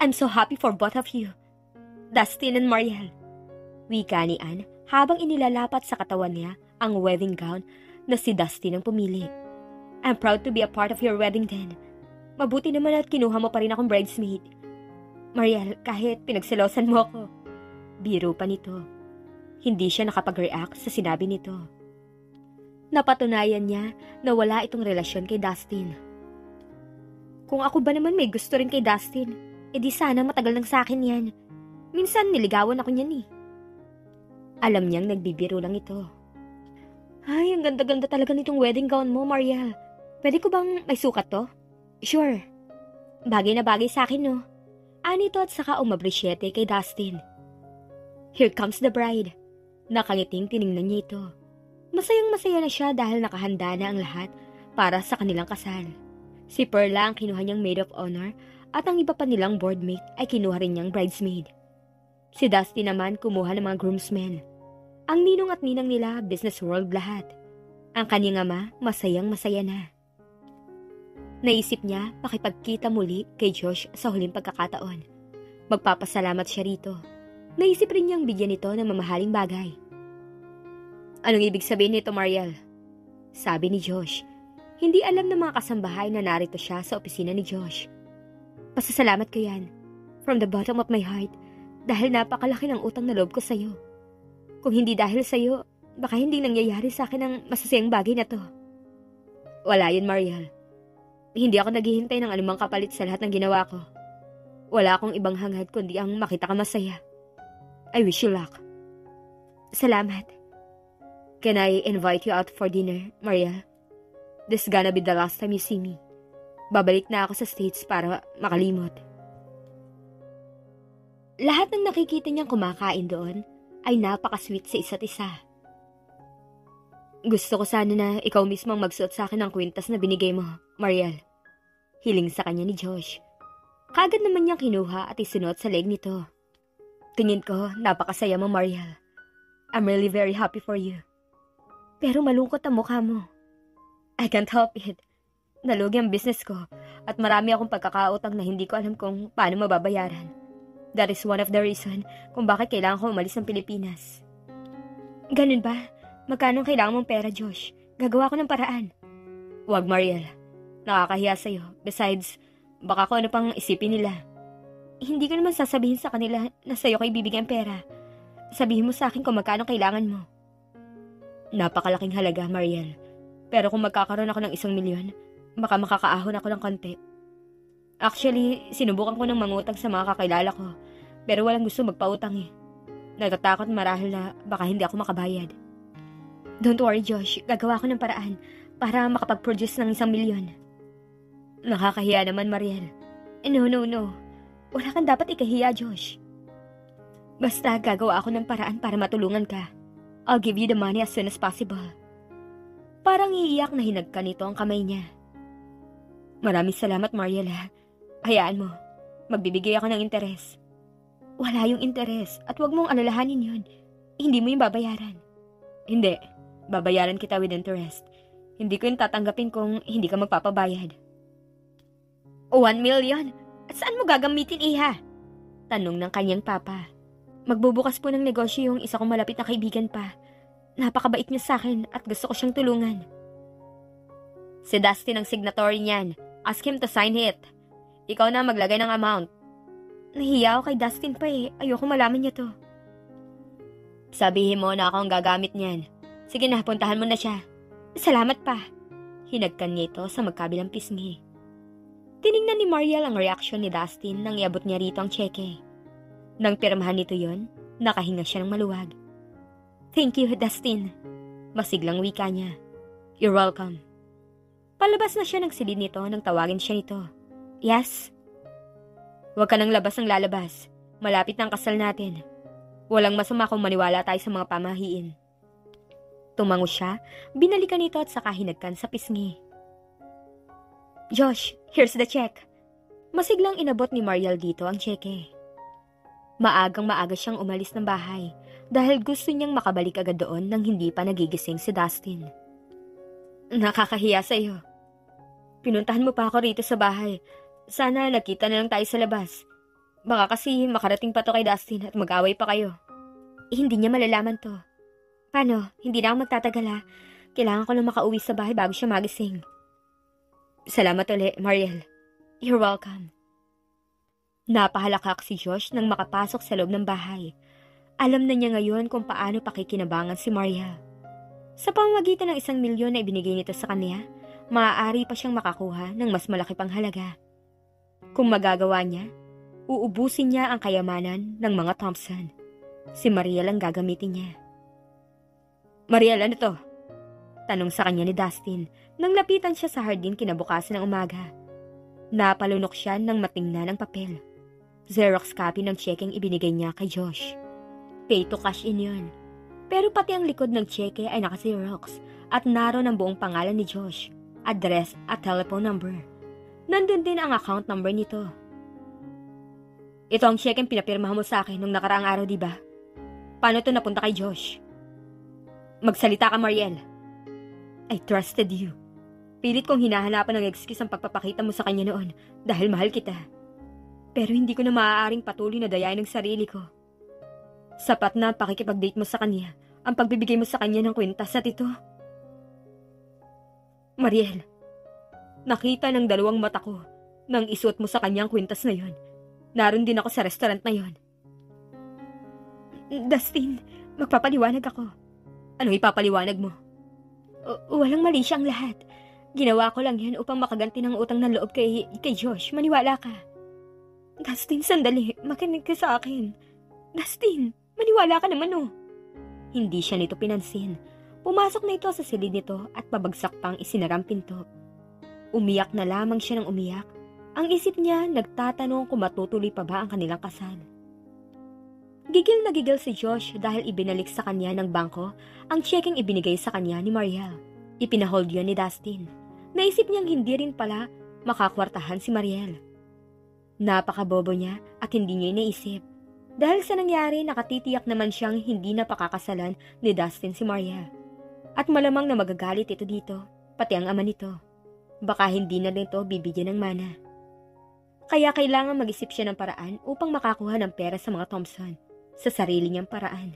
I'm so happy for both of you, Dustin and Mariel. Wika ni Ann habang inilalapat sa katawan niya ang wedding gown na si Dustin ang pumili. I'm proud to be a part of your wedding then. Mabuti naman at kinuha mo pa rin akong bridesmaid. Mariel, kahit pinagselosan mo ako. Biro pa nito. Hindi siya nakapag-react sa sinabi nito. Napatunayan niya na wala itong relasyon kay Dustin. Kung ako ba naman may gusto rin kay Dustin, edi sana matagal nang sa akin yan. Minsan niligawan ako niyan eh. Alam niyang nagbibiro lang ito. Ay, ang ganda-ganda talaga nitong wedding gown mo, Mariel. Pwede ko bang may sukat to? Sure. Bagay na bagay sa akin, no? Anito at saka umabrisyete kay Dustin. Here comes the bride. Nakangiting tiningnan niya ito. Masayang masaya na siya dahil nakahanda na ang lahat para sa kanilang kasal. Si Perla ang kinuha niyang maid of honor at ang iba pa nilang boardmate ay kinuha rin niyang bridesmaid. Si Dustin naman kumuha ng mga groomsmen. Ang ninong at ninang nila business world lahat. Ang kanyang ama masayang masaya na. Naisip niya makipagkita muli kay Josh sa huling pagkakataon. Magpapasalamat siya rito. Naisip rin niyang bigyan ito ng mamahaling bagay. Anong ibig sabihin nito, Mariel? Sabi ni Josh. Hindi alam ng mga kasambahay na narito siya sa opisina ni Josh. Pasasalamat ko yan. From the bottom of my heart. Dahil napakalaki ng utang na loob ko sa'yo. Kung hindi dahil sa'yo, baka hindi nangyayari sa akin ang masasayang bagay na to. Wala yun, Mariel. Hindi ako naghihintay ng anumang kapalit sa lahat ng ginawa ko. Wala akong ibang hangad kundi ang makita ka masaya. I wish you luck. Salamat. Can I invite you out for dinner, Mariel? This gonna be the last time you see me. Babalik na ako sa States para makalimot. Lahat ng nakikita niyang kumakain doon ay napaka-sweet sa isa't isa. Gusto ko sana na ikaw mismo ang magsuot sa akin ng kwintas na binigay mo, Mariel. Hiling sa kanya ni Josh. Kagad naman niyang kinuha at isinuot sa leg nito. Tingin ko, napakasaya mo, Mariel. I'm really very happy for you. Pero malungkot ang mukha mo. I can't help it. Nalugi ang business ko at marami akong pagkakautang na hindi ko alam kung paano mababayaran. That is one of the reason kung bakit kailangan ko umalis ng Pilipinas. Ganun ba? Magkano kailangan mong pera, Josh? Gagawa ko ng paraan. Huwag, Mariel. Nakakahiya sa'yo. Besides, baka kung ano pang isipin nila. Hindi ko naman sasabihin sa kanila na sa'yo ko ibibigay ang pera. Sabihin mo sa akin kung magkano kailangan mo. Napakalaking halaga, Mariel. Pero kung magkakaroon ako ng 1 milyon, baka makakaahon ako ng konti. Actually, sinubukan ko ng mangutang sa mga kakilala ko, pero walang gusto magpautang eh. Natatakot marahil na baka hindi ako makabayad. Don't worry, Josh. Gagawa ko ng paraan para makapag-produce ng 1 milyon. Nakakahiya naman, Mariel. No. Wala kang dapat ikahiya, Josh. Basta gagawa ako ng paraan para matulungan ka. I'll give you the money as soon as possible. Parang iiyak na hinagka nito ang kamay niya. Maraming salamat, Mariel. Hayaan mo. Magbibigay ako ng interes. Wala yung interes at wag mong alalahanin yun. Hindi mo yung babayaran. Hindi. Babayaran kita with interest. Hindi ko yung tatanggapin kung hindi ka magpapabayad. 1 million? At saan mo gagamitin, iha? Tanong ng kanyang papa. Magbubukas po ng negosyo yung isa kong malapit na kaibigan pa. Napakabait niya sa akin at gusto ko siyang tulungan. Si Dustin ang signatory niyan. Ask him to sign it. Ikaw na maglagay ng amount. Nahiya ako kay Dustin pa eh. Ayoko malaman niya to. Sabihin mo na ako ang gagamit niyan. Sige na, puntahan mo na siya. Salamat pa. Hinagkan niya ito sa magkabilang pisngi. Tiningnan ni Mariel ang reaksyon ni Dustin nang iabot niya rito ang tseke. Nang pirmahan nito yon, nakahinga siya ng maluwag. Thank you, Dustin. Masiglang wika niya. You're welcome. Palabas na siya ng silid nito nang tawagin siya nito. Yes? Huwag ka nang labas ng lalabas. Malapit na ang kasal natin. Walang masama kung maniwala tayo sa mga pamahiin. Tumango siya, binalikan nito at saka hinagkan sa pisngi. Josh, here's the check. Masiglang inabot ni Mariel dito ang tseke. Maagang maaga siyang umalis ng bahay dahil gusto niyang makabalik agad doon nang hindi pa nagigising si Dustin. Nakakahiya sa iyo. Pinuntahan mo pa ako rito sa bahay. Sana nakita na lang tayo sa labas. Baka kasi makarating pa to kay Dustin at mag-away pa kayo. Hindi niya malalaman to. Paano? Hindi na ako magtatagal ha. Kailangan ko lang makauwi sa bahay bago siya magising. Salamat ulit, Mariel. You're welcome. Napahalakak si Josh nang makapasok sa loob ng bahay. Alam na niya ngayon kung paano pakikinabangan si Mariel. Sa pamamagitan ng 1 milyon na ibinigay nito sa kanya, maaari pa siyang makakuha ng mas malaki pang halaga. Kung magagawa niya, uubusin niya ang kayamanan ng mga Thompson. Si Mariel ang gagamitin niya. Mariel, ano to? Tanong sa kanya ni Dustin nang lapitan siya sa hardin kinabukasan ng umaga. Napalunok siya nang matingnan ang papel. Xerox copy ng checkeng ibinigay niya kay Josh. Pay to cash in yun. Pero pati ang likod ng cheque ay naka-Xerox at naroon ang buong pangalan ni Josh, address at telephone number. Nandun din ang account number nito. Ito ang checkeng pinapirmahan mo sa akin nung nakaraang araw, di ba? Paano ito napunta kay Josh? Magsalita ka, Mariel. I trusted you. Pilit kong hinahanapan ng excuse ang pagpapakita mo sa kanya noon dahil mahal kita. Pero hindi ko na maaaring patuloy na dayain ng sarili ko. Sapat na pakikipag-date mo sa kanya ang pagbibigay mo sa kanya ng kwintas at ito. Mariel, nakita ng 2 mata ko nang isuot mo sa kanya ang kwintas na yon. Naroon din ako sa restaurant na yon. Dustin, magpapaliwanag ako. Anong ipapaliwanag mo? Walang mali siyang lahat. Ginawa ko lang yan upang makaganti ng utang ng loob kay Josh. Maniwala ka. Dustin, sandali. Makinig ka sa akin. Dustin, maniwala ka naman oh. Hindi siya nito pinansin. Pumasok na ito sa silid nito at pabagsak pang isinarang pinto. Umiyak na lamang siya ng umiyak. Ang isip niya nagtatanong kung matutuloy pa ba ang kanilang kasal. Gigil na gigil si Josh dahil ibinalik sa kanya ng bangko ang checkeng ibinigay sa kanya ni Mariel. Ipinahold yun ni Dustin. Naisip niyang hindi rin pala makakwartahan si Mariel. Napakabobo niya at hindi niya iniisip. Dahil sa nangyari, nakatitiyak naman siyang hindi na pakakasalan ni Dustin si Mariel. At malamang na magagalit ito dito, pati ang ama nito. Baka hindi na nito bibigyan ng mana. Kaya kailangan mag-isip siya ng paraan upang makakuha ng pera sa mga Thompson sa sarili niyang paraan.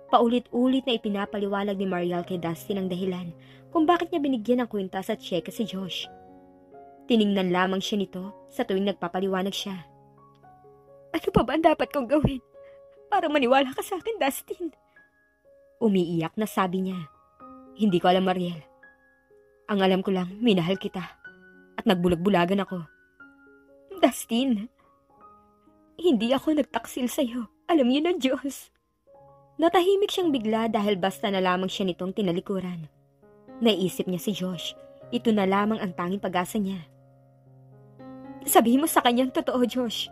Paulit-ulit na ipinapaliwanag ni Mariel kay Dustin ang dahilan kung bakit niya binigyan ng kwintas at cheque si Josh. Tiningnan lamang siya nito sa tuwing nagpapaliwanag siya. Ano pa ba ang dapat kong gawin para maniwala ka sa akin, Dustin? Umiiyak na sabi niya. Hindi ko alam, Mariel. Ang alam ko lang, minahal kita at nagbulag-bulagan ako. Dustin, hindi ako nagtaksil sa'yo. Alam niyo na, Diyos. Natahimik siyang bigla dahil basta na lamang siya nitong tinalikuran. Naisip niya si Josh. Ito na lamang ang tanging pag-asa niya. Sabihin mo sa kanyang totoo, Josh.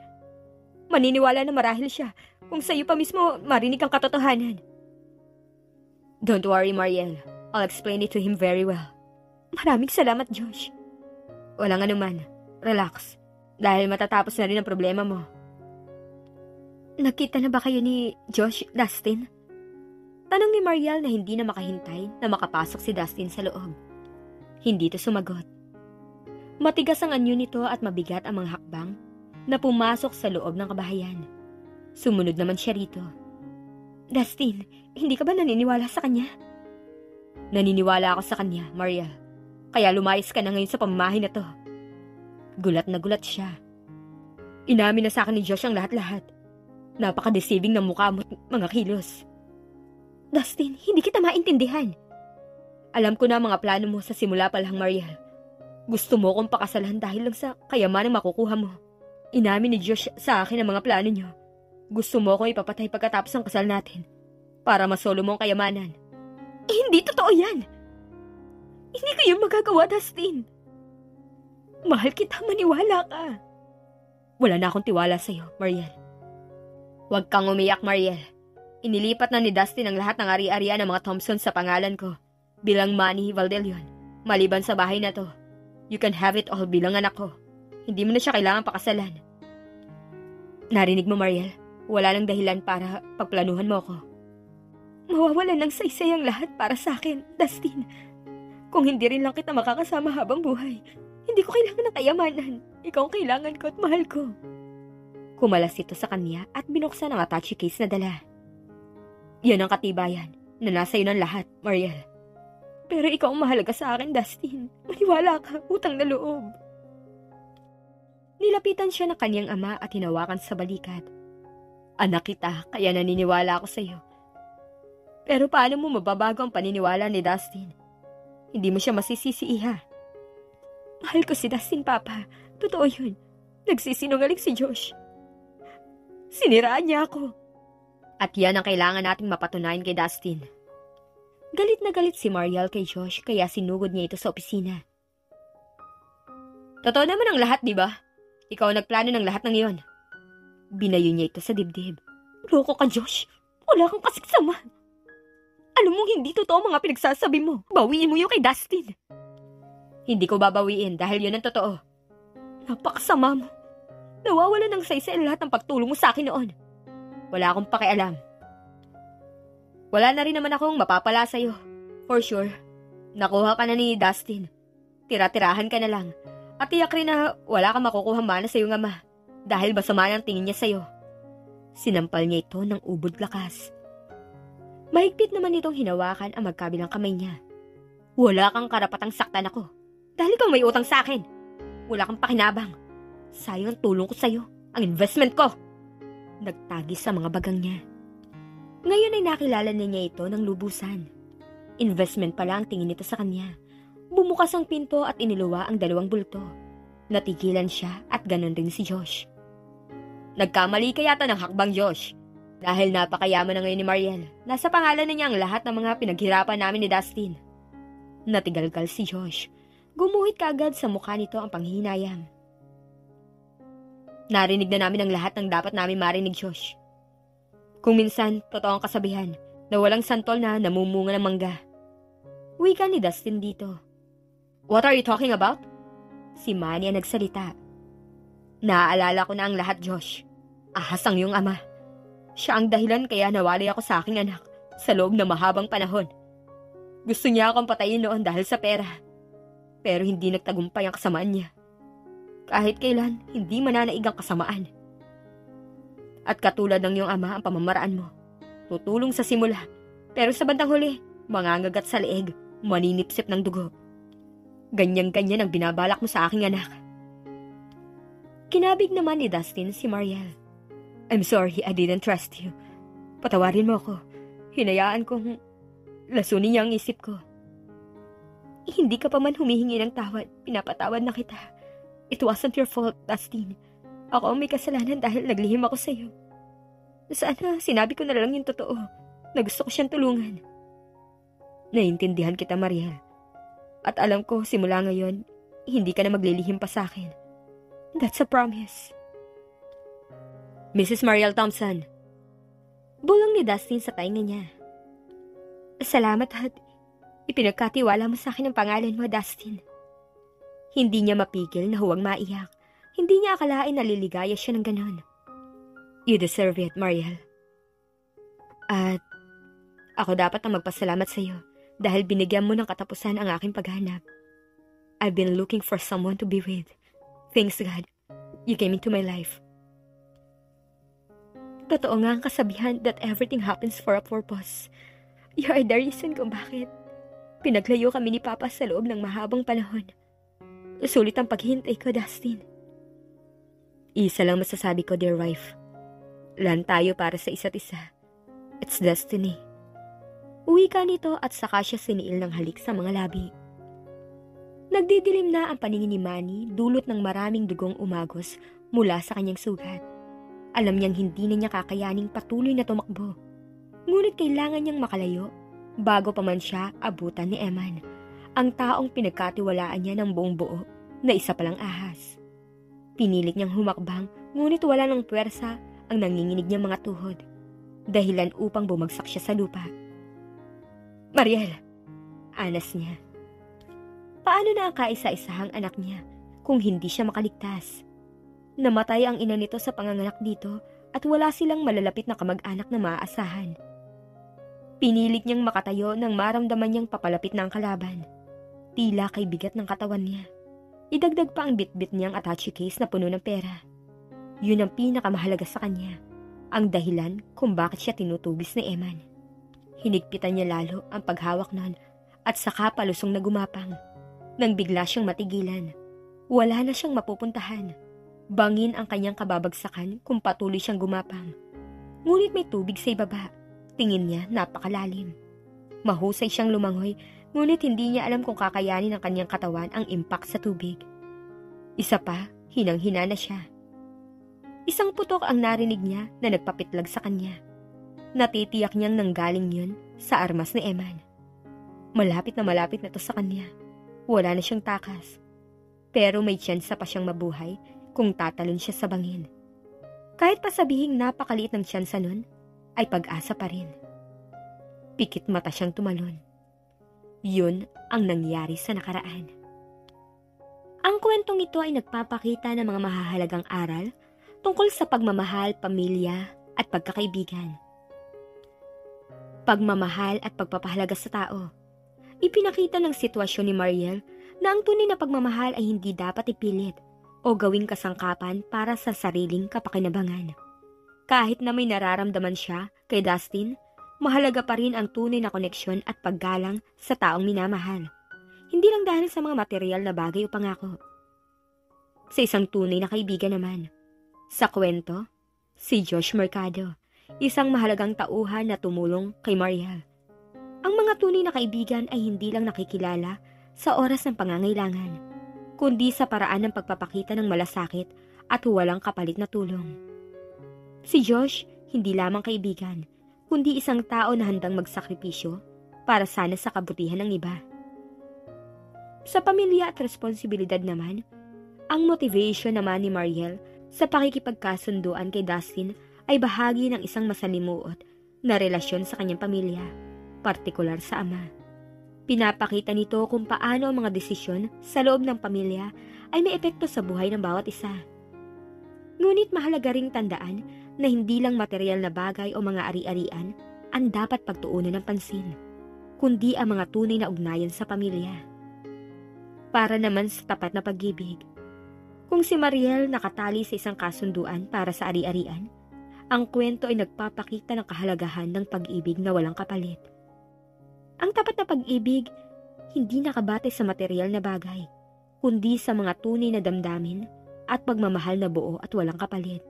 Maniniwala na marahil siya kung sa'yo pa mismo marinig ang katotohanan. Don't worry, Mariel. I'll explain it to him very well. Maraming salamat, Josh. Walang anuman. Relax. Dahil matatapos na rin ang problema mo. Nagkita na ba kayo ni Josh, Dustin? Tanong ni Mariel na hindi na makahintay na makapasok si Dustin sa loob. Hindi ito sumagot. Matigas ang anyo nito at mabigat ang mga hakbang na pumasok sa loob ng kabahayan. Sumunod naman siya rito. Dustin, hindi ka ba naniniwala sa kanya? Naniniwala ako sa kanya, Mariel. Kaya lumayas ka na ngayon sa pamamahay na to. Gulat na gulat siya. Inamin na sa akin ni Josh ang lahat-lahat. Napaka-deceiving ng mukha mo at mga kilos. Dustin, hindi kita maintindihan. Alam ko na ang mga plano mo sa simula pa lang, Mariel. Gusto mo kong pakasalan dahil lang sa kayamanang makukuha mo. Inamin ni Josh sa akin ang mga plano niyo. Gusto mo akong ipapatay pagkatapos ng kasal natin para masolo mo ang kayamanan. Hindi totoo yan. Hindi ko yun magagawa, Dustin. Mahal kita, maniwala ka. Wala na akong tiwala sa'yo, Mariel. Huwag kang umiyak, Mariel. Inilipat na ni Dustin ang lahat ng ari-arian ng mga Thompson sa pangalan ko bilang Manny Valdelion. Maliban sa bahay na to, you can have it all bilang anak ko. Hindi mo na siya kailangan pakasalan. Narinig mo, Mariel? Wala nang dahilan para pagplanuhan mo ako. Mawawalan ng saysay ang lahat para sa akin, Dustin. Kung hindi rin lang kita makakasama habang buhay, hindi ko kailangan ng kayamanan. Ikaw ang kailangan ko at mahal ko. Kumalas ito sa kanya at binuksan ang attache case na dala. Yan ang katibayan na nasa iyo ng lahat, Mariel. Pero ikaw ang mahalaga sa akin, Dustin. Maniwala ka, utang na loob. Nilapitan siya ng kanyang ama at hinawakan sa balikat. Anak kita, kaya naniniwala ako sa iyo. Pero paano mo mababago ang paniniwala ni Dustin? Hindi mo siya masisisi, iha. Mahal ko si Dustin, Papa. Totoo yun. Nagsisinungaling si Josh. Siniraan niya ako. At yan ang kailangan nating mapatunayan kay Dustin. Galit na galit si Mariel kay Josh kaya sinugod niya ito sa opisina. Totoo naman ang lahat, di ba? Ikaw ang nagplano ng lahat ng iyon. Binayo niya ito sa dibdib. Loko ka, Josh. Wala kang kasiksama. Alam mong hindi totoo mga pinagsasabi mo. Bawiin mo yung kay Dustin. Hindi ko babawiin dahil yun ang totoo. Napakasama mo. Nawawala ng saysay lahat ng pagtulong mo sa akin noon. Wala akong pakialam. Wala na rin naman akong mapapala sa'yo. For sure. Nakuha ka na ni Dustin. Tira-tirahan ka na lang. At tiyak rin na wala kang makukuha mana sa iyong ama. Dahil basama ng tingin niya sa'yo. Sinampal niya ito ng ubod lakas. Mahigpit naman itong hinawakan ang magkabilang kamay niya. Wala kang karapatang saktan ako. Dahil ikaw may utang sa akin. Wala kang pakinabang. Sayang ang tulong ko sa'yo. Ang investment ko. Nagtagis sa mga bagang niya. Ngayon ay nakilala na niya ito ng lubusan. Investment pala ang tingin nito sa kanya. Bumukas ang pinto at iniluwa ang dalawang bulto. Natigilan siya at ganon rin si Josh. Nagkamali ka yata ng hakbang, Josh. Dahil napakayaman na ngayon ni Mariel. Nasa pangalan na niya ang lahat ng mga pinaghirapan namin ni Dustin. Natigalgal si Josh. Gumuhit kaagad sa mukha nito ang panghihinayang. Narinig na namin ang lahat ng dapat namin marinig, Josh. Kung minsan, totoo ang kasabihan na walang santol na namumunga ng mangga. Wika ni Dustin dito. What are you talking about? Si Manny ang nagsalita. Naaalala ko na ang lahat, Josh. Ahas ang iyong ama. Siya ang dahilan kaya nawalay ako sa aking anak sa loob ng mahabang panahon. Gusto niya akong patayin noon dahil sa pera. Pero hindi nagtagumpay ang kasamaan niya. Kahit kailan, hindi mananaig ang kasamaan. At katulad ng iyong ama ang pamamaraan mo. Tutulong sa simula, pero sa bandang huli, mangangagat sa leeg, maninipsip ng dugo. Ganyan-ganyan ang binabalak mo sa aking anak. Kinabig naman ni Dustin si Mariel. I'm sorry, I didn't trust you. Patawarin mo ako. Hinayaan kong lasunin niya ang isip ko. Hindi ka pa man humihingi ng tawad, pinapatawad na kita. It wasn't your fault, Dustin. Ako ang may kasalanan dahil naglihim ako sa'yo. Sana sinabi ko na lang yung totoo, na gusto ko siyang tulungan. Naiintindihan kita, Mariel. At alam ko, simula ngayon, hindi ka na maglilihim pa sa akin. That's a promise. Mrs. Mariel Thompson. Bulong ni Dustin sa tainga niya. Salamat at ipinagkatiwala mo sa akin ang pangalan mo, Dustin. Hindi niya mapigil na huwag maiyak. Hindi niya akalain na liligaya siya ng ganon. You deserve it, Mariel. At Ako dapat ang magpasalamat sa iyo dahil binigyan mo ng katapusan ang aking paghanap. I've been looking for someone to be with. Thanks God, you came into my life. Totoo nga ang kasabihan that everything happens for a purpose. You are the reason kung bakit pinaglayo kami ni Papa sa loob ng mahabang panahon. Sulit ang paghihintay ko, Dustin. Isa lang masasabi ko, dear wife. Lan tayo para sa isa't isa. It's destiny. Uwi ka nito at saka siya siniil ng halik sa mga labi. Nagdidilim na ang paningin ni Manny dulot ng maraming dugong umagos mula sa kanyang sugat. Alam niyang hindi na niya kakayaning patuloy na tumakbo. Ngunit kailangan niyang makalayo bago pa man siya abutan ni Eman, ang taong pinagkatiwalaan niya ng buong buo na isa palang ahas. Pinilit niyang humakbang ngunit wala ng puwersa ang nanginginig niyang mga tuhod, dahilan upang bumagsak siya sa lupa. Mariel, anas niya. Paano na ang kaisa-isahang anak niya kung hindi siya makaligtas? Namatay ang ina nito sa panganganak dito at wala silang malalapit na kamag-anak na maaasahan. Pinilit niyang makatayo nang maramdaman niyang papalapit na ang kalaban. Tila kay bigat ng katawan niya. Idagdag pa ang bitbit niyang attache case na puno ng pera. Yun ang pinakamahalaga sa kanya, ang dahilan kung bakit siya tinutubis ni Eman. Hinigpitan niya lalo ang paghawak nun at saka palusong na gumapang. Nang bigla siyang matigilan, wala na siyang mapupuntahan. Bangin ang kanyang kababagsakan kung patuloy siyang gumapang. Ngunit may tubig sa ibaba. Tingin niya napakalalim. Mahusay siyang lumangoy, ngunit hindi niya alam kung kakayanin ng kanyang katawan ang impact sa tubig. Isa pa, hinang-hina na siya. Isang putok ang narinig niya na nagpapitlag sa kanya. Natitiyak niyang nanggaling yun sa armas ni Eman. Malapit na to sa kanya. Wala na siyang takas. Pero may tsansa pa siyang mabuhay kung tatalon siya sa bangin. Kahit pa sabihing napakaliit ng tsansa nun, ay pag-asa pa rin. Pikit mata siyang tumalon. Yun ang nangyari sa nakaraan. Ang kwentong ito ay nagpapakita ng mga mahahalagang aral tungkol sa pagmamahal, pamilya at pagkakaibigan. Pagmamahal at pagpapahalaga sa tao. Ipinakita ng sitwasyon ni Mariel na ang tunay na pagmamahal ay hindi dapat ipilit o gawing kasangkapan para sa sariling kapakinabangan. Kahit na may nararamdaman siya kay Dustin, mahalaga pa rin ang tunay na koneksyon at paggalang sa taong minamahal. Hindi lang dahil sa mga material na bagay o pangako. Sa isang tunay na kaibigan naman. Sa kwento, si Josh Mercado, isang mahalagang tauhan na tumulong kay Mariel. Ang mga tunay na kaibigan ay hindi lang nakikilala sa oras ng pangangailangan, kundi sa paraan ng pagpapakita ng malasakit at walang kapalit na tulong. Si Josh, hindi lamang kaibigan, kundi isang tao na handang magsakripisyo para sana sa kabutihan ng iba. Sa pamilya at responsibilidad naman, ang motivation naman ni Mariel sa pakikipagkasunduan kay Dustin ay bahagi ng isang masalimuot na relasyon sa kanyang pamilya, partikular sa ama. Pinapakita nito kung paano ang mga desisyon sa loob ng pamilya ay may epekto sa buhay ng bawat isa. Ngunit mahalaga ring tandaan na hindi lang material na bagay o mga ari-arian ang dapat pagtuunan ng pansin, kundi ang mga tunay na ugnayan sa pamilya. Para naman sa tapat na pag-ibig. Kung si Mariel nakatali sa isang kasunduan para sa ari-arian, ang kwento ay nagpapakita ng kahalagahan ng pag-ibig na walang kapalit. Ang tapat na pag-ibig, hindi nakabatay sa material na bagay, kundi sa mga tunay na damdamin at pagmamahal na buo at walang kapalit.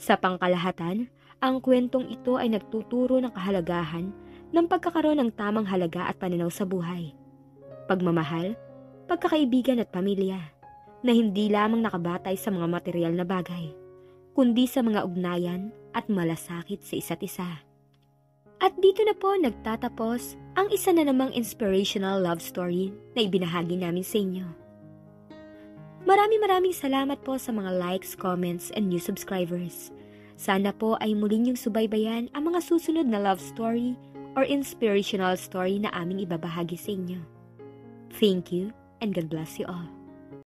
Sa pangkalahatan, ang kwentong ito ay nagtuturo ng kahalagahan ng pagkakaroon ng tamang halaga at pananaw sa buhay. Pagmamahal, pagkakaibigan at pamilya, na hindi lamang nakabatay sa mga material na bagay, kundi sa mga ugnayan at malasakit sa isa't isa. At dito na po nagtatapos ang isa na namang inspirational love story na ibinahagi namin sa inyo. Maraming salamat po sa mga likes, comments, and new subscribers. Sana po ay muli niyong subaybayan ang mga susunod na love story or inspirational story na aming ibabahagi sa inyo. Thank you and God bless you all.